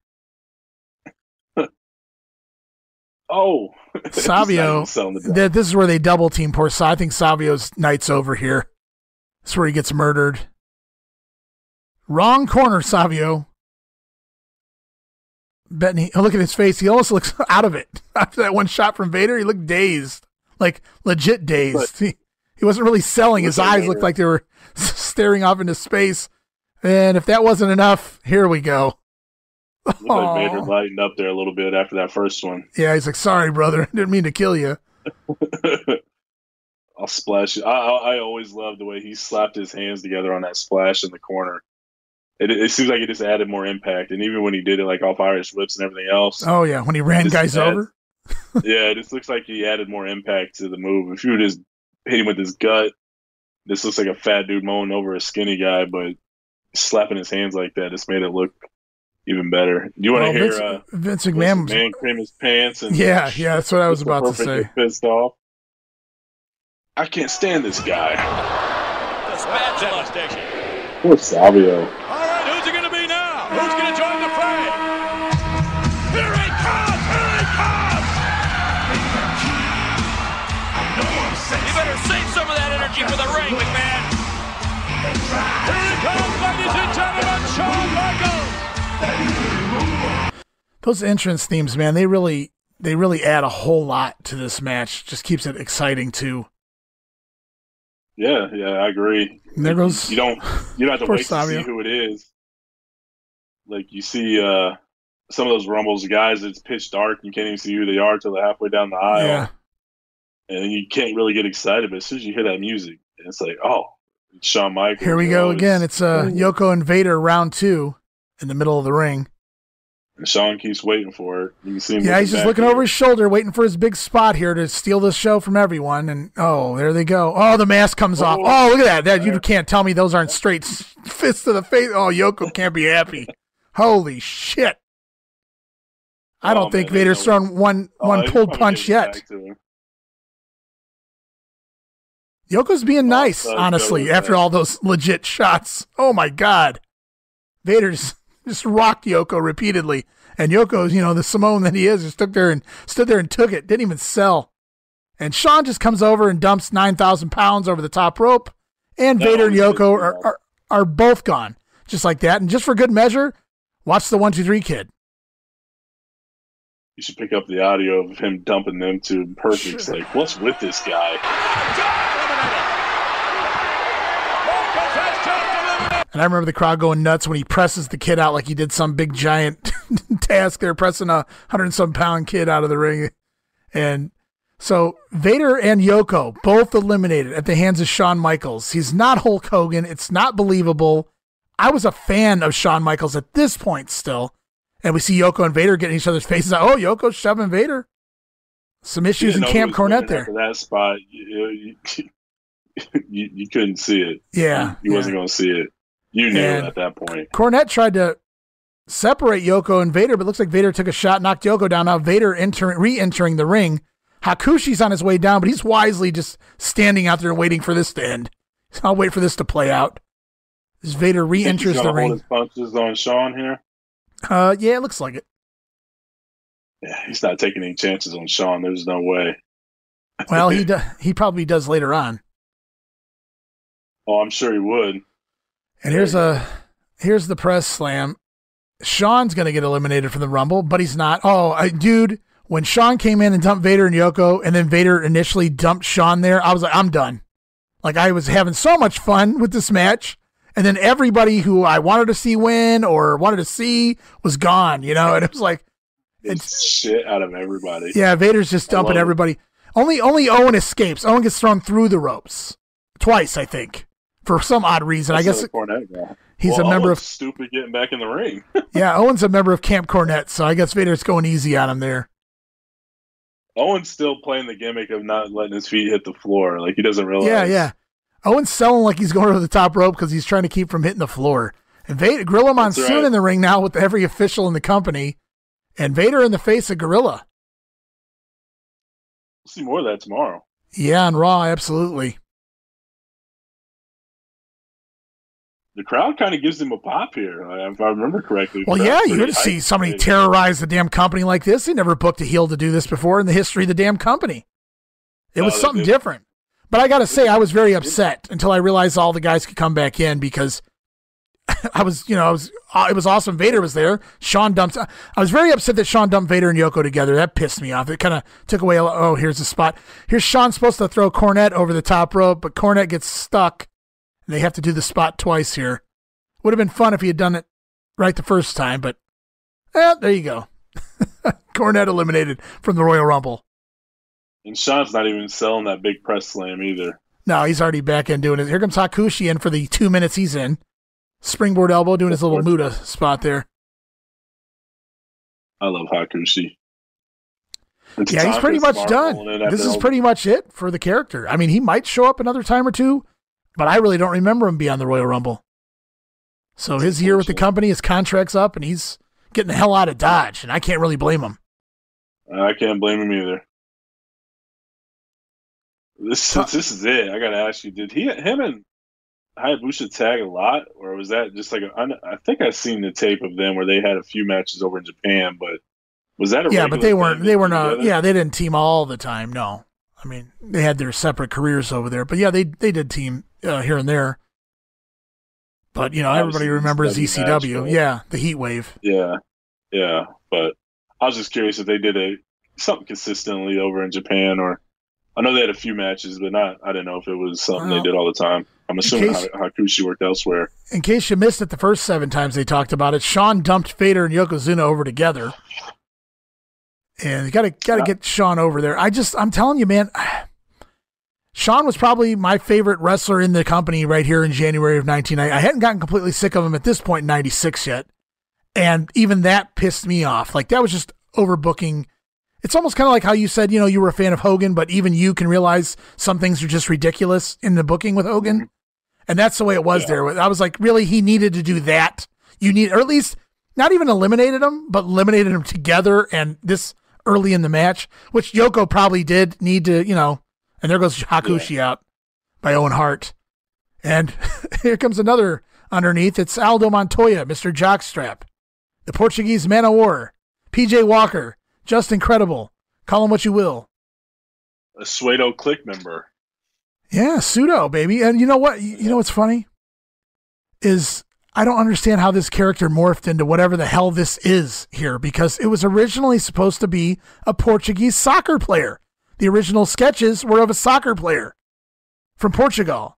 Oh, Savio. This is where they double team poor Savio. I think Savio's night's over here. This is where he gets murdered. Wrong corner, Savio. Look at his face. He almost looks out of it. After that one shot from Vader, he looked dazed. Like, legit dazed. He wasn't really selling. His eyes looked like they were staring off into space. And if that wasn't enough, here we go. Looked like Vader lightened up there a little bit after that first one. Yeah, he's like, sorry, brother. I didn't mean to kill you. I'll splash you. I always loved the way he slapped his hands together on that splash in the corner. It seems like it just added more impact. And even when he did it like off Irish whips and everything else. Oh, yeah, when he ran guys over. Yeah, it just looks like he added more impact to the move. If you would just hit him with his gut, this looks like a fat dude mowing over a skinny guy, but slapping his hands like that just made it look even better. Do you want to hear Vince McMahon cream his pants? And yeah, that's what I was about to say. Pissed off. I can't stand this guy. The spatula station. Poor Savio. All right, who's it going to be now? Who's going to join the fray? Here he comes! Here he comes! You better save some of that energy for the ring, McMahon. Here he comes, ladies and gentlemen, Shawn Michaels! Those entrance themes, man, they really add a whole lot to this match. Just keeps it exciting too. Yeah, I agree. And there goes. You don't have to wait to see who it is. Like you see some of those Rumbles, the guys, it's pitch dark. You can't even see who they are till they're halfway down the aisle. Yeah. And you can't really get excited, but as soon as you hear that music, it's like, oh, it's Shawn Michaels. Here we go again. It's Yoko and Vader round 2 in the middle of the ring. And Shawn keeps waiting for it. You can see him. Yeah, he's just looking over his shoulder, waiting for his big spot here to steal this show from everyone. And, oh, there they go. Oh, the mask comes off. Oh, look at that. You can't tell me those aren't straight fists to the face. Oh, Yoko can't be happy. Holy shit. I don't think Vader's thrown one pulled punch yet. Yoko's being nice, honestly, after all those legit shots. Oh, my God. Vader's just rocked Yoko repeatedly. And Yoko's, the Samoan that he is, just stood there and took it. Didn't even sell. And Shawn just comes over and dumps 9,000 pounds over the top rope. And Vader and Yoko are both gone. Just like that. And just for good measure, watch the 1, 2, 3 kid. You should pick up the audio of him dumping them to perfect. Sure. Like, what's with this guy? And I remember the crowd going nuts when he presses the kid out like he did some big giant task. They're pressing a 100-some-pound kid out of the ring. And so Vader and Yoko both eliminated at the hands of Shawn Michaels. He's not Hulk Hogan. It's not believable. I was a fan of Shawn Michaels at this point still. And we see Yoko and Vader getting each other's faces. Oh, Yoko's shoving Vader. Some issues in Camp Cornette there. After that spot, you couldn't see it. Yeah. You wasn't going to see it. You knew at that point. Cornette tried to separate Yoko and Vader, but it looks like Vader took a shot, knocked Yoko down. Now Vader re-entering the ring. Hakushi's on his way down, but he's wisely just standing out there and waiting for this to end. I'll wait for this to play out. As Vader re-enters the ring. Hold his punches on Shawn here? Yeah, it looks like it. Yeah, he's not taking any chances on Shawn. There's no way. Well, he probably does later on. Oh, I'm sure he would. And here's the press slam. Shawn's going to get eliminated from the Rumble, but he's not. Oh, dude, when Shawn came in and dumped Vader and Yoko, and then Vader initially dumped Shawn there, I was like, I'm done. Like, I was having so much fun with this match, And then everybody who I wanted to see win or wanted to see was gone, and it was like, it's shit out of everybody. Yeah, Vader's just dumping everybody. Only Owen escapes. Owen gets thrown through the ropes twice, I think, for some odd reason. I guess he's a member of stupid getting back in the ring. Yeah, Owen's a member of Camp Cornette, so I guess Vader's going easy on him there. Owen's still playing the gimmick of not letting his feet hit the floor, like he doesn't realize. Yeah. Owen's selling like he's going over the top rope because he's trying to keep from hitting the floor. And Gorilla Monsoon in the ring now with every official in the company, and Vader in the face of Gorilla. We'll see more of that tomorrow. Yeah, on Raw, absolutely. The crowd kind of gives him a pop here, if I remember correctly. Well, yeah, you would see somebody terrorize the damn company like this. They never booked a heel to do this before in the history of the damn company. It was something different. But I got to say, I was very upset until I realized all the guys could come back in because it was awesome. Vader was there. Shawn dumped. I was very upset that Shawn dumped Vader and Yoko together. That pissed me off. It kind of took away. Oh, here's the spot. Here's Shawn supposed to throw Cornette over the top rope, but Cornette gets stuck. And they have to do the spot twice here. Would have been fun if he had done it right the first time, but there you go. Cornette eliminated from the Royal Rumble. And Shawn's not even selling that big press slam either. No, he's already back in doing it. Here comes Hakushi in for the 2 minutes he's in. Springboard elbow doing his little Muda spot there. I love Hakushi. Yeah, he's pretty much done. This is pretty much it for the character. I mean, he might show up another time or two, but I really don't remember him being on the Royal Rumble. So his year with the company, his contract's up, and he's getting the hell out of Dodge, and I can't really blame him. I can't blame him either. This is it. I got to ask you, did him and Hayabusa tag a lot, or was that just like I think I've seen the tape of them where they had a few matches over in Japan, but was that a but they weren't they didn't team all the time, no. I mean, they had their separate careers over there, but yeah, they did team here and there. But everybody remembers ECW, the Heat Wave. Yeah. But I was just curious if they did something consistently over in Japan, or I know they had a few matches, but I didn't know if it was something they did all the time. I'm assuming Hakushi worked elsewhere. In case you missed it, the first 7 times they talked about it, Shawn dumped Vader and Yokozuna over together. And you gotta get Shawn over there. I'm telling you, man, Shawn was probably my favorite wrestler in the company right here in January of 1990. I hadn't gotten completely sick of him at this point in 96 yet. And even that pissed me off. Like, that was just overbooking. It's almost kind of like how you said, you were a fan of Hogan, but even you can realize some things are just ridiculous in the booking with Hogan. Mm-hmm. And that's the way it was there. I was like, really, he needed to do that. Or at least not even eliminated him, but eliminated him together and this early in the match, which Yoko probably did need to, and there goes Hakushi out by Owen Hart. And here comes another underneath. It's Aldo Montoya, Mr. Jockstrap, the Portuguese Man of War, PJ Walker, Just Incredible, call him what you will. A Suedo Click member. Yeah, pseudo, baby. And you know what? You know what's funny? Is I don't understand how this character morphed into whatever the hell this is here, because it was originally supposed to be a Portuguese soccer player. The original sketches were of a soccer player from Portugal.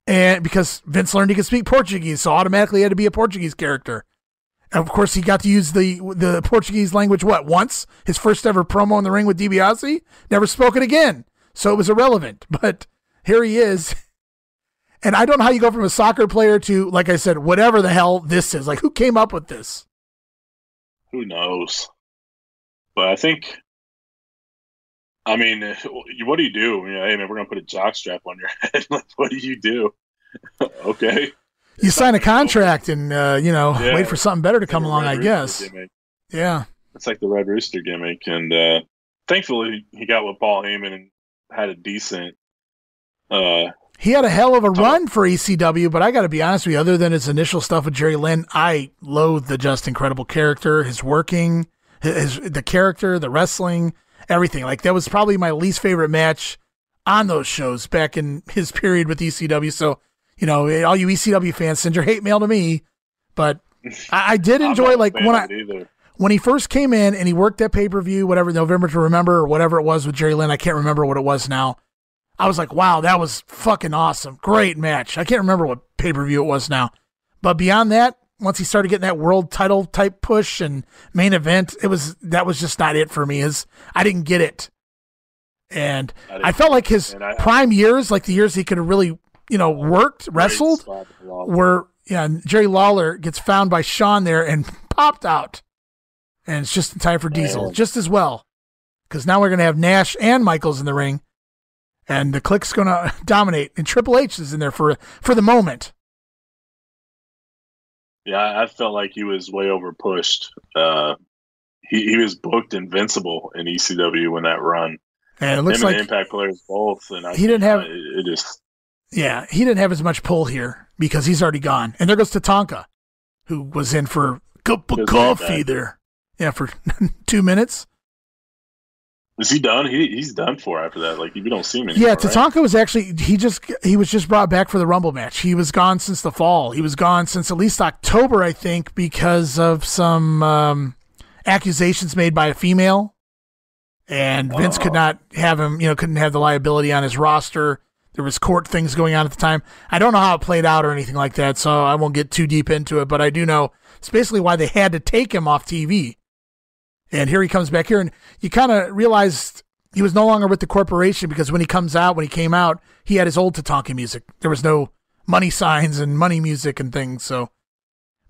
And because Vince learned he could speak Portuguese, so automatically he had to be a Portuguese character. And of course, he got to use the Portuguese language, once? His first ever promo in the ring with DiBiase? Never spoke it again. So it was irrelevant. But here he is. And I don't know how you go from a soccer player to, like I said, whatever the hell this is. Like, who came up with this? Who knows? But I think, what do you do? Hey, man, we're going to put a jockstrap on your head. Like, what do you do? Okay. You sign a contract and, wait for something better to come along, I guess. Gimmick. Yeah. It's like the Red Rooster gimmick. And thankfully, he got with Paul Heyman and had a decent... he had a hell of a run for ECW, but I got to be honest with you, other than his initial stuff with Jerry Lynn, I loathe the Just Incredible character, his working, the character, the wrestling, everything. Like, that was probably my least favorite match on those shows back in his period with ECW. So, all you ECW fans, send your hate mail to me. But I did enjoy, when he first came in and he worked that pay-per-view, whatever, November to Remember or whatever it was with Jerry Lynn, I can't remember what it was now. I was like, wow, that was fucking awesome. Great match. I can't remember what pay-per-view it was now. But beyond that, once he started getting that world title type push and main event, that was just not it for me. I didn't get it. And I felt like his prime years, like the years he could have really, wrestled, were, Jerry Lawler gets found by Shawn there and popped out. And it's just in time for Diesel, just as well. Because now we're going to have Nash and Michaels in the ring. And the Clique's going to dominate. And Triple H is in there for the moment. Yeah, I felt like he was way over pushed. He was booked invincible in ECW when that run. And it looks like the Impact players both. And he didn't have he didn't have as much pull here because he's already gone. And there goes Tatanka, who was in for a cup of coffee there. Yeah, for 2 minutes. Is he done? He's done for after that. Like, we don't see him anymore. Yeah, Tatanka was actually he was just brought back for the Rumble match. He was gone since the fall. He was gone since at least October, I think, because of some accusations made by a female. And Vince could not have him, couldn't have the liability on his roster. There was court things going on at the time. I don't know how it played out or anything like that, so I won't get too deep into it, but I do know it's basically why they had to take him off TV. And here he comes back here, and you kind of realized he was no longer with the corporation because when he came out, he had his old Tatanka music. There was no money signs and money music and things. So,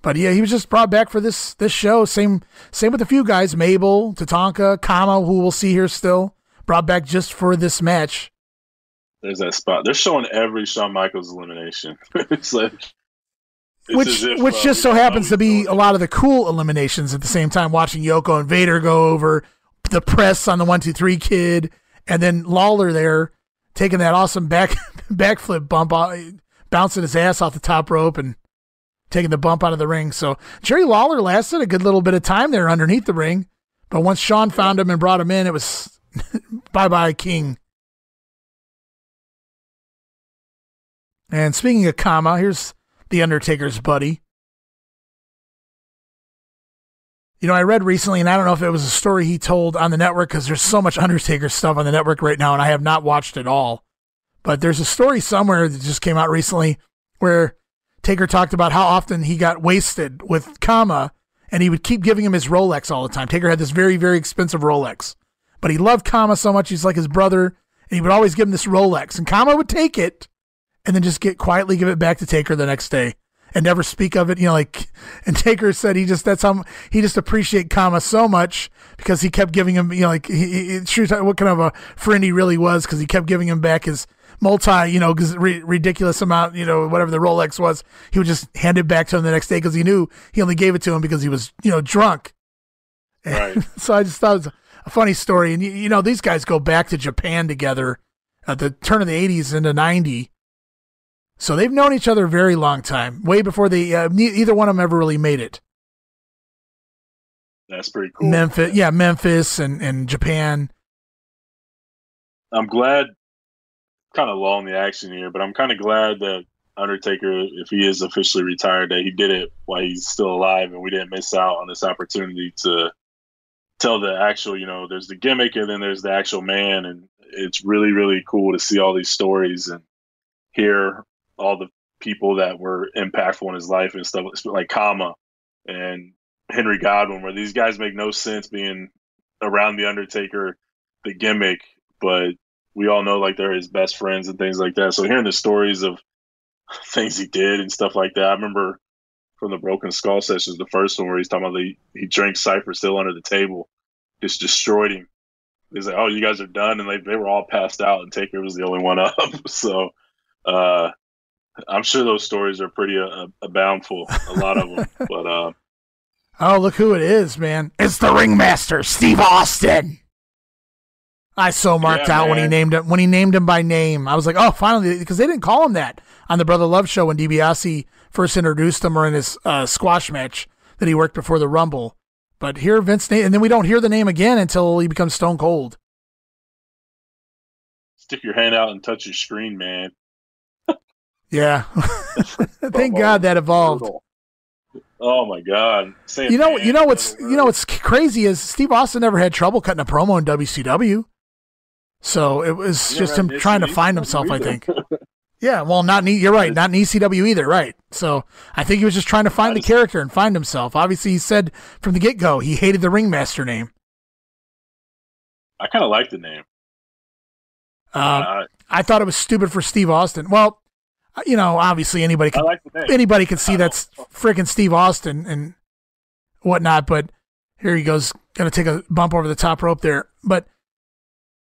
but yeah, he was just brought back for this show. Same with a few guys, Mabel, Tatanka, Kama, who we'll see here still, brought back just for this match. There's that spot. They're showing every Shawn Michaels elimination. It's like. Which just so happens to be a lot of the cool eliminations at the same time, watching Yoko and Vader go over, the press on the 1-2-3 kid, and then Lawler there taking that awesome backflip bump, bouncing his ass off the top rope and taking the bump out of the ring. So Jerry Lawler lasted a good little bit of time there underneath the ring, but once Shawn found him and brought him in, it was bye-bye King. And speaking of Kama, here's The Undertaker's buddy. I read recently, and I don't know if it was a story he told on the network because there's so much Undertaker stuff on the network right now, and I have not watched it all. But there's a story somewhere that just came out recently where Taker talked about how often he got wasted with Kama, and he would keep giving him his Rolex all the time. Taker had this very, very expensive Rolex, but he loved Kama so much, he's like his brother, and he would always give him this Rolex, and Kama would take it and then just quietly give it back to Taker the next day and never speak of it. And Taker said he just appreciate Kama so much because he kept giving him, it shows what kind of a friend he really was because he kept giving him back his ridiculous amount, whatever the Rolex was. He would just hand it back to him the next day because he knew he only gave it to him because he was, drunk. Right. So I just thought it was a funny story. And, these guys go back to Japan together at the turn of the 80s into 90. So they've known each other a very long time, way before they either one of them ever really made it. That's pretty cool. Memphis and Japan. I'm glad, kind of lull in the action here, but I'm kind of glad that Undertaker, if he is officially retired, that he did it while he's still alive and we didn't miss out on this opportunity to tell the actual, there's the gimmick and then there's the actual man. And it's really, really cool to see all these stories and hear all the people that were impactful in his life and stuff like Kama and Henry Godwin, where these guys make no sense being around the Undertaker, the gimmick, but we all know like they're his best friends and things like that. So hearing the stories of things he did and stuff like that, I remember from the Broken Skull sessions, the first one where he's talking about he drank Cypher still under the table, just destroyed him. He's like, "Oh, you guys are done," and they were all passed out, and Taker was the only one up. So. I'm sure those stories are pretty aboundful, a lot of them. But oh, look who it is, man! It's the Ringmaster, Steve Austin. I so marked out when he named him by name. I was like, oh, finally, because they didn't call him that on the Brother Love show when DiBiase first introduced him, or in his squash match that he worked before the Rumble. But here, Vince, and then we don't hear the name again until he becomes Stone Cold. Stick your hand out and touch your screen, man. Yeah. Thank God that evolved. Oh my God. What's crazy is Steve Austin never had trouble cutting a promo in WCW. So it was just him trying to find himself, I think. Yeah, well, you're right, not in ECW either, right. So I think he was just trying to find the character and find himself. Obviously, he said from the get-go he hated the Ringmaster name. I kind of like the name. I thought it was stupid for Steve Austin. Well, obviously anybody can see that's freaking Steve Austin and whatnot, but here he goes, going to take a bump over the top rope there. But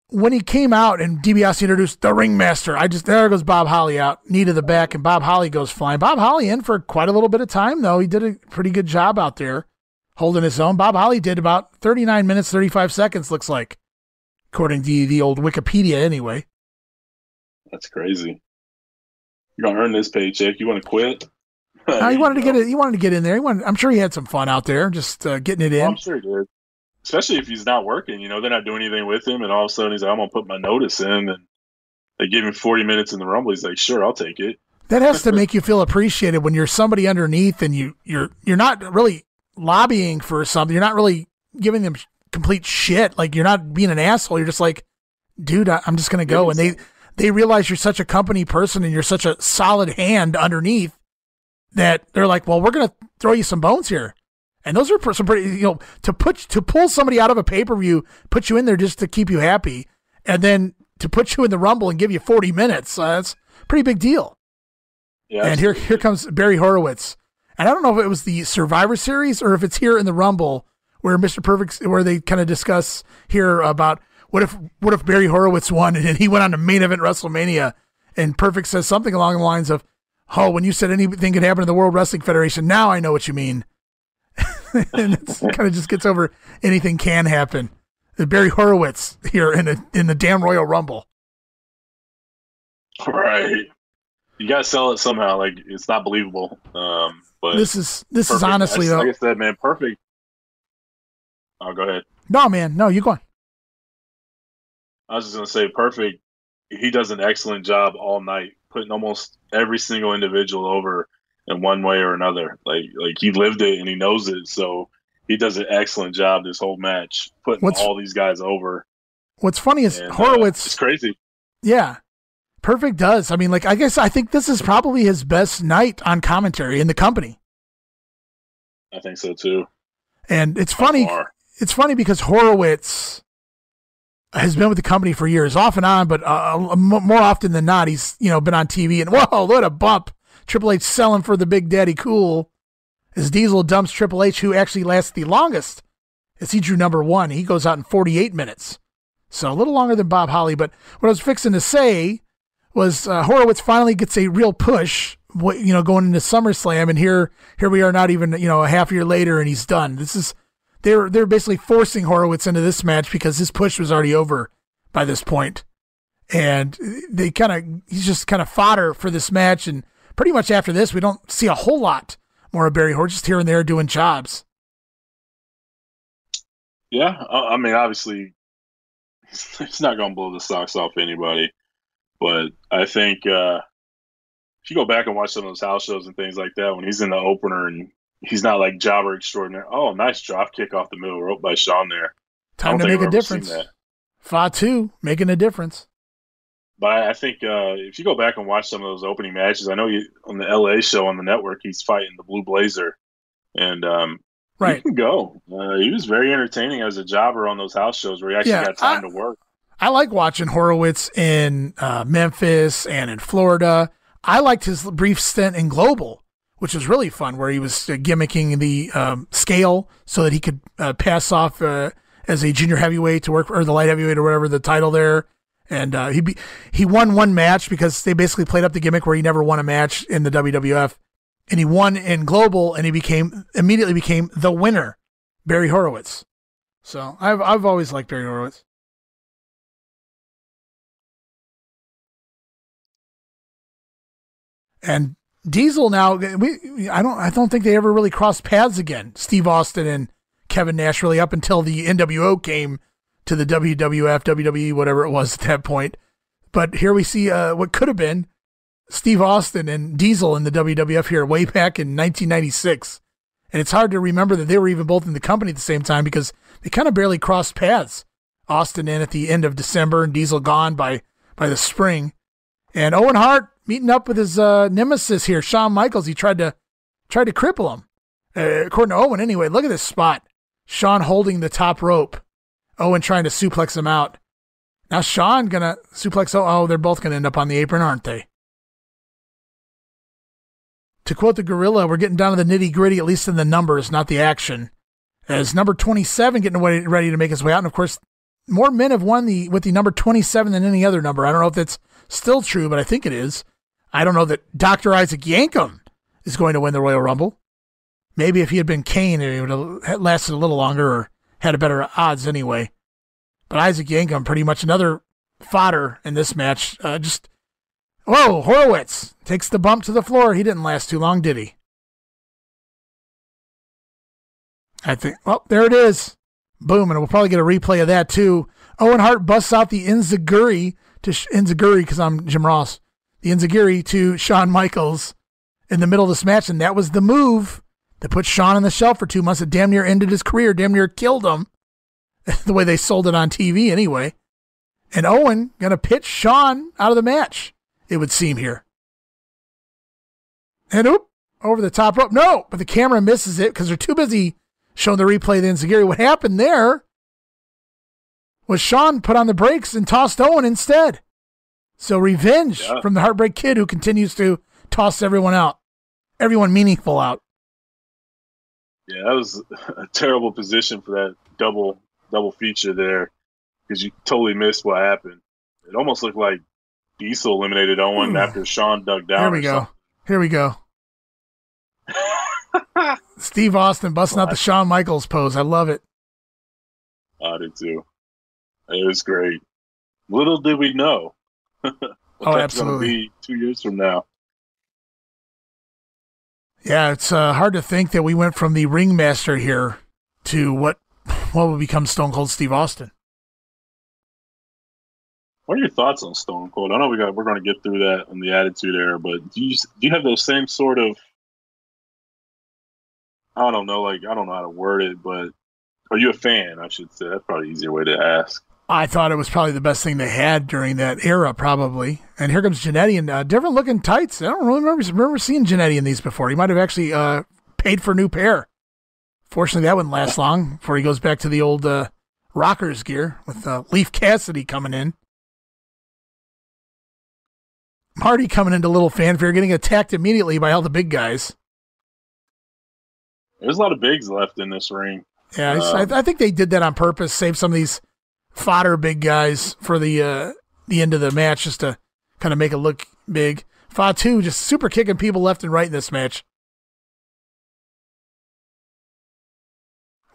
when he came out and DiBiase introduced the Ringmaster, there goes Bob Holly out, knee to the back, and Bob Holly goes flying. Bob Holly in for quite a little bit of time, though. He did a pretty good job out there holding his own. Bob Holly did about 39 minutes, 35 seconds, looks like, according to the old Wikipedia anyway. That's crazy. You're going to earn this paycheck. You want to quit? He wanted to get it. He wanted to get in there. I'm sure he had some fun out there, just getting it in. I'm sure he did. Especially if he's not working, they're not doing anything with him, and all of a sudden he's like, I'm going to put my notice in, and they give him 40 minutes in the Rumble. He's like, sure, I'll take it. That has to make you feel appreciated when you're somebody underneath and you're not really lobbying for something. You're not really giving them complete shit. Like, you're not being an asshole. You're just like, dude, I'm just going to go. And they realize you're such a company person and you're such a solid hand underneath that they're like, well, we're going to throw you some bones here. And those are some pretty, to pull somebody out of a pay-per-view, put you in there just to keep you happy, and then to put you in the Rumble and give you 40 minutes, that's a pretty big deal. Yeah, and here comes Barry Horowitz. And I don't know if it was the Survivor Series or if it's here in the Rumble where Mr. Perfect, where they kind of discuss here about what if Barry Horowitz won and he went on to Main Event WrestleMania, and Perfect says something along the lines of, oh, when you said anything could happen to the World Wrestling Federation, now I know what you mean. And it kind of just gets over anything can happen. Barry Horowitz here in the damn Royal Rumble. Right. You gotta sell it somehow. Like, it's not believable. But this is honestly, though, like I said, man, Perfect. Oh, go ahead. No, man, no, you go on. I was just gonna say, Perfect. He does an excellent job all night, putting almost every single individual over in one way or another. Like he lived it and he knows it, so he does an excellent job this whole match, putting all these guys over. What's funny is Horowitz. It's crazy. Yeah, Perfect does. I mean, like, I think this is probably his best night on commentary in the company. I think so too. And it's funny. It's funny because Horowitz has been with the company for years, off and on, but more often than not, he's been on TV and whoa, what a bump! Triple H selling for the Big Daddy Cool as Diesel dumps Triple H, who actually lasts the longest, as he drew number 1. He goes out in 48 minutes. So a little longer than Bob Holly. But what I was fixing to say was Horowitz finally gets a real push, going into SummerSlam, and here we are not even, a half year later, and he's done. They're basically forcing Horowitz into this match because his push was already over by this point. And he's just kind of fodder for this match, and pretty much after this, we don't see a whole lot more of Barry Horowitz, just here and there doing jobs. Yeah, I mean, obviously, he's not going to blow the socks off anybody. But I think if you go back and watch some of those house shows and things like that, when he's in the opener and he's not like jobber extraordinaire, oh, nice drop kick off the middle rope by Shawn there. Time to make a difference. Fatu making a difference. But I think if you go back and watch some of those opening matches, I know on the LA show on the network, he's fighting the Blue Blazer. And right. He can go. He was very entertaining as a jobber on those house shows where he actually got time to work. I like watching Horowitz in Memphis and in Florida. I liked his brief stint in Global, which was really fun, where he was gimmicking the scale so that he could pass off as a junior heavyweight to work, or the light heavyweight or whatever the title there. And he won one match because they basically played up the gimmick where he never won a match in the WWF. And he won in Global, and he immediately became the winner, Barry Horowitz. So I've always liked Barry Horowitz. And Diesel now, I don't think they ever really crossed paths again. Steve Austin and Kevin Nash really, up until the NWO came to the WWF, WWE, whatever it was at that point. But here we see what could have been Steve Austin and Diesel in the WWF here way back in 1996. And it's hard to remember that they were even both in the company at the same time because they kind of barely crossed paths Austin in at the end of December and Diesel gone by the spring. And Owen Hart meeting up with his nemesis here, Shawn Michaels. He tried to cripple him. According to Owen, anyway. Look at this spot. Shawn holding the top rope. Owen trying to suplex him out. Now Shawn gonna suplex. Oh, they're both gonna end up on the apron, aren't they? To quote the Gorilla, we're getting down to the nitty gritty, at least in the numbers, not the action. As number 27 getting ready to make his way out, and of course, more men have won with the number 27 than any other number. I don't know if that's still true, but I think it is. I don't know that Dr. Isaac Yankem is going to win the Royal Rumble. Maybe if he had been Kane, it would have lasted a little longer or had a better odds anyway. But Isaac Yankem, pretty much another fodder in this match. Whoa, Horowitz takes the bump to the floor. He didn't last too long, did he? I think, well, there it is. Boom, and we'll probably get a replay of that too. Owen Hart busts out the Enziguri because I'm Jim Ross. The Enziguri to Shawn Michaels in the middle of this match, and that was the move that put Shawn on the shelf for 2 months. It damn near ended his career, damn near killed him. The way they sold it on TV anyway. And Owen going to pitch Shawn out of the match, it would seem here. And over the top rope. No, but the camera misses it because they're too busy showing the replay of the Enziguri. What happened there was Shawn put on the brakes and tossed Owen instead. So revenge from the Heartbreak Kid, who continues to toss everyone out. Everyone meaningful out. Yeah, that was a terrible position for that double feature there because you totally missed what happened. It almost looked like Diesel eliminated Owen after Shawn dug down. Here we go. Steve Austin busting out the Shawn Michaels pose. I love it. I did too. It was great. Little did we know. That's going to be 2 years from now. Yeah, it's hard to think that we went from the ringmaster here to what will become Stone Cold Steve Austin. What are your thoughts on Stone Cold? I know we're going to get through that in the Attitude Era, but do you have those same sort of, I don't know how to word it, but are you a fan? I should say that's probably an easier way to ask. I thought it was probably the best thing they had during that era, probably. And here comes Jannetty in different looking tights. I don't really remember seeing Jannetty in these before. He might have actually paid for a new pair. Fortunately, that wouldn't last long before he goes back to the old Rockers gear with Leaf Cassidy coming in. Marty coming into little fanfare, getting attacked immediately by all the big guys. There's a lot of bigs left in this ring. Yeah, I think they did that on purpose, save some of these fodder big guys for the end of the match just to kind of make it look big. Fatu just super kicking people left and right in this match.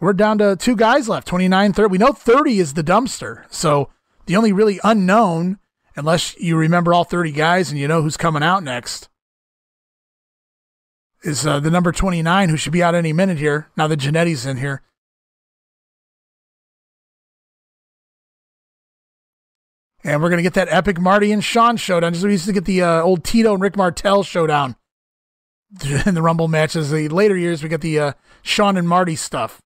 We're down to 2 guys left, 29, 30. We know 30 is the dumpster, so the only really unknown, unless you remember all 30 guys and you know who's coming out next, is the number 29, who should be out any minute here, now that Jannetty's in here. And we're going to get that epic Marty and Shawn showdown. Just like we used to get the old Tito and Rick Martel showdown in the Rumble matches. The later years, we get the Shawn and Marty stuff.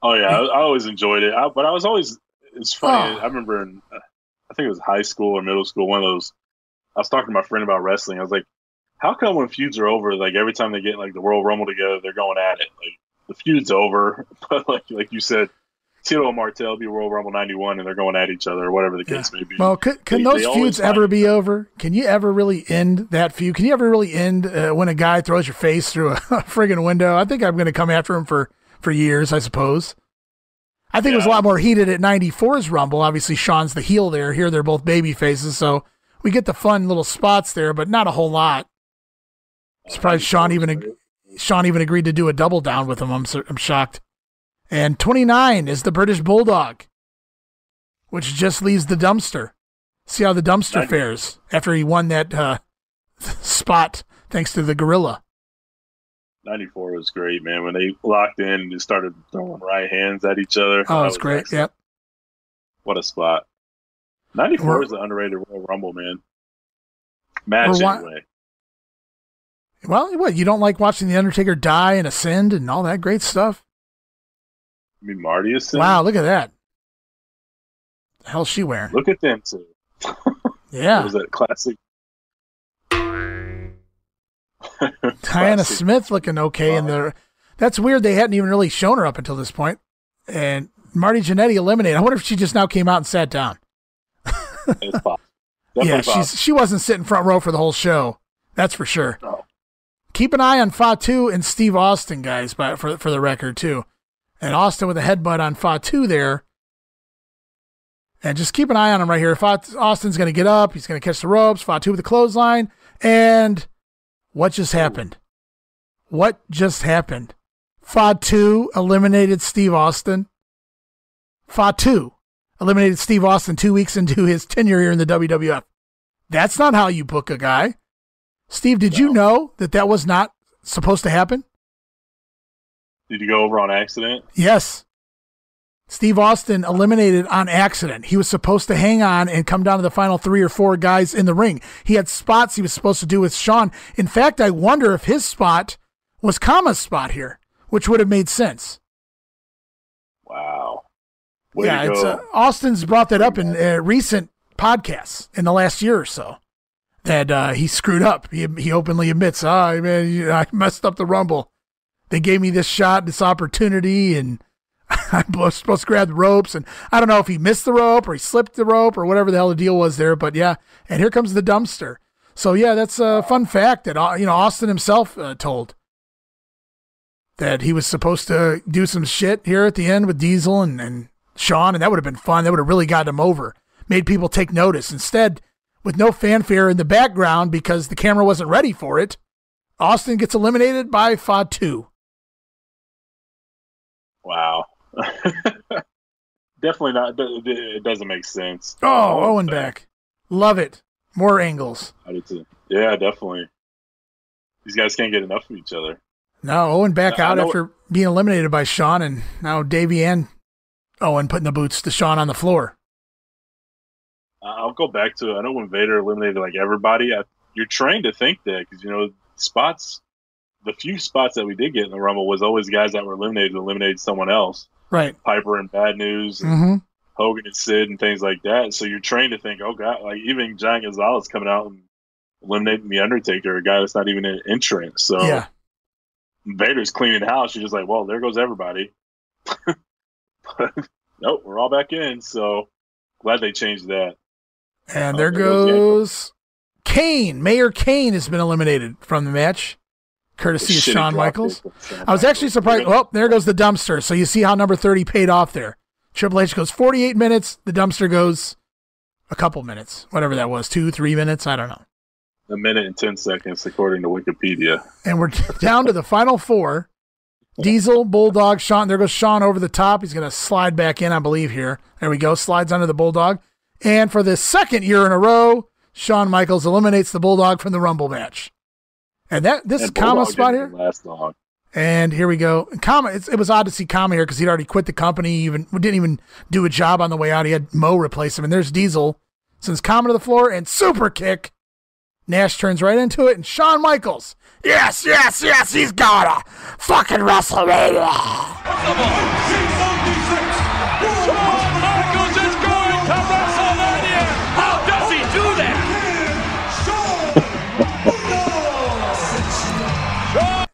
Oh, yeah. I always enjoyed it. But I was always, it's funny. I remember I think it was high school or middle school, one of those, I was talking to my friend about wrestling. I was like, how come when feuds are over, like every time they get like the Royal Rumble together, they're going at it? Like the feud's over, but like you said, Tito and Martel be Royal Rumble 91 and they're going at each other or whatever the case may be. Well, can those feuds ever be over? Can you ever really end that feud? Can you ever really end when a guy throws your face through a friggin' window? I think I'm going to come after him for years, I suppose. I think it was a lot more heated at 94's Rumble. Obviously, Shawn's the heel there. Here, they're both baby faces, so we get the fun little spots there, but not a whole lot. Surprised Shawn even agreed to do a double down with him. I'm shocked. And 29 is the British Bulldog, which just leaves the dumpster. See how the dumpster fares after he won that spot thanks to the Gorilla. 94 was great, man. When they locked in and just started throwing right hands at each other. Oh, it's great. Excellent. Yep. What a spot. 94 is an underrated Royal Rumble, man. Match anyway. Well, what, you don't like watching The Undertaker die and ascend and all that great stuff? You mean Marty is sitting? Wow, look at that. The hell's she wearing? Look at them two. Yeah. Was that classic? Diana Smith looking okay in there. That's weird. They hadn't even really shown her up until this point. And Marty Jannetty eliminated. I wonder if she just now came out and sat down. It's possible. Yeah, she wasn't sitting front row for the whole show. That's for sure. No. Keep an eye on Fatu and Steve Austin, guys, for the record, too. And Austin with a headbutt on Fatu there. And just keep an eye on him right here. Austin's going to get up. He's going to catch the ropes. Fatu with the clothesline. And what just happened? What just happened? Fatu eliminated Steve Austin. Fatu eliminated Steve Austin 2 weeks into his tenure here in the WWF. That's not how you book a guy. Steve, did you know that was not supposed to happen? Did you go over on accident? Yes. Steve Austin eliminated on accident. He was supposed to hang on and come down to the final 3 or 4 guys in the ring. He had spots he was supposed to do with Shawn. In fact, I wonder if his spot was Kama's spot here, which would have made sense. Wow. It's Austin's brought that up in recent podcasts in the last year or so, that he screwed up. He openly admits, I messed up the Rumble. They gave me this shot, this opportunity, and I was supposed to grab the ropes, and I don't know if he missed the rope or he slipped the rope or whatever the hell the deal was there, but yeah, and here comes the dumpster. So yeah, that's a fun fact that Austin himself told, that he was supposed to do some shit here at the end with Diesel and Shawn, and that would have been fun. That would have really gotten him over, made people take notice. Instead, with no fanfare in the background because the camera wasn't ready for it, Austin gets eliminated by Fatu. Wow. Definitely not. It doesn't make sense. Oh, Owen back. Love it. More angles. I do too. Yeah, definitely. These guys can't get enough of each other. No, Owen back out after being eliminated by Shawn, and now Davey and Owen putting the boots to Shawn on the floor. I'll go back to I know when Vader eliminated like everybody, you're trained to think that because, the few spots that we did get in the Rumble was always guys that were eliminated someone else. Right. Piper and Bad News, and Hogan and Sid and things like that. So you're trained to think, oh, God, like even Giant Gonzalez coming out and eliminating The Undertaker, a guy that's not even an entrant. So yeah. Vader's cleaning house. You're just like, well, there goes everybody. But nope, we're all back in. So glad they changed that. And there goes Kane. Mayor Kane has been eliminated from the match, courtesy of Shawn Michaels. I was actually surprised. Well, there goes the dumpster. So you see how number 30 paid off there. Triple H goes 48 minutes. The dumpster goes a couple minutes, whatever that was, 2-3 minutes. I don't know. 1 minute and 10 seconds, according to Wikipedia. And we're down to the final 4. Diesel, Bulldog, Shawn. There goes Shawn over the top. He's going to slide back in, I believe, here. There we go. Slides under the Bulldog. And for the second year in a row, Shawn Michaels eliminates the Bulldog from the Rumble match. And this is Kama's spot here. Last long. And here we go. Kama, it was odd to see Kama here because he'd already quit the company. Didn't even do a job on the way out. He had Mo replace him. And there's Diesel. Sends Kama to the floor and super kick. Nash turns right into it, and Shawn Michaels. Yes, he's got a fucking WrestleMania. Shawn Michaels is going to WrestleMania. How does he do that?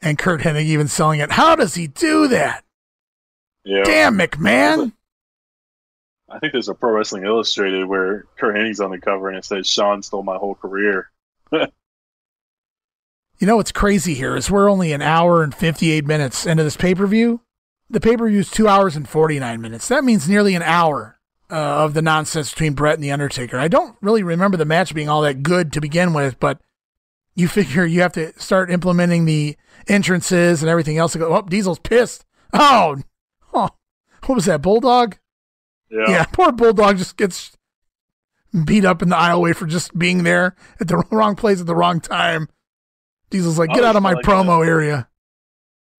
And Kurt Hennig even selling it. How does he do that? Yeah. Damn, McMahon. I think there's a Pro Wrestling Illustrated where Kurt Hennig's on the cover, and it says, Shawn stole my whole career. You know what's crazy here is we're only an hour and 58 minutes into this pay-per-view. The pay-per-view is 2 hours and 49 minutes. That means nearly an hour of the nonsense between Brett and The Undertaker. I don't really remember the match being all that good to begin with, but you figure you have to start implementing the entrances and everything else. Oh, Diesel's pissed. Oh, what was that, Bulldog? Yeah, poor Bulldog just gets beat up in the aisleway for just being there at the wrong place at the wrong time. Diesel's like, get out of my promo area.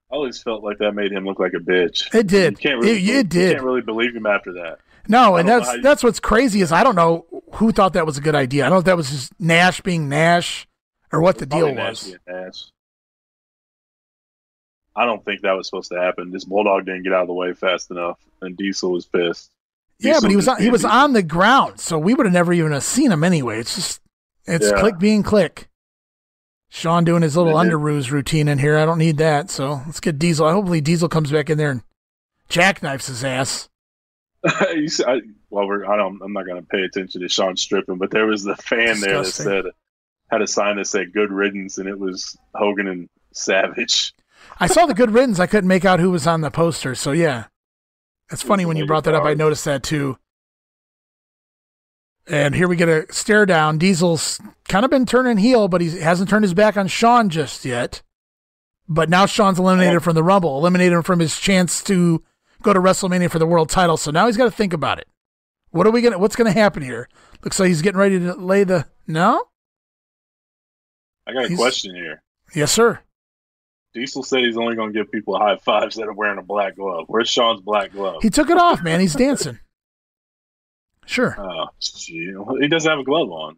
I always felt like that made him look like a bitch. It did. You can't really, it did. You can't really believe him after that. No, and that's what's crazy is I don't know who thought that was a good idea. I don't know if that was just Nash being Nash or what the deal was. Nash. I don't think that was supposed to happen. This Bulldog didn't get out of the way fast enough, and Diesel was pissed. Yeah, but he was on the ground, so we would have never even seen him anyway. It's Click being Click. Sean doing his little underoos routine in here. I don't need that, so let's get Diesel. Hopefully Diesel comes back in there and jackknifes his ass. I'm not going to pay attention to Sean stripping, but there was the fan there that had a sign that said "Good Riddance," and it was Hogan and Savage. I saw the Good Riddance. I couldn't make out who was on the poster, so yeah. It's funny when you brought that up. I noticed that too. And here we get a stare down. Diesel's kind of been turning heel, but he hasn't turned his back on Sean just yet. But now Sean's eliminated from the Rumble, eliminated him from his chance to go to WrestleMania for the world title. So now he's got to think about it. What's going to happen here? Looks like he's getting ready to lay the... No? I got a question here. Yes, sir. Diesel said he's only going to give people high fives that are wearing a black glove. Where's Sean's black glove? He took it off, man. He's dancing. Sure. Oh, gee. He doesn't have a glove on.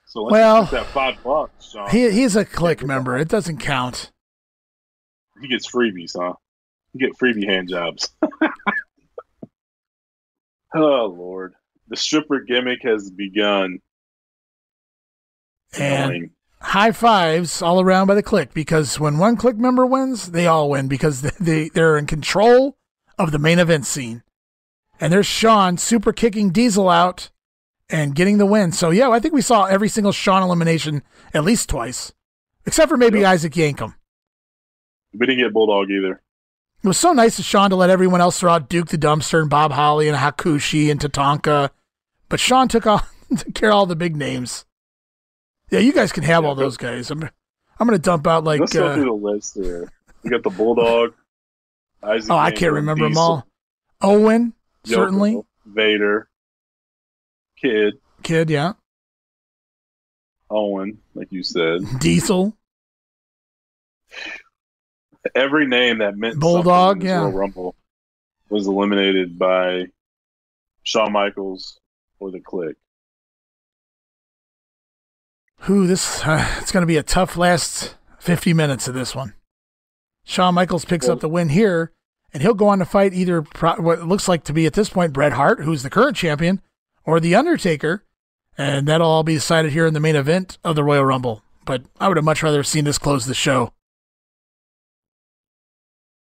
So let's get that $5, Sean. He's a Click member. It doesn't count. He gets freebies, huh? You get freebie hand jobs. Oh, Lord. The stripper gimmick has begun. And high fives all around by the Click, because when one Click member wins, they all win, because they're in control of the main event scene. And there's Sean super kicking Diesel out and getting the win. So, yeah, I think we saw every single Sean elimination at least twice, except for maybe Isaac Yankem. We didn't get Bulldog either. It was so nice of Sean to let everyone else throw out Duke the Dumpster and Bob Holly and Hakushi and Tatanka. But Sean took care of all the big names. Yeah, you guys can have all those guys. I'm going to dump out like... Let's go through the list here. We got the Bulldog. Isaac I can't remember them all. Owen, certainly. Vader. Kid, yeah. Owen, like you said. Diesel. Every name that meant Bulldog, something in Royal Rumble was eliminated by Shawn Michaels or the Click. It's going to be a tough last 50 minutes of this one. Shawn Michaels picks up the win here, and he'll go on to fight either what it looks like to be at this point Bret Hart, who's the current champion, or The Undertaker, and that'll all be decided here in the main event of the Royal Rumble. But I would have much rather seen this close the show.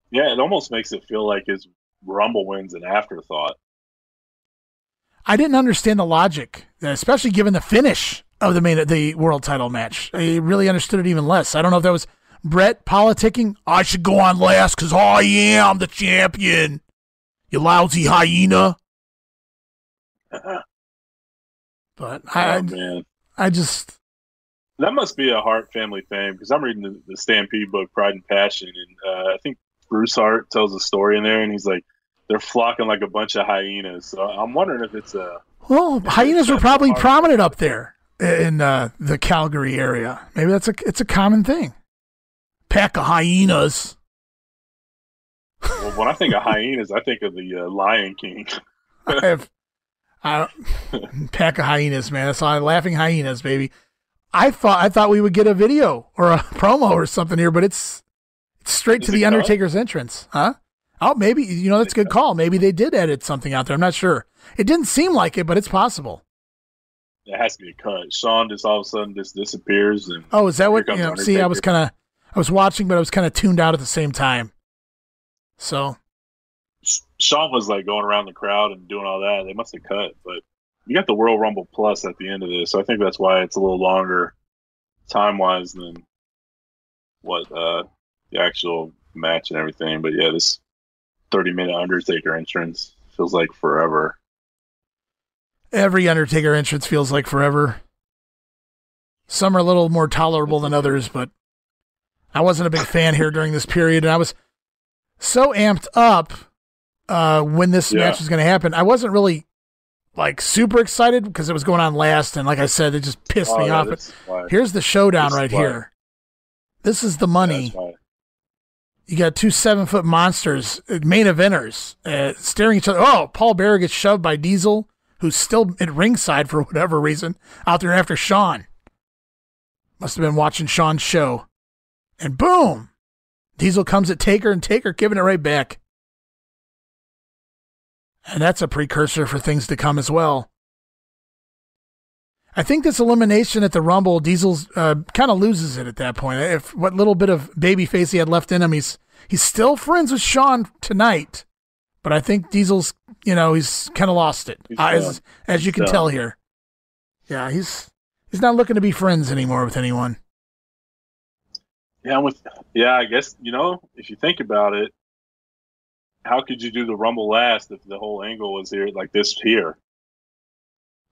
Yeah, it almost makes it feel like his Rumble win's an afterthought. I didn't understand the logic, especially given the finish of the world title match. I really understood it even less. I don't know if that was Bret politicking. I should go on last because I am the champion. You lousy hyena. But I just... That must be a Hart family thing, because I'm reading the Stampede book, Pride and Passion, and I think Bruce Hart tells a story in there, and he's like, they're flocking like a bunch of hyenas. So I'm wondering if it's a... Well, hyenas were probably prominent up there in the Calgary area. Maybe it's a common thing. Pack of hyenas. Well, when I think of hyenas, I think of the Lion King. Pack of hyenas, man. That's all. Laughing hyenas, baby. I thought we would get a video or a promo or something here, but it's straight to the Undertaker's entrance, huh? Oh, maybe, that's a good call. Maybe they did edit something out there. I'm not sure. It didn't seem like it, but it's possible. It has to be a cut. Sean just all of a sudden just disappears. And is that what, see, I was watching, but I was kind of tuned out at the same time. So. Sean was like going around the crowd and doing all that. They must have cut, but you got the Royal Rumble Plus at the end of this. So I think that's why it's a little longer time-wise than what the actual match and everything. But yeah, this 30-minute Undertaker entrance feels like forever. Every Undertaker entrance feels like forever. Some are a little more tolerable than others, but I wasn't a big fan here during this period, and I was so amped up when this match was going to happen. I wasn't really super excited because it was going on last, and like I said, it just pissed me off. But here's the showdown here. This is the money. You got two 7-foot monsters, main eventers, staring at each other. Oh, Paul Bearer gets shoved by Diesel, who's still at ringside for whatever reason, out there after Sean. Must have been watching Sean's show. And boom! Diesel comes at Taker, and Taker giving it right back. And that's a precursor for things to come as well. I think this elimination at the Rumble, Diesel's kind of loses it at that point. If what little bit of babyface he had left in him, he's still friends with Shawn tonight, but I think Diesel's, he's kind of lost it, as you can tell here. Yeah, he's not looking to be friends anymore with anyone. Yeah, I guess, if you think about it, how could you do the Rumble last if the whole angle was here like this here?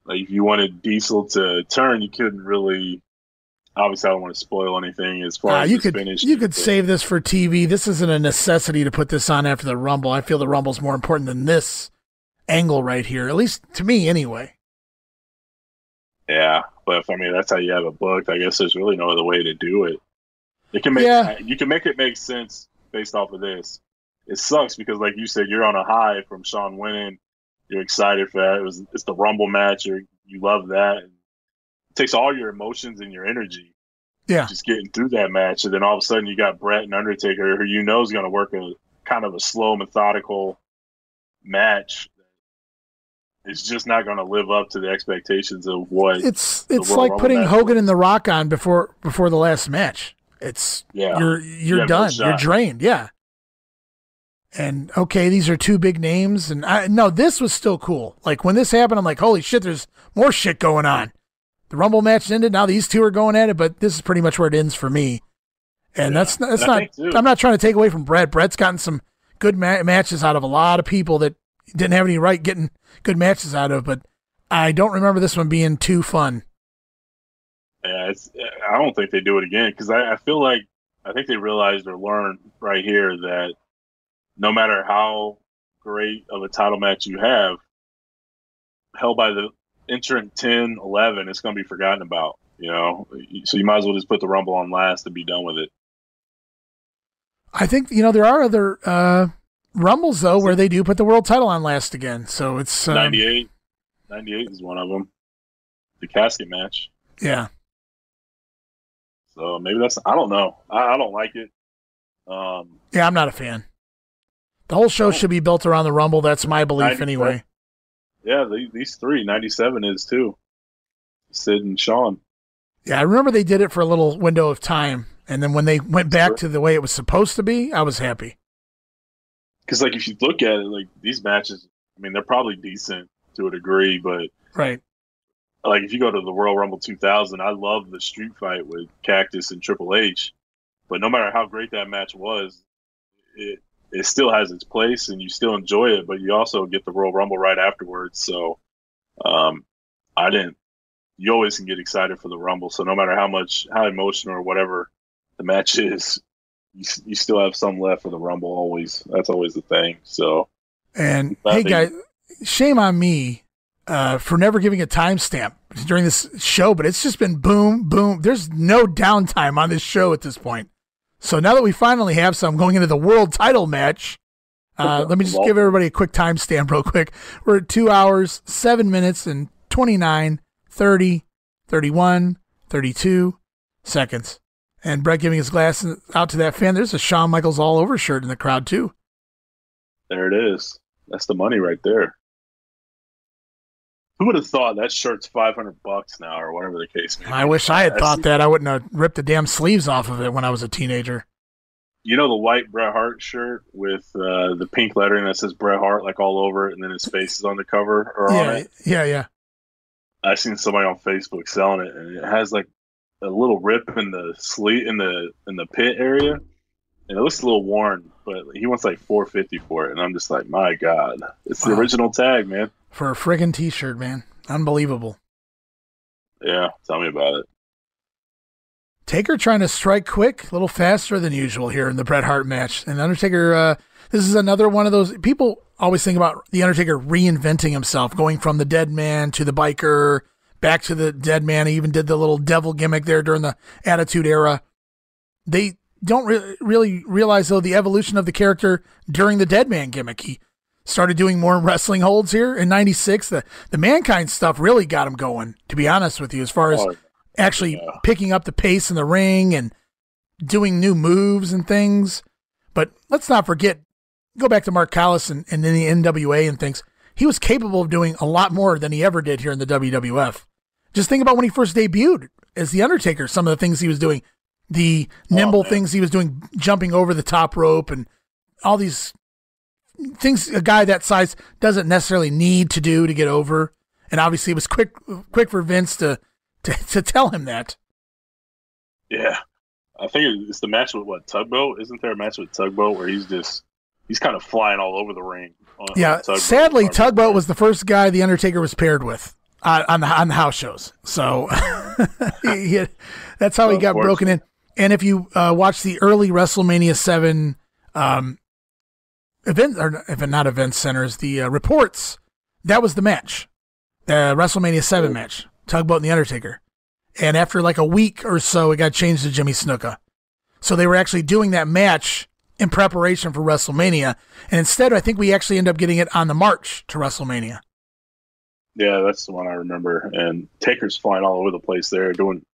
Like, if you wanted Diesel to turn, you couldn't really. Obviously, I don't want to spoil anything as far as you could save this for TV. This isn't a necessity to put this on after the Rumble. I feel the Rumble's more important than this angle right here, at least to me, anyway. Yeah, but if that's how you have it booked, I guess there's really no other way to do it. You can make it make sense based off of this. It sucks because, like you said, you're on a high from Shawn winning. You're excited for that. It's the Rumble match. You love that. It takes all your emotions and your energy. Yeah. Just getting through that match. And then all of a sudden you got Brett and Undertaker, who is going to work a kind of a slow, methodical match. It's just not going to live up to the expectations of what it's like putting Hogan and The Rock on before the last match. You're done. You're drained. Yeah. And okay, these are two big names, and this was still cool. Like when this happened, I'm like, holy shit, there's more shit going on. The Rumble match ended. Now these two are going at it, but this is pretty much where it ends for me. And that's not. I'm not trying to take away from Brett. Brett's gotten some good matches out of a lot of people that didn't have any right getting good matches out of. But I don't remember this one being too fun. Yeah, I don't think they do it again because I feel like I think they realized or learned right here that no matter how great of a title match you have, held by the entrant 10, 11, it's going to be forgotten about, So you might as well just put the Rumble on last and be done with it. I think, there are other Rumbles, though, where they do put the world title on last again. So it's... 98. 98 is one of them. The casket match. Yeah. So maybe I don't know. I don't like it. Yeah, I'm not a fan. The whole show should be built around the Rumble. That's my belief anyway. Yeah, these three, 97 is too. Sid and Shawn. Yeah, I remember they did it for a little window of time. And then when they went back to the way it was supposed to be, I was happy. Because, if you look at it, these matches, they're probably decent to a degree, but... Right. If you go to the Royal Rumble 2000, I love the street fight with Cactus and Triple H. But no matter how great that match was, it still has its place and you still enjoy it, but you also get the Royal Rumble right afterwards. So you always can get excited for the Rumble. So no matter how emotional or whatever the match is, you still have some left for the Rumble always. That's always the thing. So, and hey guys, shame on me for never giving a timestamp during this show, but it's just been boom, boom. There's no downtime on this show at this point. So now that we finally have some going into the world title match, let me just give everybody a quick timestamp real quick. We're at 2 hours, 7 minutes, and 29, 30, 31, 32 seconds. And Brett giving his glass out to that fan. There's a Shawn Michaels all over shirt in the crowd too. There it is. That's the money right there. Who would have thought that shirt's $500 now, or whatever the case may be? I wish I had thought that. I wouldn't have ripped the damn sleeves off of it when I was a teenager. The white Bret Hart shirt with the pink lettering that says Bret Hart all over it, and then his face is on the cover or on it. Yeah. I seen somebody on Facebook selling it, and it has a little rip in the sleeve in the pit area, and it looks a little worn. But he wants $450 for it, and I'm just like, my God, it's the original tag, man. For a friggin' t-shirt, man. Unbelievable. Yeah, tell me about it. Taker trying to strike quick, a little faster than usual here in the Bret Hart match. And Undertaker, this is another one of those, people always think about the Undertaker reinventing himself, going from the dead man to the biker, back to the dead man. He even did the little devil gimmick there during the Attitude Era. They don't really realize, though, the evolution of the character during the dead man gimmick. He started doing more wrestling holds here in 96. The Mankind stuff really got him going, to be honest with you, as far as actually picking up the pace in the ring and doing new moves and things. But let's not forget, go back to Mark Callis and in the NWA and things. He was capable of doing a lot more than he ever did here in the WWF. Just think about when he first debuted as The Undertaker, some of the things he was doing, the nimble things he was doing, jumping over the top rope and all these things a guy that size doesn't necessarily need to do to get over. And obviously it was quick for Vince to tell him that. Yeah. I think it's the match with Tugboat? Isn't there a match with Tugboat where he's kind of flying all over the ring? Yeah. Sadly, Tugboat was the first guy The Undertaker was paired with on the house shows. So that's how he got broken in. And if you watch the early WrestleMania 7 event, or if not event centers, the reports, that was the match. The WrestleMania 7 match, Tugboat and The Undertaker. And after like a week or so, it got changed to Jimmy Snuka. So they were actually doing that match in preparation for WrestleMania. And instead, I think we actually end up getting it on the march to WrestleMania. Yeah, that's the one I remember. And Taker's flying all over the place there, doing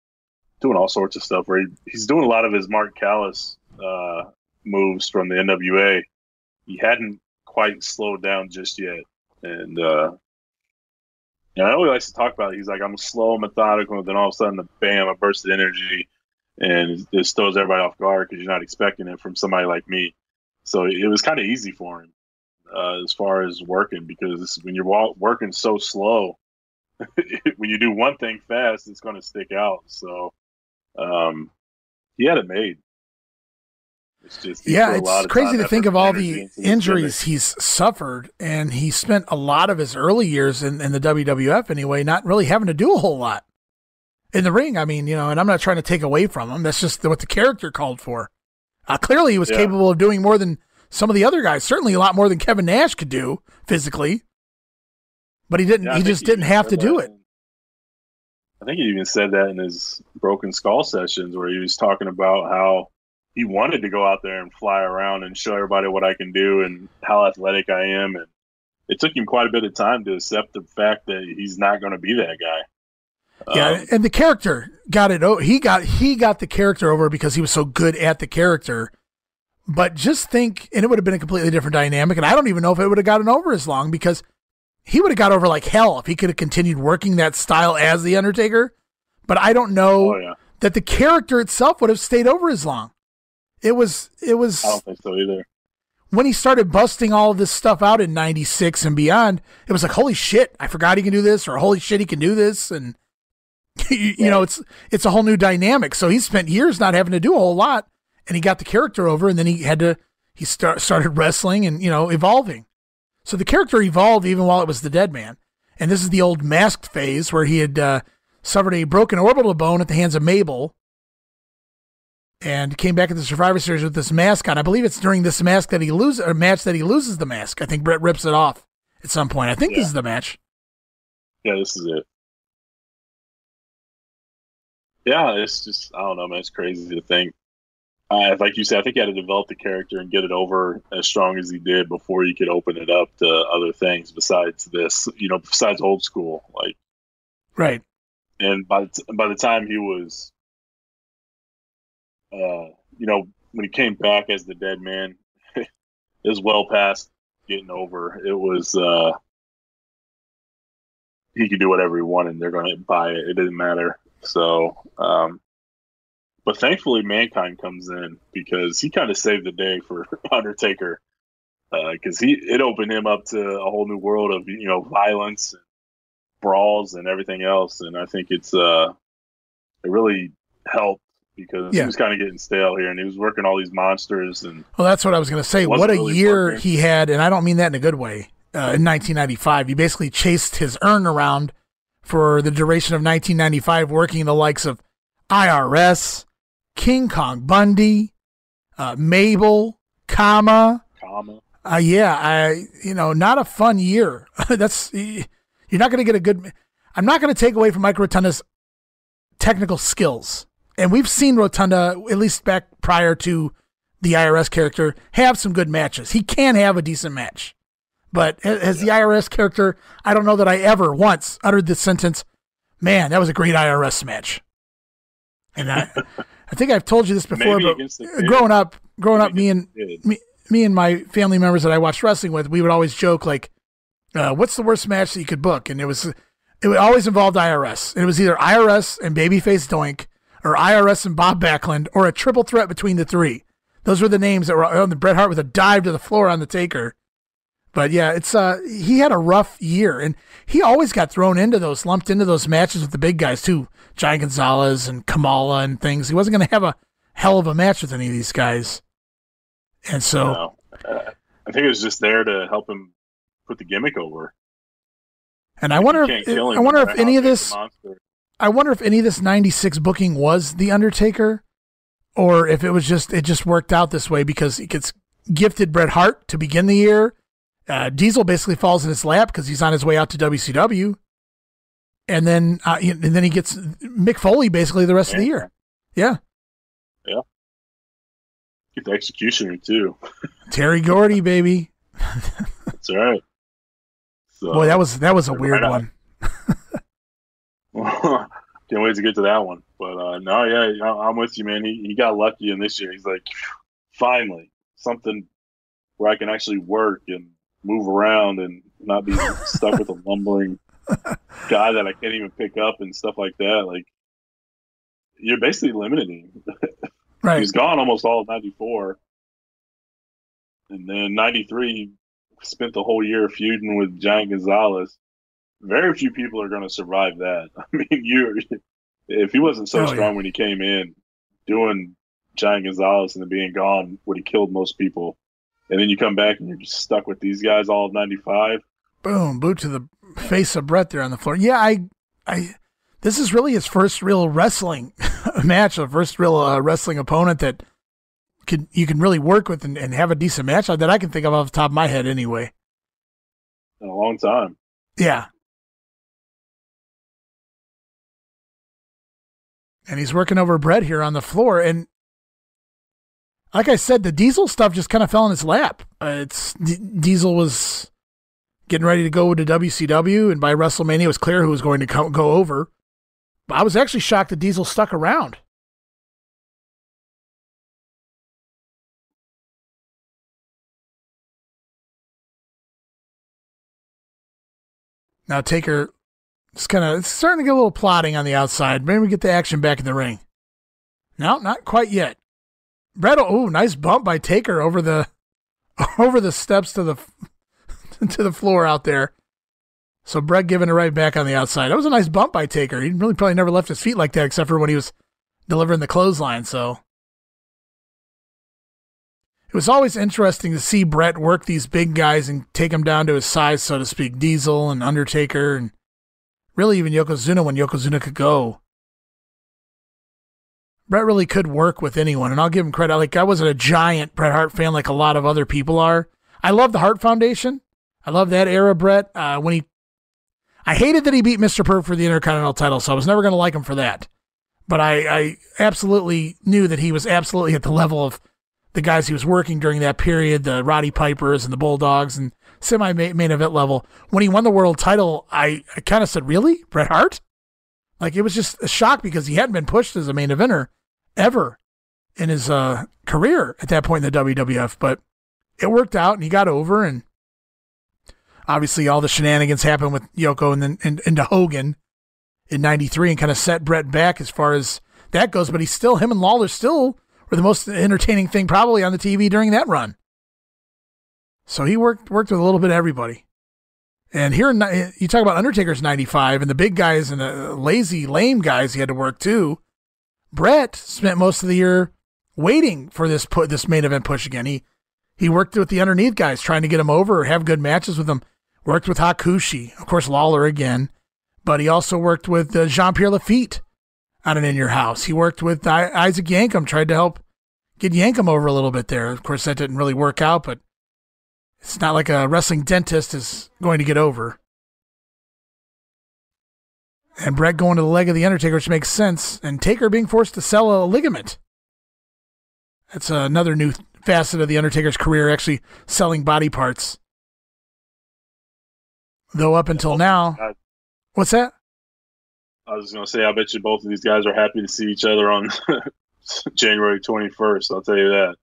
all sorts of stuff. Where he's doing a lot of his Mark Callis moves from the NWA. He hadn't quite slowed down just yet. And I know he likes to talk about it. He's like, I'm slow, methodical, and then all of a sudden, bam, a burst of energy, and it just throws everybody off guard because you're not expecting it from somebody like me. So it was kind of easy for him as far as working, because when you're working so slow, when you do one thing fast, it's going to stick out. So he had it made. It's just it's crazy to think of all the injuries he's suffered, and he spent a lot of his early years in the WWF anyway, not really having to do a whole lot in the ring. I mean, and I'm not trying to take away from him. That's just what the character called for. Clearly, he was capable of doing more than some of the other guys. Certainly, a lot more than Kevin Nash could do physically. But he didn't. He just didn't have to do it. I think he even said that in his Broken Skull sessions, where he was talking about how he wanted to go out there and fly around and show everybody what I can do and how athletic I am. And it took him quite a bit of time to accept the fact that he's not going to be that guy. Yeah, and the character got it. He got the character over because he was so good at the character. But just think, and it would have been a completely different dynamic. And I don't even know if it would have gotten over as long, because he would have got over like hell if he could have continued working that style as The Undertaker. But I don't know that the character itself would have stayed over as long. It was. I don't think so either. When he started busting all of this stuff out in '96 and beyond, it was like, holy shit, I forgot he can do this, or holy shit, he can do this. And, you know, it's a whole new dynamic. So he spent years not having to do a whole lot, and he got the character over, and then he started wrestling and, evolving. So the character evolved even while it was the Dead Man. And this is the old masked phase where he had suffered a broken orbital bone at the hands of Mabel, and came back at the Survivor Series with this mask on. I believe it's during this match that he loses the mask. I think Brett rips it off at some point. I think this is the match. Yeah, this is it. Yeah, it's just, I don't know, man. It's crazy to think. Like you said, I think he had to develop the character and get it over as strong as he did before you could open it up to other things besides this, besides old school. Right. And by the time he was, when he came back as the Dead Man, it was well past getting over. It was, he could do whatever he wanted, and they're going to buy it. It didn't matter. So, but thankfully Mankind comes in, because he kind of saved the day for Undertaker, because it opened him up to a whole new world of, violence and brawls and everything else. And I think it really helped, because he was kind of getting stale here, and he was working all these monsters. And well, that's what I was going to say. What a year he had, and I don't mean that in a good way. In 1995, he basically chased his urn around for the duration of 1995, working the likes of IRS, King Kong Bundy, Mabel, Kama. Not a fun year. You're not going to get a good. I'm not going to take away from Mike Rotunda's technical skills. And we've seen Rotunda, at least back prior to the IRS character, have some good matches. He can have a decent match. But as the IRS character, I don't know that I ever once uttered the sentence, man, that was a great IRS match. And I think I've told you this before, Maybe but growing up, me and my family members that I watched wrestling with, we would always joke like, what's the worst match that you could book? And it always involved IRS. It was either IRS and Babyface Doink, or IRS and Bob Backlund, or a triple threat between the three. Those were the names that were on the Bret Hart with a dive to the floor on the Taker. But yeah, it's he had a rough year, and he always got thrown into those, lumped into those matches with the big guys too, Giant Gonzalez and Kamala and things. He wasn't going to have a hell of a match with any of these guys, and so no. I think it was just there to help him put the gimmick over. And I wonder if any of this '96 booking was the Undertaker, or if it just worked out this way because he gets gifted Bret Hart to begin the year. Diesel basically falls in his lap because he's on his way out to WCW, and then he gets Mick Foley basically the rest of the year. Yeah. Get the executioner too. Terry Gordy, baby. That's right. So, boy, that was a weird one. Can't wait to get to that one. But no, yeah, I'm with you, man. He got lucky in this year. He's like, finally, something where I can actually work and move around and not be stuck with a lumbering guy that I can't even pick up and stuff like that. Like, you're basically limiting him. Right. He's gone almost all of 94. And then 93, he spent the whole year feuding with Giant Gonzalez. Very few people are going to survive that. I mean, if he wasn't so strong when he came in, doing Giant Gonzalez and then being gone would have killed most people. And then you come back and you're just stuck with these guys all of 95. Boom, boot to the face of Bret there on the floor. Yeah, this is really his first real wrestling match, the first real wrestling opponent that you can really work with and have a decent match that I can think of off the top of my head anyway. In a long time. Yeah. And he's working over Bret here on the floor, and like I said, the Diesel stuff just kind of fell in his lap. Diesel was getting ready to go to WCW, and by WrestleMania it was clear who was going to go over. But I was actually shocked that Diesel stuck around. Now Taker is it's starting to get a little plotting on the outside. Maybe we get the action back in the ring. No, not quite yet. Bret, nice bump by Taker over the steps to the floor out there. So Bret giving it right back on the outside. That was a nice bump by Taker. He really probably never left his feet like that except for when he was delivering the clothesline. So it was always interesting to see Bret work these big guys and take them down to his size, so to speak. Diesel and Undertaker and really even Yokozuna when Yokozuna could go. Bret really could work with anyone, and I'll give him credit. Like, I wasn't a giant Bret Hart fan like a lot of other people are. I love the Hart Foundation. I love that era, Bret. I hated that he beat Mr. Perfect for the Intercontinental title, so I was never going to like him for that. But I absolutely knew that he was absolutely at the level of the guys he was working during that period, the Roddy Pipers and the Bulldogs and semi-main event level. When he won the world title, I kind of said, really? Bret Hart? Like, it was just a shock because he hadn't been pushed as a main eventer ever in his career at that point in the WWF. But it worked out, and he got over, and obviously all the shenanigans happened with Yoko and then into Hogan in 93 and kind of set Bret back as far as that goes. But him and Lawler still were the most entertaining thing probably on the TV during that run. So he worked with a little bit of everybody. And here, you talk about Undertaker's 95 and the big guys and the lazy, lame guys he had to work too. Bret spent most of the year waiting for this main event push again. He worked with the underneath guys, trying to get them over or have good matches with them. Worked with Hakushi, of course, Lawler again. But he also worked with Jean-Pierre Lafitte on an In Your House. He worked with Isaac Yankem, tried to help get Yankem over a little bit there. Of course, that didn't really work out, but it's not like a wrestling dentist is going to get over. And Bret going to the leg of the Undertaker, which makes sense. And Taker being forced to sell a ligament. That's another new facet of the Undertaker's career, actually selling body parts. Though up until now... What's that? I was going to say, I bet you both of these guys are happy to see each other on January 21st. I'll tell you that.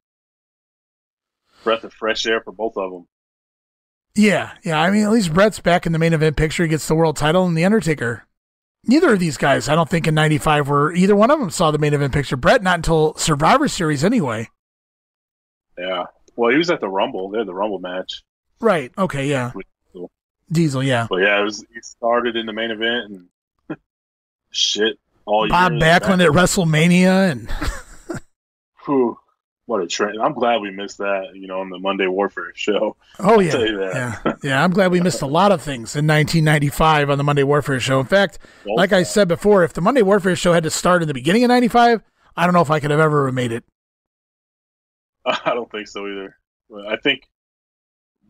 Breath of fresh air for both of them. Yeah. I mean, at least Brett's back in the main event picture. He gets the world title, and The Undertaker. Neither of these guys, I don't think in 95 either one of them saw the main event picture. Brett, not until Survivor Series anyway. Yeah. Well, he was at the Rumble. They had the Rumble match. Right. Okay, yeah. Diesel, yeah. But yeah, he started in the main event and shit all year. Bob Backlund at WrestleMania and whew, what a trend. I'm glad we missed that, on the Monday Warfare show. Oh yeah. Yeah, I'm glad we missed a lot of things in 1995 on the Monday Warfare show. In fact, like I said before, if the Monday Warfare show had to start in the beginning of 95, I don't know if I could have ever made it. I don't think so either. I think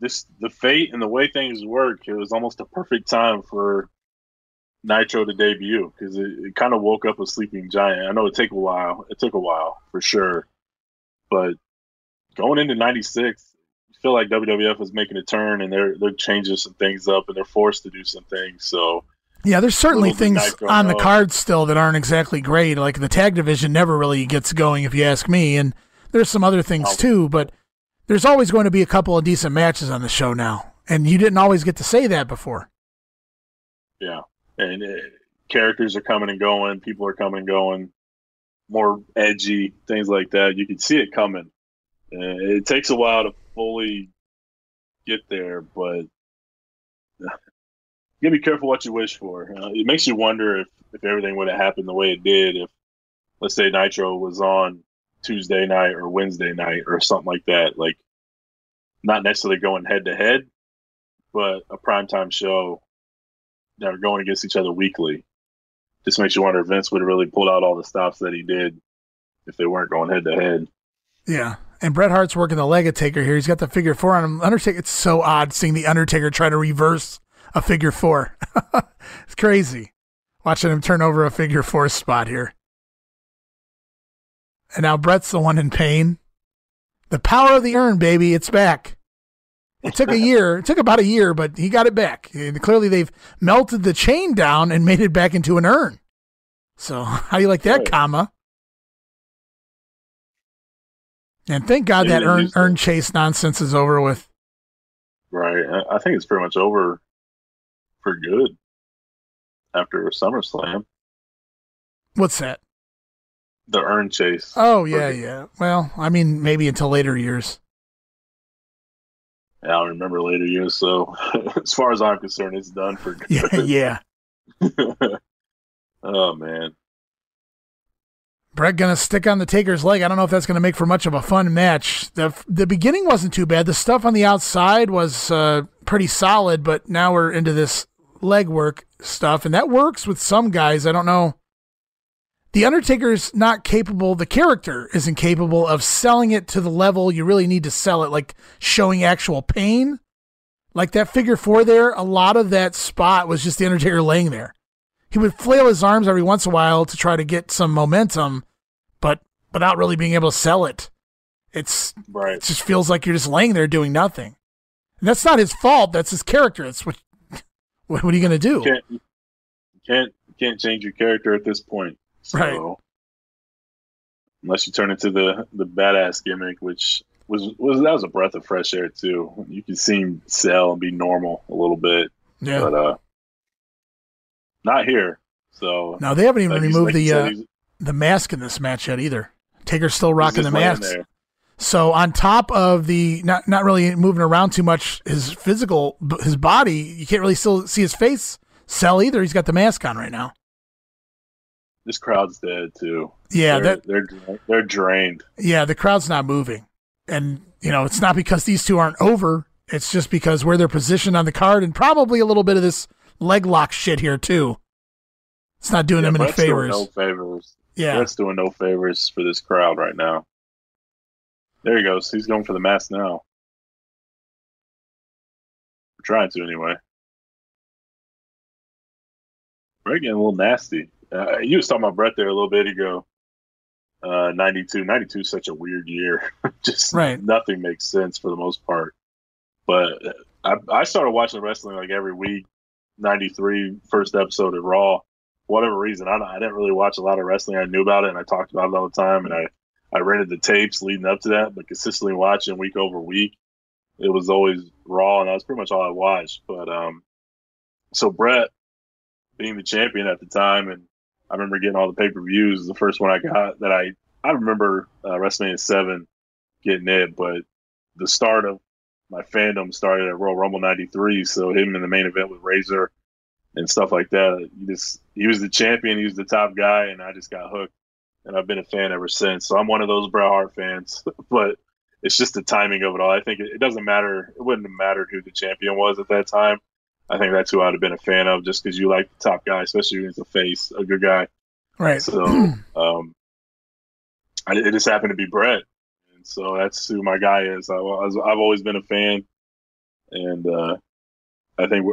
the fate and the way things work, it was almost a perfect time for Nitro to debut because it kind of woke up a sleeping giant. I know it took a while for sure, but going into 96, I feel like WWF was making a turn and they're changing some things up and they're forced to do some things. So yeah, there's certainly things on the card still that aren't exactly great. Like the tag division never really gets going, if you ask me, and there's some other things too, but there's always going to be a couple of decent matches on the show now, and you didn't always get to say that before. Yeah, and characters are coming and going, people are coming and going, more edgy, things like that. You can see it coming. It takes a while to fully get there, but you gotta be careful what you wish for. It makes you wonder if everything would have happened the way it did if, let's say, Nitro was on Tuesday night or Wednesday night or something like that. Like, not necessarily going head to head, but a primetime show that are going against each other weekly. Just makes you wonder if Vince would have really pulled out all the stops that he did if they weren't going head to head. Yeah. And Bret Hart's working the leg taker here. He's got the figure four on him. Undertaker, it's so odd seeing the Undertaker try to reverse a figure four. It's crazy watching him turn over a figure four spot here. And now Bret's the one in pain. The power of the urn, baby. It's back. It took a year. It took about a year, but he got it back. And clearly they've melted the chain down and made it back into an urn. So how do you like that, comma? And thank God that urn chase nonsense is over with. Right. I think it's pretty much over for good after SummerSlam. What's that? The urn chase. Oh, yeah. Well, I mean, maybe until later years. Yeah, I don't remember later years, so as far as I'm concerned, it's done for good. Yeah. Oh, man. Bret gonna stick on the Taker's leg. I don't know if that's gonna make for much of a fun match. The beginning wasn't too bad. The stuff on the outside was pretty solid, but now we're into this leg work stuff, and that works with some guys. I don't know. The Undertaker's not capable, the character isn't capable of selling it to the level you really need to sell it, like showing actual pain. Like that figure four there, a lot of that spot was just the Undertaker laying there. He would flail his arms every once in a while to try to get some momentum, but without really being able to sell it. It just feels like you're just laying there doing nothing. And that's not his fault. That's his character. That's what are you going to do? You can't change your character at this point. So, right. Unless you turn into the badass gimmick, which was a breath of fresh air too. You can see him sell and be normal a little bit. Yeah. But not here. So now they haven't even removed the mask in this match yet either. Taker's still rocking the mask. So on top of the not really moving around too much, his body, you can't really still see his face sell either. He's got the mask on right now. This crowd's dead too. Yeah, they're drained. Yeah, the crowd's not moving, and it's not because these two aren't over. It's just because where they're positioned on the card, and probably a little bit of this leg lock shit here too. It's not doing them any favors. No favors. Yeah, Brett's doing no favors for this crowd right now. There he goes. He's going for the mask now. We're trying to anyway. Brett getting a little nasty. You was talking about Brett there a little bit ago. 92 is such a weird year. Just nothing makes sense for the most part. But I started watching wrestling like every week. 93, first episode of Raw, whatever reason, I didn't really watch a lot of wrestling. I knew about it and I talked about it all the time, and I rented the tapes leading up to that, but consistently watching week over week, it was always Raw, and that was pretty much all I watched. But so Brett being the champion at the time, and I remember getting all the pay-per-views. The first one I got that I remember WrestleMania 7 getting it, but the start of my fandom started at Royal Rumble 93, so him in the main event with Razor and stuff like that. He was the champion, he was the top guy, and I just got hooked. And I've been a fan ever since. So I'm one of those Bret Hart fans, but it's just the timing of it all. I think it doesn't matter. It wouldn't have mattered who the champion was at that time. I think that's who I'd have been a fan of, just because you like the top guy, especially when he's a face, a good guy. Right. So it just happened to be Bret. And so that's who my guy is. I've always been a fan. And I think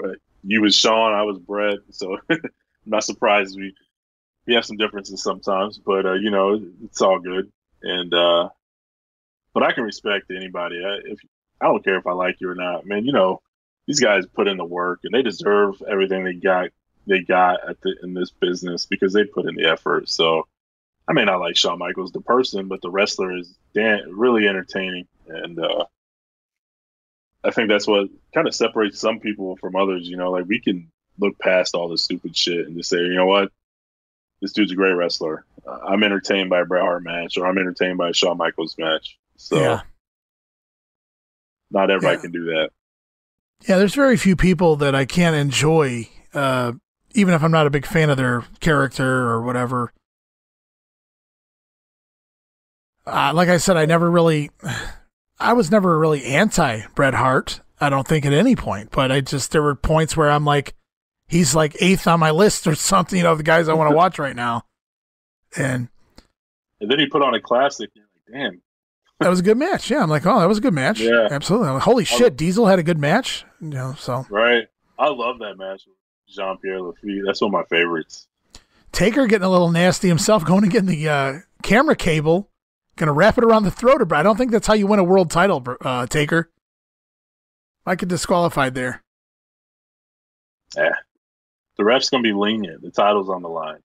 you was Sean, I was Bret. So I'm not surprised we have some differences sometimes, but it's all good. And but I can respect anybody. I don't care if I like you or not, man. These guys put in the work, and they deserve everything they got in this business because they put in the effort. So I may not like Shawn Michaels the person, but the wrestler is really entertaining, and I think that's what kind of separates some people from others. Like we can look past all this stupid shit and just say, you know what? This dude's a great wrestler. I'm entertained by a Bret Hart match, or I'm entertained by a Shawn Michaels match. So not everybody can do that. Yeah, there's very few people that I can't enjoy, even if I'm not a big fan of their character or whatever. Like I said, I was never really anti Bret Hart. I don't think at any point, but there were points where I'm like, he's like 8th on my list or something, the guys I want to watch right now. And then he put on a classic. You're like, damn. That was a good match. Yeah, I'm like, oh, that was a good match. Yeah. Absolutely. Holy shit, Diesel had a good match. So. Right. I love that match with Jean-Pierre Lafitte. That's one of my favorites. Taker getting a little nasty himself, going to get the camera cable, going to wrap it around the throat of Bret. I don't think that's how you win a world title, Taker. I could disqualified there. Yeah. The ref's going to be lenient. The title's on the line.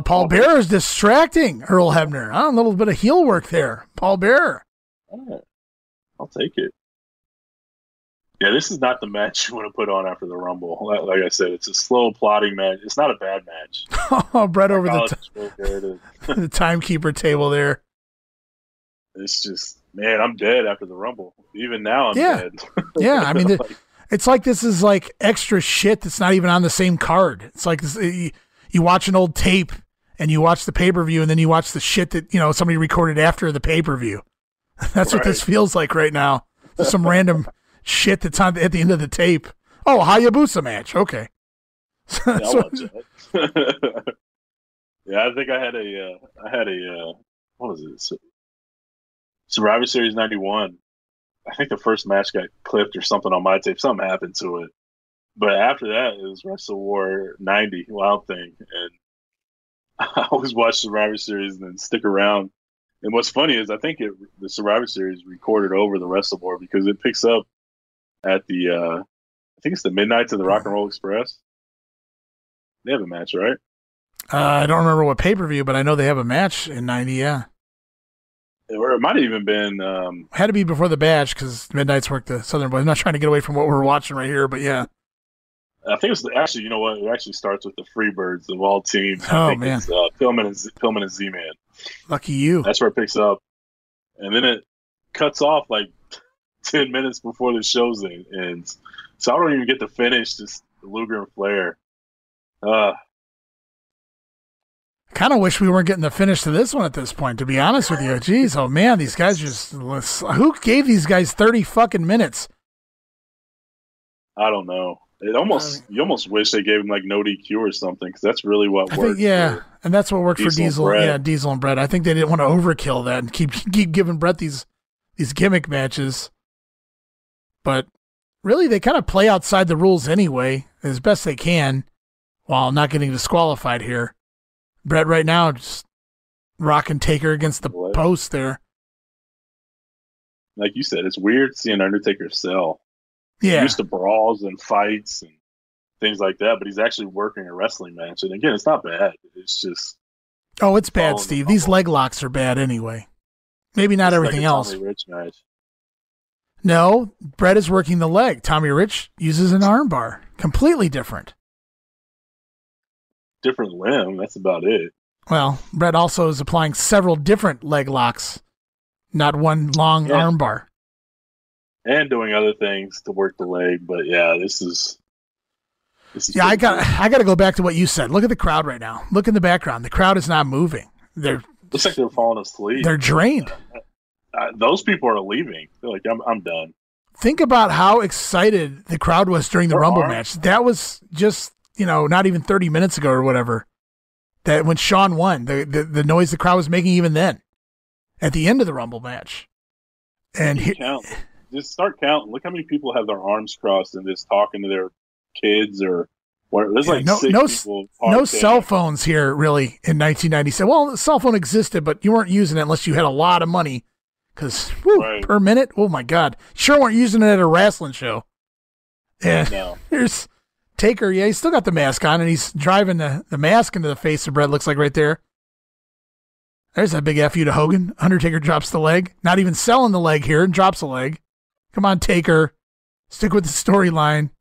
Paul Bearer is distracting Earl Hebner. A little bit of heel work there. Paul Bearer. I'll take it. Yeah, this is not the match you want to put on after the Rumble. Like I said, it's a slow, plodding match. It's not a bad match. Bret over the timekeeper table there. It's just, man, I'm dead after the Rumble. Even now, I'm dead. Yeah, I mean, it's like this is like extra shit that's not even on the same card. It's like this, you watch an old tape and you watch the pay-per-view and then you watch the shit that, somebody recorded after the pay-per-view. That's what this feels like right now. Just some random shit that's on at the end of the tape. Oh, Hayabusa match. Okay. Yeah, yeah, I think I had a what was it? Survivor Series 91. I think the first match got clipped or something on my tape. Something happened to it. But after that, it was Wrestle War 90, Wild Thing. And I always watch Survivor Series and then stick around. And what's funny is I think the Survivor Series recorded over the Wrestle War because it picks up at the, I think it's the Midnights of the Rock and Roll Express. They have a match, right? I don't remember what pay-per-view, but I know they have a match in 90, yeah. Or it might have even been... had to be before the Bash because Midnights worked the Southern Boys. I'm not trying to get away from what we're watching right here, but yeah. I think it's actually, you know what? It actually starts with the Freebirds of all teams. Oh, I think man. It's Pillman and Z-Man. Lucky you. That's where it picks up. And then it cuts off like 10 minutes before the show's ends. So I don't even get to finish just Luger and Flair. I kind of wish we weren't getting the finish to this one at this point, to be honest with you. Jeez, oh man, these guys who gave these guys 30 fucking minutes? I don't know. You almost wish they gave him like no DQ or something because that's really what worked. And that's what worked for Diesel. Yeah, Diesel and Bret. I think they didn't want to overkill that and keep giving Bret these gimmick matches. But really, they kind of play outside the rules anyway, as best they can, while not getting disqualified here. Bret right now just rocking Taker against the post there. Like you said, it's weird seeing Undertaker sell. Yeah. Used to brawls and fights and things like that. But he's actually working a wrestling match, and again, it's not bad. It's just it's bad, Steve. These leg locks are bad anyway. Maybe not everything else. Tommy Rich match. No, Brett is working the leg. Tommy Rich uses an arm bar. Completely different. Different limb. That's about it. Well, Brett also is applying several different leg locks, not one long arm bar. And doing other things to work the leg. But yeah, this is yeah, I got to go back to what you said. Look at the crowd right now. Look in the background. The crowd is not moving. Looks like they're falling asleep. They're drained. Those people are leaving. They're like, I'm done. Think about how excited the crowd was during the Rumble match. That was just, not even 30 minutes ago or whatever. That when Shawn won, the noise the crowd was making even then, at the end of the Rumble match. And just start counting. Look how many people have their arms crossed and just talking to their kids or whatever. There's like six people. No cell phones here really in 1997. Well, the cell phone existed, but you weren't using it unless you had a lot of money. Because per minute, oh my God, sure weren't using it at a wrestling show. Yeah, no. Here's Taker. Yeah, he's still got the mask on, and he's driving the mask into the face of Brett. Looks like right there. There's that big F you to Hogan. Undertaker drops the leg. Not even selling the leg here, and drops a leg. Come on, Taker, stick with the storyline.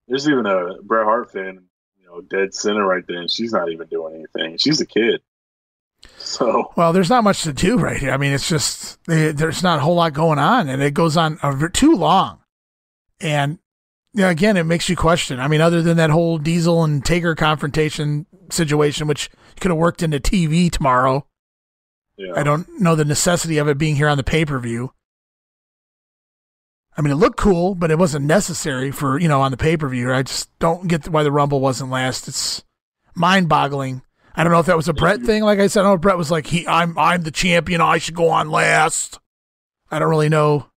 There's even a Bret Hart fan, dead center right there, and she's not even doing anything. She's a kid. So well, there's not much to do right here. I mean, it's just there's not a whole lot going on, and it goes on too long. And again, it makes you question. I mean, other than that whole Diesel and Taker confrontation situation, which could have worked into TV tomorrow. Yeah. I don't know the necessity of it being here on the pay-per-view. I mean, it looked cool, but it wasn't necessary for on the pay-per-view. I just don't get why the Rumble wasn't last. It's mind-boggling. I don't know if that was a Brett thing. Like I said, I know Brett was like, I'm the champion. I should go on last. I don't really know.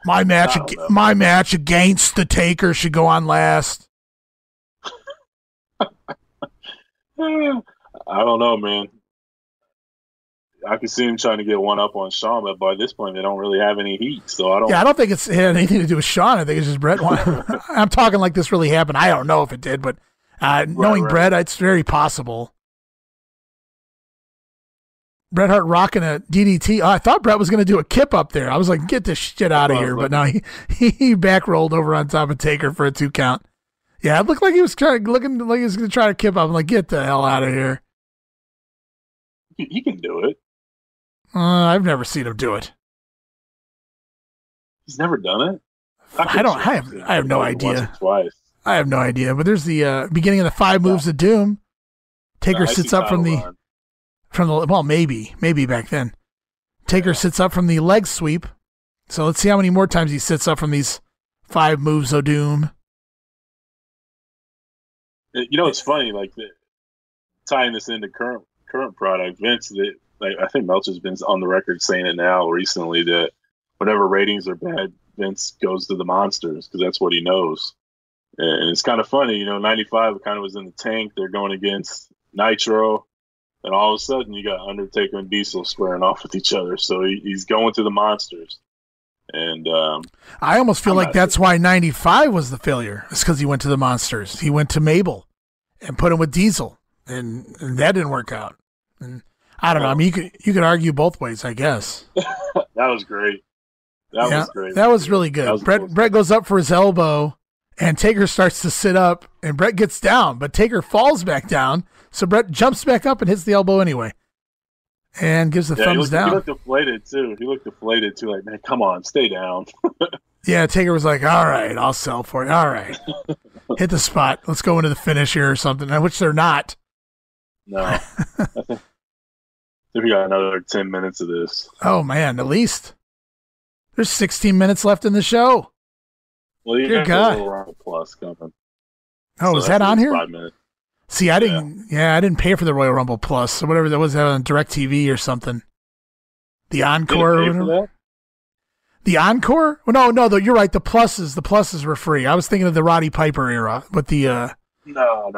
My match against the Taker should go on last. I don't know, man. I can see him trying to get one up on Shawn, but by this point, they don't really have any heat. So I don't. Yeah, I don't think it had anything to do with Shawn. I think it's just Brett. I'm talking like this really happened. I don't know if it did, but. Knowing Brett, it's very possible. Bret Hart rocking a DDT. Oh, I thought Brett was going to do a kip up there. I was like, get this shit out of here. But no, he back rolled over on top of Taker for a 2 count. Yeah, it looked like he was looking like he was going to try to kip up. I'm like, get the hell out of here. He can do it. I've never seen him do it. He's never done it? I have no idea. Twice. I have no idea, but there's the beginning of the 5 moves of doom. Taker sits up from the well, maybe back then. Taker sits up from the leg sweep. So let's see how many more times he sits up from these 5 moves of doom. It's funny, like tying this into current product. Vince, I think Meltzer's been on the record saying it now recently that whenever ratings are bad, Vince goes to the monsters because that's what he knows. And it's kind of funny, 95 kind of was in the tank. They're going against Nitro. And all of a sudden, you got Undertaker and Diesel squaring off with each other. So he's going to the monsters. And I almost feel like that's why 95 was the failure. It's because he went to the monsters. He went to Mabel and put him with Diesel. And that didn't work out. And I don't know. I mean, you could argue both ways, I guess. That was great. Was great. That was really good. Brett goes up for his elbow. And Taker starts to sit up, and Brett gets down, but Taker falls back down, so Brett jumps back up and hits the elbow anyway, and gives the thumbs down. He looked deflated, too. Like, man, come on, stay down. Yeah, Taker was like, all right, I'll sell for it. All right. Hit the spot. Let's go into the finish here or something, which they're not. No. I think we got another 10 minutes of this. Oh, man, at least. There's 16 minutes left in the show. Well, you got the Royal Rumble Plus coming. Oh, so is that on here? 5 minutes. See, I didn't pay for the Royal Rumble Plus, so whatever that was on DirecTV or something. The Encore or whatever. The Encore? Well, no, you're right. The pluses were free. I was thinking of the Roddy Piper era with the No.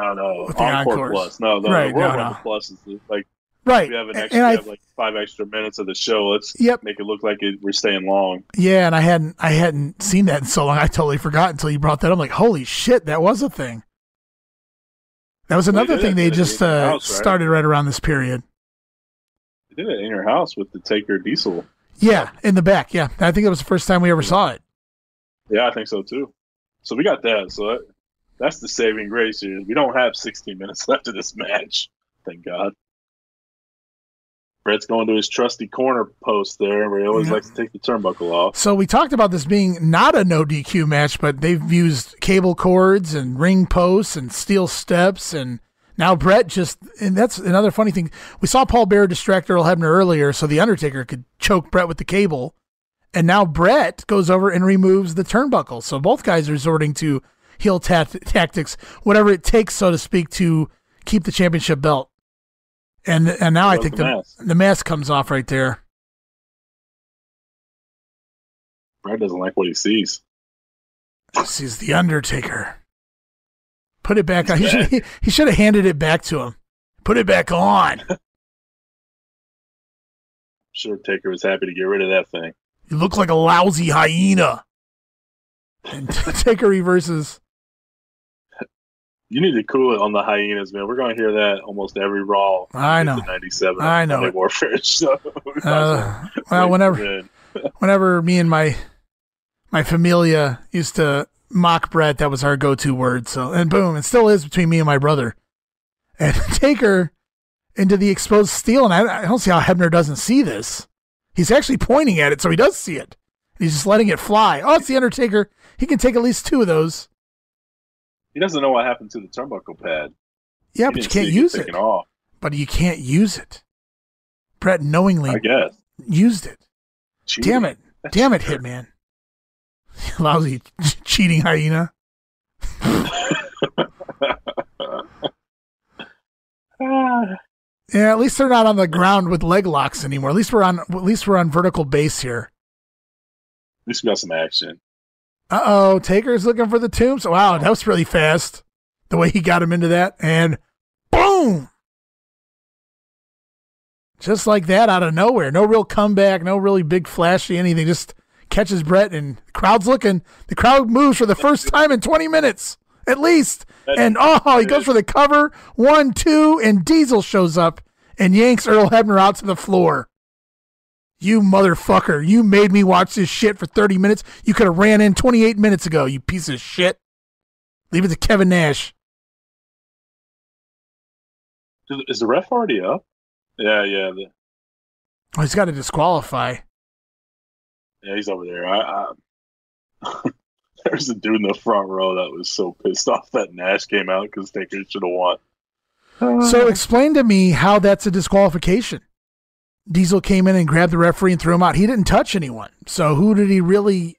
With the Encore Plus. No, the Royal Rumble Plus is like Right. We have And we have like 5 extra minutes of the show. Let's make it look like we're staying long. Yeah, and I hadn't seen that in so long. I totally forgot until you brought that up. I'm like, holy shit, that was a thing. That was another thing they just started right around this period. They did it in your house with the Taker Diesel. Yeah, in the back. Yeah, I think it was the first time we ever saw it. Yeah, I think so too. So we got that. So that's the saving grace here. We don't have 16 minutes left of this match. Thank God. Brett's going to his trusty corner post there where he always likes to take the turnbuckle off. So we talked about this being not a no DQ match, but they've used cable cords and ring posts and steel steps, and now Brett and that's another funny thing. We saw Paul Bearer distract Earl Hebner earlier so the Undertaker could choke Brett with the cable, and now Brett goes over and removes the turnbuckle. So both guys are resorting to heel tactics, whatever it takes, so to speak, to keep the championship belt. And now I think the mask comes off right there. Brett doesn't like what he sees. He sees the Undertaker. Put it back on. He should have handed it back to him. Put it back on. I'm sure Taker was happy to get rid of that thing. You look like a lousy hyena. And Taker reverses. You need to cool it on the hyenas, man. We're going to hear that almost every Raw. I know. 97. I know. Warfare show. Well, whenever me and my familia used to mock Brett, that was our go-to word. So, and boom, it still is between me and my brother. And Taker into the exposed steel, and I don't see how Hebner doesn't see this. He's actually pointing at it, so he does see it. He's just letting it fly. Oh, it's the Undertaker. He can take at least 2 of those. He doesn't know what happened to the turnbuckle pad. Yeah, but you can't use it. But you can't use it. Brett knowingly used it. Cheating. Damn it. Damn it, Hitman. Lousy cheating hyena. Yeah, at least they're not on the ground with leg locks anymore. At least we're on vertical base here. At least we got some action. Uh-oh, Taker's looking for the tombs. Wow, that was really fast. The way he got him into that. And boom! Just like that out of nowhere. No real comeback, no really big flashy anything. Just catches Brett and the crowd's looking. The crowd moves for the first time in 20 minutes, at least. And he goes for the cover. 1, 2, and Diesel shows up and yanks Earl Hebner out to the floor. You motherfucker. You made me watch this shit for 30 minutes. You could have ran in 28 minutes ago, you piece of shit. Leave it to Kevin Nash. Is the ref already up? Yeah. He's got to disqualify. Yeah, he's over there. There's a dude in the front row that was so pissed off that Nash came out because Taker should have won. So explain to me how that's a disqualification. Diesel came in and grabbed the referee and threw him out. He didn't touch anyone. So who did he really,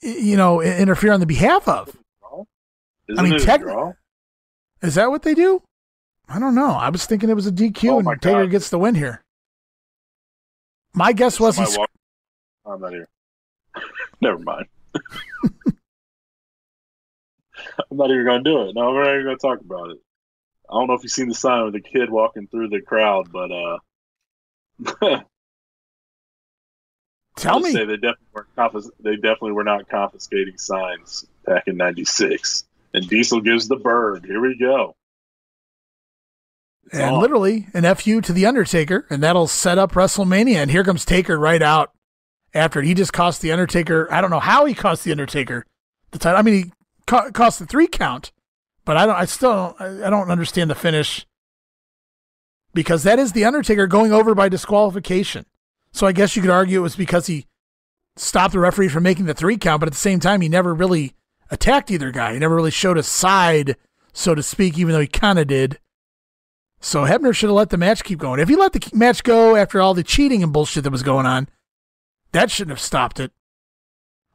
interfere on the behalf of? Is that what they do? I don't know. I was thinking it was a DQ and Taker gets the win here. My guess was I'm not here. Never mind. I'm not even going to do it. No, we're not even going to talk about it. I don't know if you've seen the sign with the kid walking through the crowd, but tell me. Say they definitely were not confiscating signs back in '96. And Diesel gives the bird. Here we go. And literally an FU to the Undertaker, and that'll set up WrestleMania. And here comes Taker right out after it. He just cost the Undertaker. I don't know how he cost the Undertaker the title. I mean, he cost the 3 count, but I don't understand the finish, because that is the Undertaker going over by disqualification. So I guess you could argue it was because he stopped the referee from making the 3 count, but at the same time, he never really attacked either guy. He never really showed a side, so to speak, even though he kind of did. So Hebner should have let the match keep going. If he let the match go after all the cheating and bullshit that was going on, that shouldn't have stopped it.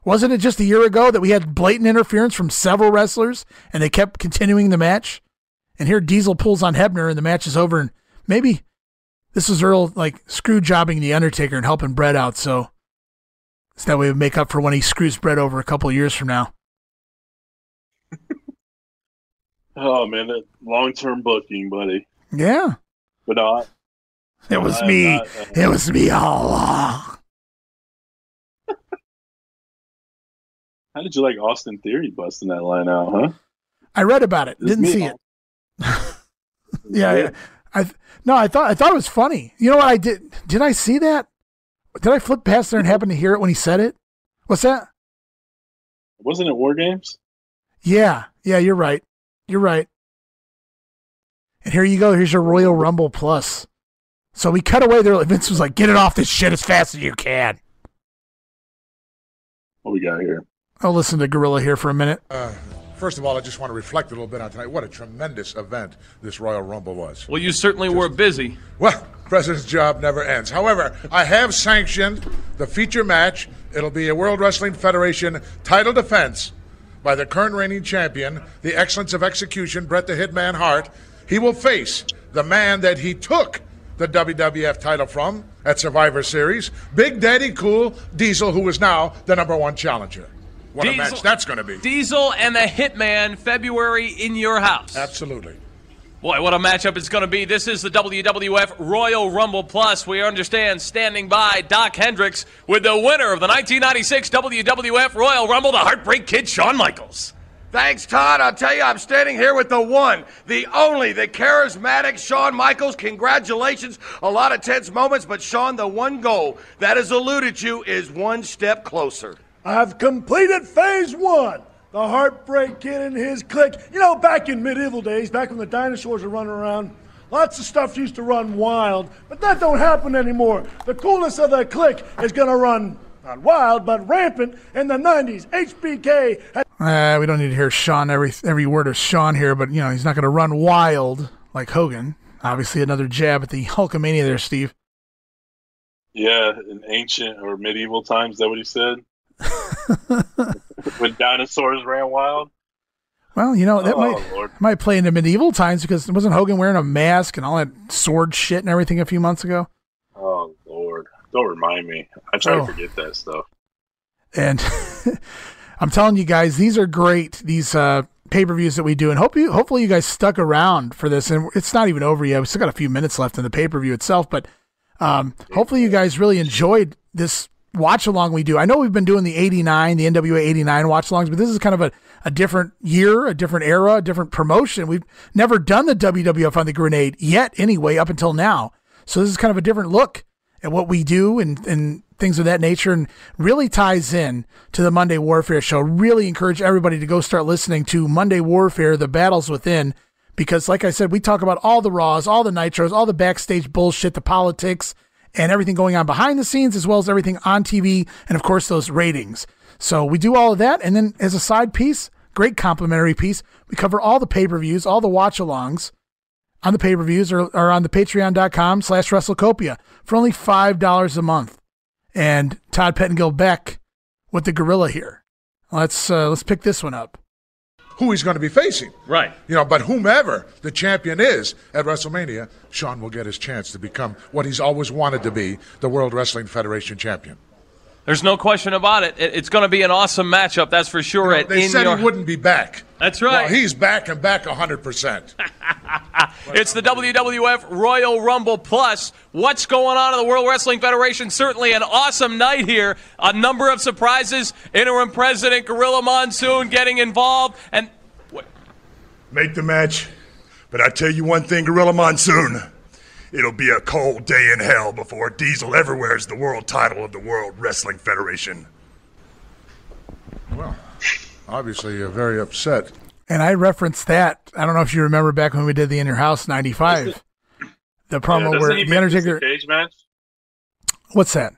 Wasn't it just a year ago that we had blatant interference from several wrestlers and they kept continuing the match? And here Diesel pulls on Hebner and the match is over, and maybe this was Earl screw jobbing the Undertaker and helping Brett out, so that way we make up for when he screws Brett over a couple of years from now. Oh man, that long-term booking, buddy. Yeah. But It was me. It was me all along. How did you like Austin Theory busting that line out, huh? I read about it. Didn't see it. Yeah. I thought it was funny. You know what I did? Did I see that? Did I flip past there and happen to hear it when he said it? What's that? Wasn't it War Games? Yeah, you're right. You're right. And here you go. Here's your Royal Rumble Plus. So we cut away there. Vince was like, get it off this shit as fast as you can. What we got here? I'll listen to Gorilla here for a minute. First of all, I just want to reflect a little bit on tonight. What a tremendous event this Royal Rumble was. Well, you certainly were busy. Well, President's job never ends. However, I have sanctioned the feature match. It'll be a World Wrestling Federation title defense by the current reigning champion, the excellence of execution, Bret the Hitman Hart. He will face the man that he took the WWF title from at Survivor Series, Big Daddy Cool Diesel, who is now the #1 challenger. What a match that's going to be. Diesel and the Hitman, February in your house. Absolutely. Boy, what a matchup it's going to be. This is the WWF Royal Rumble Plus. We understand standing by Doc Hendricks with the winner of the 1996 WWF Royal Rumble, the Heartbreak Kid, Shawn Michaels. Thanks, Todd. I'll tell you, I'm standing here with the one, the only, the charismatic Shawn Michaels. Congratulations. A lot of tense moments, but Shawn, the one goal that has eluded you is one step closer. I've completed phase 1. The Heartbreak Kid and his clique. You know, back in medieval days, back when the dinosaurs were running around, lots of stuff used to run wild, but that don't happen anymore. The coolness of the clique is going to run, not wild, but rampant in the 90s. HBK. We don't need to hear Shawn, every word of Shawn here, but, you know, he's not going to run wild like Hogan. Obviously, another jab at the Hulkamania there, Steve. Yeah, in ancient or medieval times, is that what he said? When dinosaurs ran wild? Well, you know, that might play into medieval times because wasn't Hogan wearing a mask and all that sword shit and everything a few months ago? Oh, Lord. Don't remind me. I try to forget that stuff. And I'm telling you guys, these are great, these pay-per-views that we do. And hopefully you guys stuck around for this. And it's not even over yet. We still got a few minutes left in the pay-per-view itself. But hopefully you guys really enjoyed this watch-along we do. I know we've been doing the NWA 89 watch-alongs, but this is kind of a different year, a different era, a different promotion. We've never done the WWF on the Grenade yet anyway, up until now. So this is kind of a different look at what we do and things of that nature, and really ties in to the Monday Warfare show. Really encourage everybody to go start listening to Monday Warfare, The Battles Within, because like I said, we talk about all the Raws, all the Nitros, all the backstage bullshit, the politics, and everything going on behind the scenes, as well as everything on TV, and of course those ratings. So we do all of that, and then as a side piece, great complimentary piece, we cover all the pay-per-views, all the watch-alongs on the pay-per-views or on the patreon.com/WrestleCopia for only $5 a month. And Todd Pettengill Beck with the Gorilla here. Let's pick this one up. Who he's going to be facing. Right. You know, but whomever the champion is at WrestleMania, Shawn will get his chance to become what he's always wanted to be, the World Wrestling Federation champion. There's no question about it. It's going to be an awesome matchup, that's for sure. You know, they said he wouldn't be back. That's right. Well, he's back and back 100%. It's the WWF Royal Rumble Plus. What's going on in the World Wrestling Federation? Certainly an awesome night here. A number of surprises. Interim President Gorilla Monsoon getting involved. And make the match. But I tell you one thing, Gorilla Monsoon. It'll be a cold day in hell before Diesel ever wears the world title of the World Wrestling Federation. Well, obviously you're very upset. And I referenced that. I don't know if you remember back when we did the In Your House 95. The promo where The Undertaker. The cage match? What's that?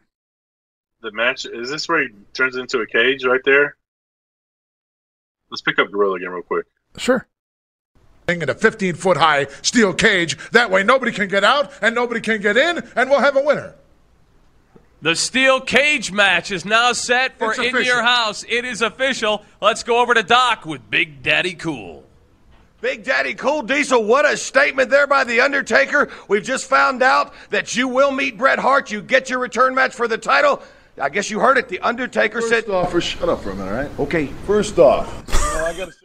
The match, is this where he turns into a cage right there? Let's pick up Gorilla again real quick. Sure. In a 15-foot high steel cage. That way nobody can get out and nobody can get in, and we'll have a winner. The steel cage match is now set for In Your House. It is official. Let's go over to Doc with Big Daddy Cool. Big Daddy Cool Diesel, what a statement there by The Undertaker. We've just found out that you will meet Bret Hart. You get your return match for the title. I guess you heard it. The Undertaker said... Shut up for a minute, all right? Okay, first off, I got to say...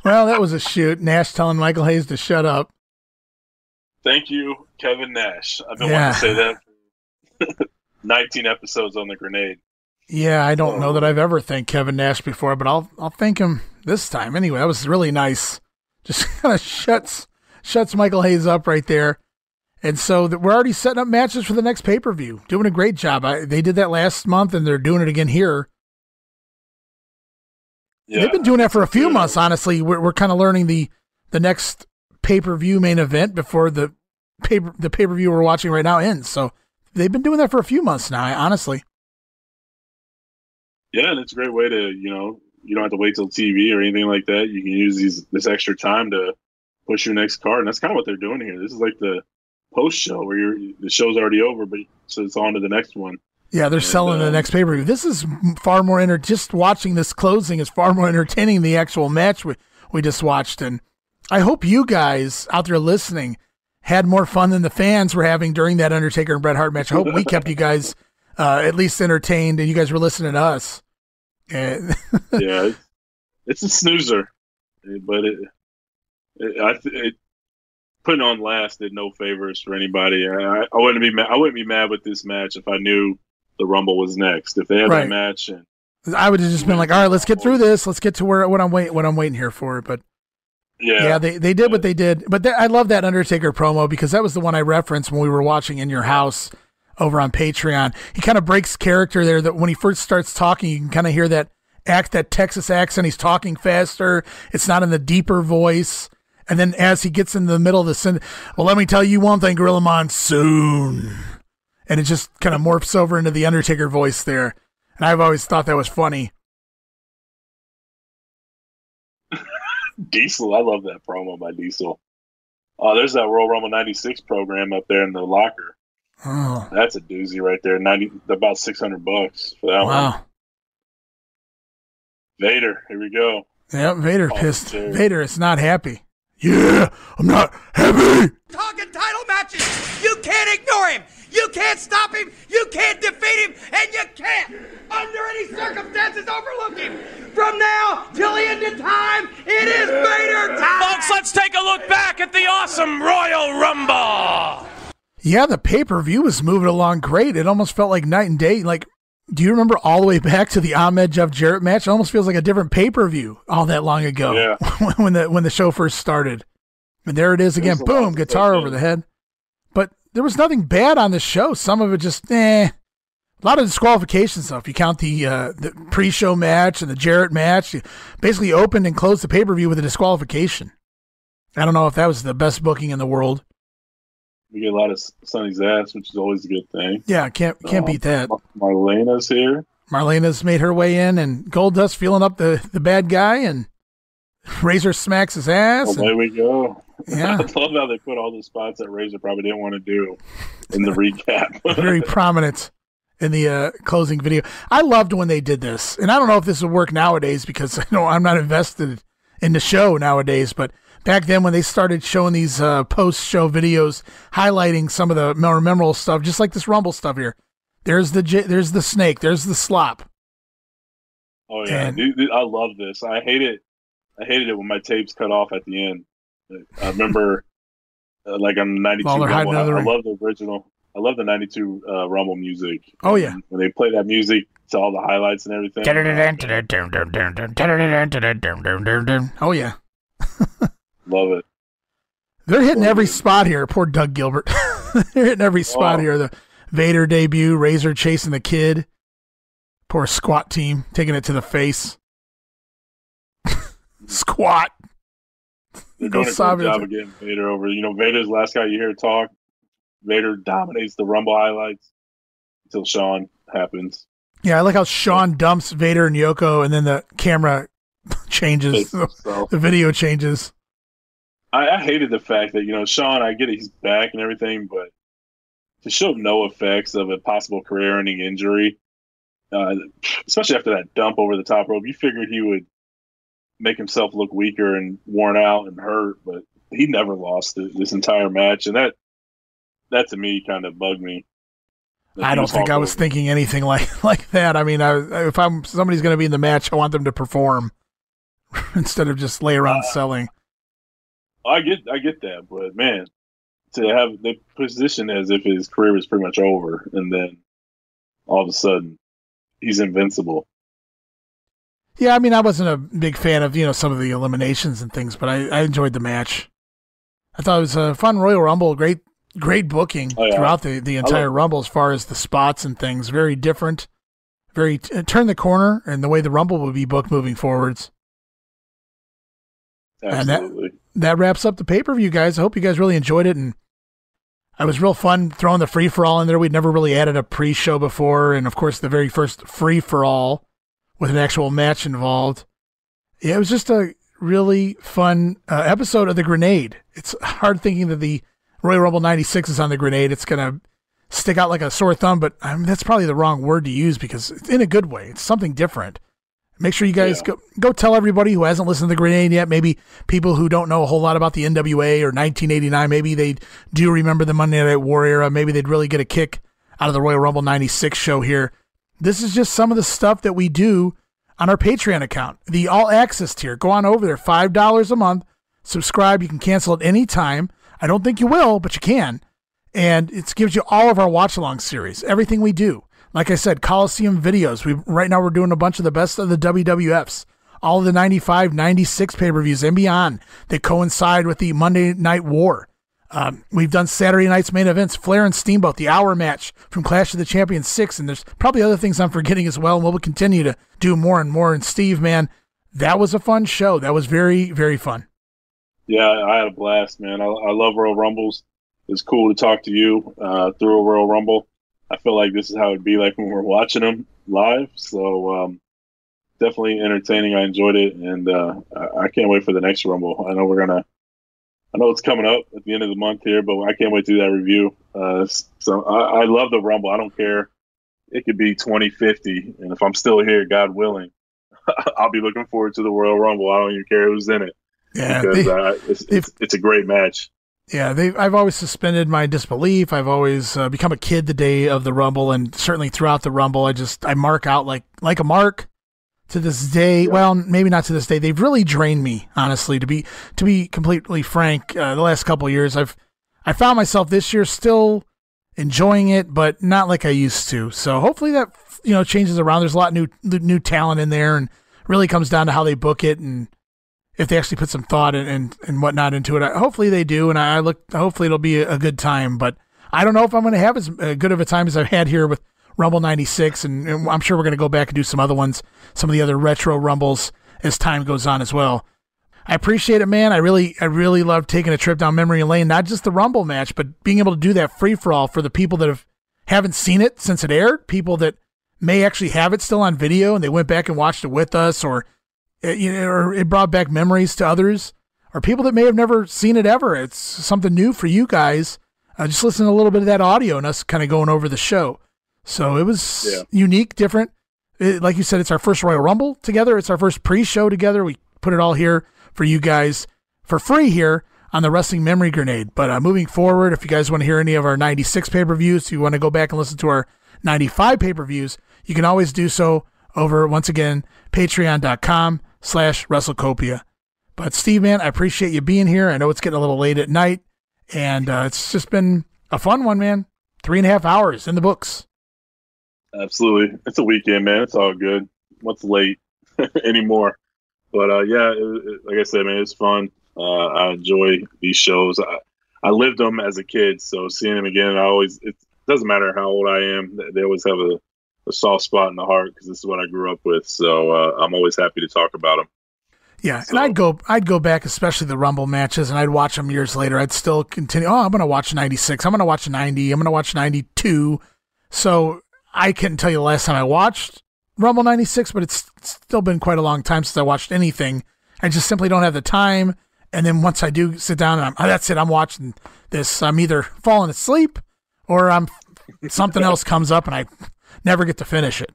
Well, that was a shoot. Nash telling Michael Hayes to shut up. Thank you Kevin Nash. I've been wanting to say that for 19 episodes on the grenade. Yeah, I don't know that I've ever thanked Kevin Nash before, but I'll thank him this time. Anyway, that was really nice. Just kind of shuts Michael Hayes up right there. And so we're already setting up matches for the next pay-per-view. Doing a great job. They did that last month, and they're doing it again here. Yeah, they've been doing that for a few months, honestly. We're kind of learning the next pay-per-view main event before the pay-per-view we're watching right now ends. So they've been doing that for a few months now, honestly. Yeah, and it's a great way to, you don't have to wait till TV or anything like that. You can use this extra time to push your next card, and that's kind of what they're doing here. This is like the post show where the show's already over, but so it's on to the next one. Yeah, they're selling the next pay-per-view. This is far more just watching this closing is far more entertaining than the actual match we just watched. And I hope you guys out there listening had more fun than the fans were having during that Undertaker and Bret Hart match. I hope we kept you guys at least entertained and you guys were listening to us. And yeah, it's a snoozer, but it putting on last did no favors for anybody. I wouldn't be mad with this match if I knew the Rumble was next. If they had that match, and I would have just been like, all right, let's get through this. Let's get to what I'm waiting here for. But yeah, they did what they did. But I love that Undertaker promo because that was the one I referenced when we were watching In Your House over on Patreon. He kind of breaks character there. That when he first starts talking, you can kind of hear that Texas accent. He's talking faster. It's not in the deeper voice. And then as he gets in the middle of the sentence, well, let me tell you one thing, Gorilla Monsoon. And it just kind of morphs over into the Undertaker voice there. And I've always thought that was funny. Diesel, I love that promo by Diesel. Oh, there's that Royal Rumble 96 program up there in the locker. Oh. That's a doozy right there. About $600 for that one. Vader, here we go. Yep, Vader pissed. Vader is not happy. Yeah, I'm not happy. Talking title matches, you can't ignore him. You can't stop him. You can't defeat him. And you can't, under any circumstances, overlook him. From now till the end of time, it is Vader time. Folks, let's take a look back at the awesome Royal Rumble. Yeah, the pay-per-view was moving along great. It almost felt like night and day. Like, do you remember all the way back to the Ahmed Jeff Jarrett match? It almost feels like a different pay-per-view all that long ago. Yeah. when the show first started. And there it is again. Boom, guitar over the head. But there was nothing bad on this show. Some of it just, A lot of disqualification stuff. You count the pre-show match and the Jarrett match. You basically opened and closed the pay-per-view with a disqualification. I don't know if that was the best booking in the world. We get a lot of Sonny's ass, which is always a good thing. Yeah, can't beat that. Marlena's here. Marlena's made her way in, and Goldust feeling up the bad guy, and Razor smacks his ass. Well, there we go. Yeah. I love how they put all the spots that Razor probably didn't want to do in the recap. Very prominent in the closing video. I loved when they did this, and I don't know if this would work nowadays because I'm not invested in the show nowadays, but back then when they started showing these post-show videos highlighting some of the more memorable stuff, just like this Rumble stuff here. There's the snake. There's the slop. Oh, yeah. Dude, I love this. I hated it when my tapes cut off at the end. I remember, like on 92 Rumble, I love the original. I love the 92 Rumble music. Oh, yeah. When they play that music to all the highlights and everything. Oh, yeah. Love it. They're hitting every spot here. Poor Doug Gilbert. They're hitting every spot here. The Vader debut, Razor chasing the kid. Poor squat team taking it to the face. Squat. They're doing a good job of getting Vader over. Vader's the last guy you hear talk. Vader dominates the Rumble highlights until Shawn happens. Yeah, I like how Shawn dumps Vader and Yoko, and then the camera changes. The video changes. I hated the fact that, Shawn, I get it, he's back and everything, but to show no effects of a possible career-ending injury, especially after that dump over the top rope, you figured he would make himself look weaker and worn out and hurt, but he never lost this entire match, and that to me kind of bugged me. I don't think I was thinking anything like that. I mean, if somebody's going to be in the match, I want them to perform instead of just lay around selling. I get that, but man, to have the position as if his career was pretty much over, and then all of a sudden he's invincible. Yeah, I mean, I wasn't a big fan of, some of the eliminations and things, but I enjoyed the match. I thought it was a fun Royal Rumble, great booking throughout the entire Rumble as far as the spots and things. Very different, very turn the corner and the way the Rumble will be booked moving forwards. Absolutely. And that wraps up the pay-per-view, guys. I hope you guys really enjoyed it, and it was real fun throwing the free-for-all in there. We'd never really added a pre-show before, and of course the very first free-for-all with an actual match involved. Yeah, it was just a really fun episode of the Grenade. It's hard thinking that the Royal Rumble 96 is on the Grenade. It's going to stick out like a sore thumb, but that's probably the wrong word to use because it's in a good way. It's something different. Make sure you guys go tell everybody who hasn't listened to the Grenade yet, maybe people who don't know a whole lot about the NWA or 1989, maybe they do remember the Monday Night War era. Maybe they'd really get a kick out of the Royal Rumble 96 show here. This is just some of the stuff that we do on our Patreon account, the All Access tier. Go on over there, $5 a month. Subscribe. You can cancel at any time. I don't think you will, but you can. And it gives you all of our watch-along series, everything we do. Like I said, Coliseum videos. Right now we're doing a bunch of the best of the WWFs, all of the 95, 96 pay-per-views and beyond that coincide with the Monday Night War. We've done Saturday night's main events, Flair and Steamboat, the hour match from Clash of the Champions 6, and there's probably other things I'm forgetting as well, and we'll continue to do more and more. And Steve, man, that was a fun show. That was very, very fun. Yeah, I had a blast, man. I love Royal Rumbles. It's cool to talk to you through a Royal Rumble. I feel like this is how it'd be like when we're watching them live. So definitely entertaining. I enjoyed it, and I can't wait for the next Rumble. I know it's coming up at the end of the month here, but I can't wait to do that review. So I love the Rumble. I don't care. It could be 2050, and if I'm still here, God willing, I'll be looking forward to the Royal Rumble. I don't even care who's in it. Yeah, because it's a great match. Yeah, I've always suspended my disbelief. I've always become a kid the day of the Rumble, and certainly throughout the Rumble, I mark out like a mark. To this day, yeah. Well, maybe not to this day. They've really drained me, honestly. To be completely frank, the last couple of years, I found myself this year still enjoying it, but not like I used to. So hopefully that changes around. There's a lot of new talent in there, and really comes down to how they book it and if they actually put some thought and whatnot into it. Hopefully they do, and hopefully it'll be a good time. But I don't know if I'm going to have as good of a time as I've had here with Rumble 96, and I'm sure we're going to go back and do some other ones, some of the other retro Rumbles as time goes on as well. I appreciate it, man. I really love taking a trip down memory lane, not just the Rumble match, but being able to do that free-for-all for the people that haven't seen it since it aired, people that may actually have it still on video and they went back and watched it with us, or it brought back memories to others, or people that may have never seen it ever. It's something new for you guys. Just listen to a little bit of that audio and us kind of going over the show. So it was unique, different. Like you said, it's our first Royal Rumble together. It's our first pre-show together. We put it all here for you guys for free here on the Wrestling Memory Grenade. But moving forward, if you guys want to hear any of our 96 pay-per-views, if you want to go back and listen to our 95 pay-per-views, you can always do so over, once again, patreon.com/WrestleCopia. But Steve, man, I appreciate you being here. I know it's getting a little late at night, and it's just been a fun one, man. 3.5 hours in the books. Absolutely. It's a weekend, man. It's all good. What's late anymore? But like I said, man, it's fun. I enjoy these shows. I lived them as a kid, so seeing them again, it doesn't matter how old I am. They always have a soft spot in the heart because this is what I grew up with. So I'm always happy to talk about them. Yeah, so, and I'd go back, especially the Rumble matches, and I'd watch them years later. I'd still continue. Oh, I'm going to watch 96. I'm going to watch 90. I'm going to watch 92. So I couldn't tell you the last time I watched Rumble 96, but it's still been quite a long time since I watched anything. I just simply don't have the time. And then once I do sit down and that's it, I'm watching this, I'm either falling asleep or something else comes up and I never get to finish it.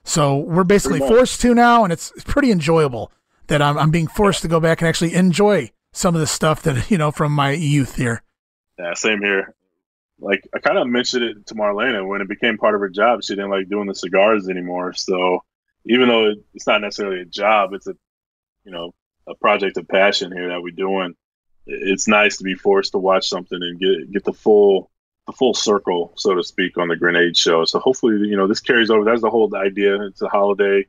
So we're basically forced to now, and it's pretty enjoyable that I'm being forced to go back and actually enjoy some of the stuff that, from my youth here. Yeah, same here. Like, I kind of mentioned it to Marlena when it became part of her job. She didn't like doing the cigars anymore. So even though it's not necessarily a job, it's a project of passion here that we're doing. it's nice to be forced to watch something and get the full circle, so to speak, on the Grenade show. So hopefully, this carries over. That's the whole idea. It's a holiday,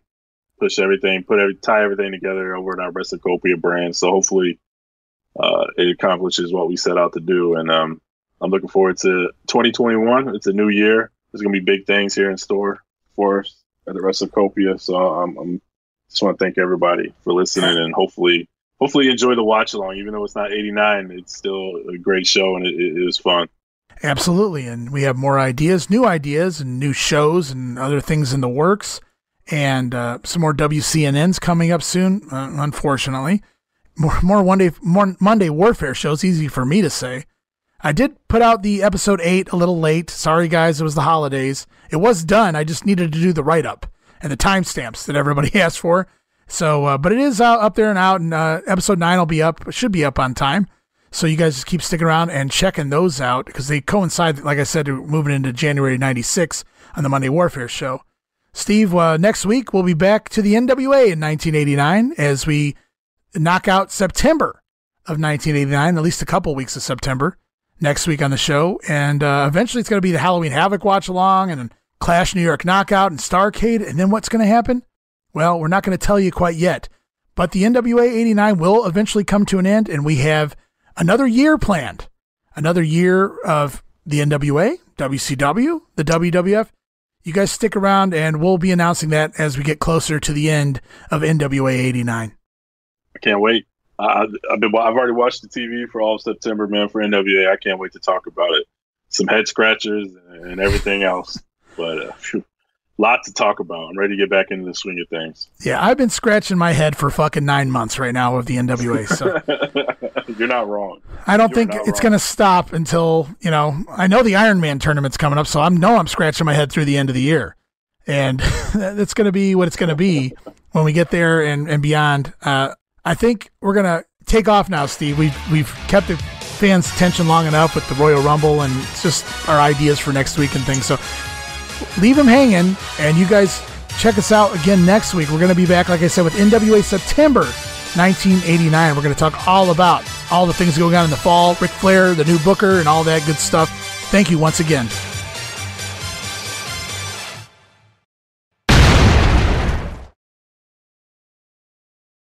push everything, tie everything together over in our WrestleCopia brand. So hopefully, it accomplishes what we set out to do. And I'm looking forward to 2021. It's a new year. There's going to be big things here in store for us at the WrestleCopia. So I'm just want to thank everybody for listening, and hopefully enjoy the watch along. Even though it's not 89, it's still a great show, and it is fun. Absolutely. And we have more ideas, and new shows and other things in the works, and some more WCNNs coming up soon, unfortunately. More Monday Warfare shows, easy for me to say. I did put out the episode 8 a little late. Sorry, guys, it was the holidays. It was done. I just needed to do the write-up and the timestamps that everybody asked for. So, but it is up there and out, and episode 9 will be up. It should be up on time. So you guys just keep sticking around and checking those out, because they coincide, like I said, moving into January 96 on the Monday Warfare show. Steve, next week we'll be back to the NWA in 1989 as we knock out September of 1989, at least a couple weeks of September next week on the show. And eventually it's going to be the Halloween Havoc watch along, and then Clash New York Knockout and Starrcade. And then what's going to happen? Well, we're not going to tell you quite yet, but the NWA 89 will eventually come to an end, and we have another year planned. Another year of the NWA, WCW, the WWF. You guys stick around, and we'll be announcing that as we get closer to the end of NWA 89. I can't wait. I've already watched the TV for all of September, man, for NWA. I can't wait to talk about it. Some head scratchers and everything else. But lot to talk about. I'm ready to get back into the swing of things. Yeah, I've been scratching my head for fucking 9 months right now with the NWA. So you're not wrong. I don't think it's going to stop until, I know the Iron Man tournament's coming up, so I'm scratching my head through the end of the year. And it's going to be what it's going to be when we get there and beyond. I think we're going to take off now, Steve. We've kept the fans' attention long enough with the Royal Rumble, and it's just our ideas for next week and things. So leave them hanging, and you guys check us out again next week. We're going to be back, like I said, with NWA September 1989. We're going to talk all about all the things going on in the fall, Ric Flair, the new Booker, and all that good stuff. Thank you once again.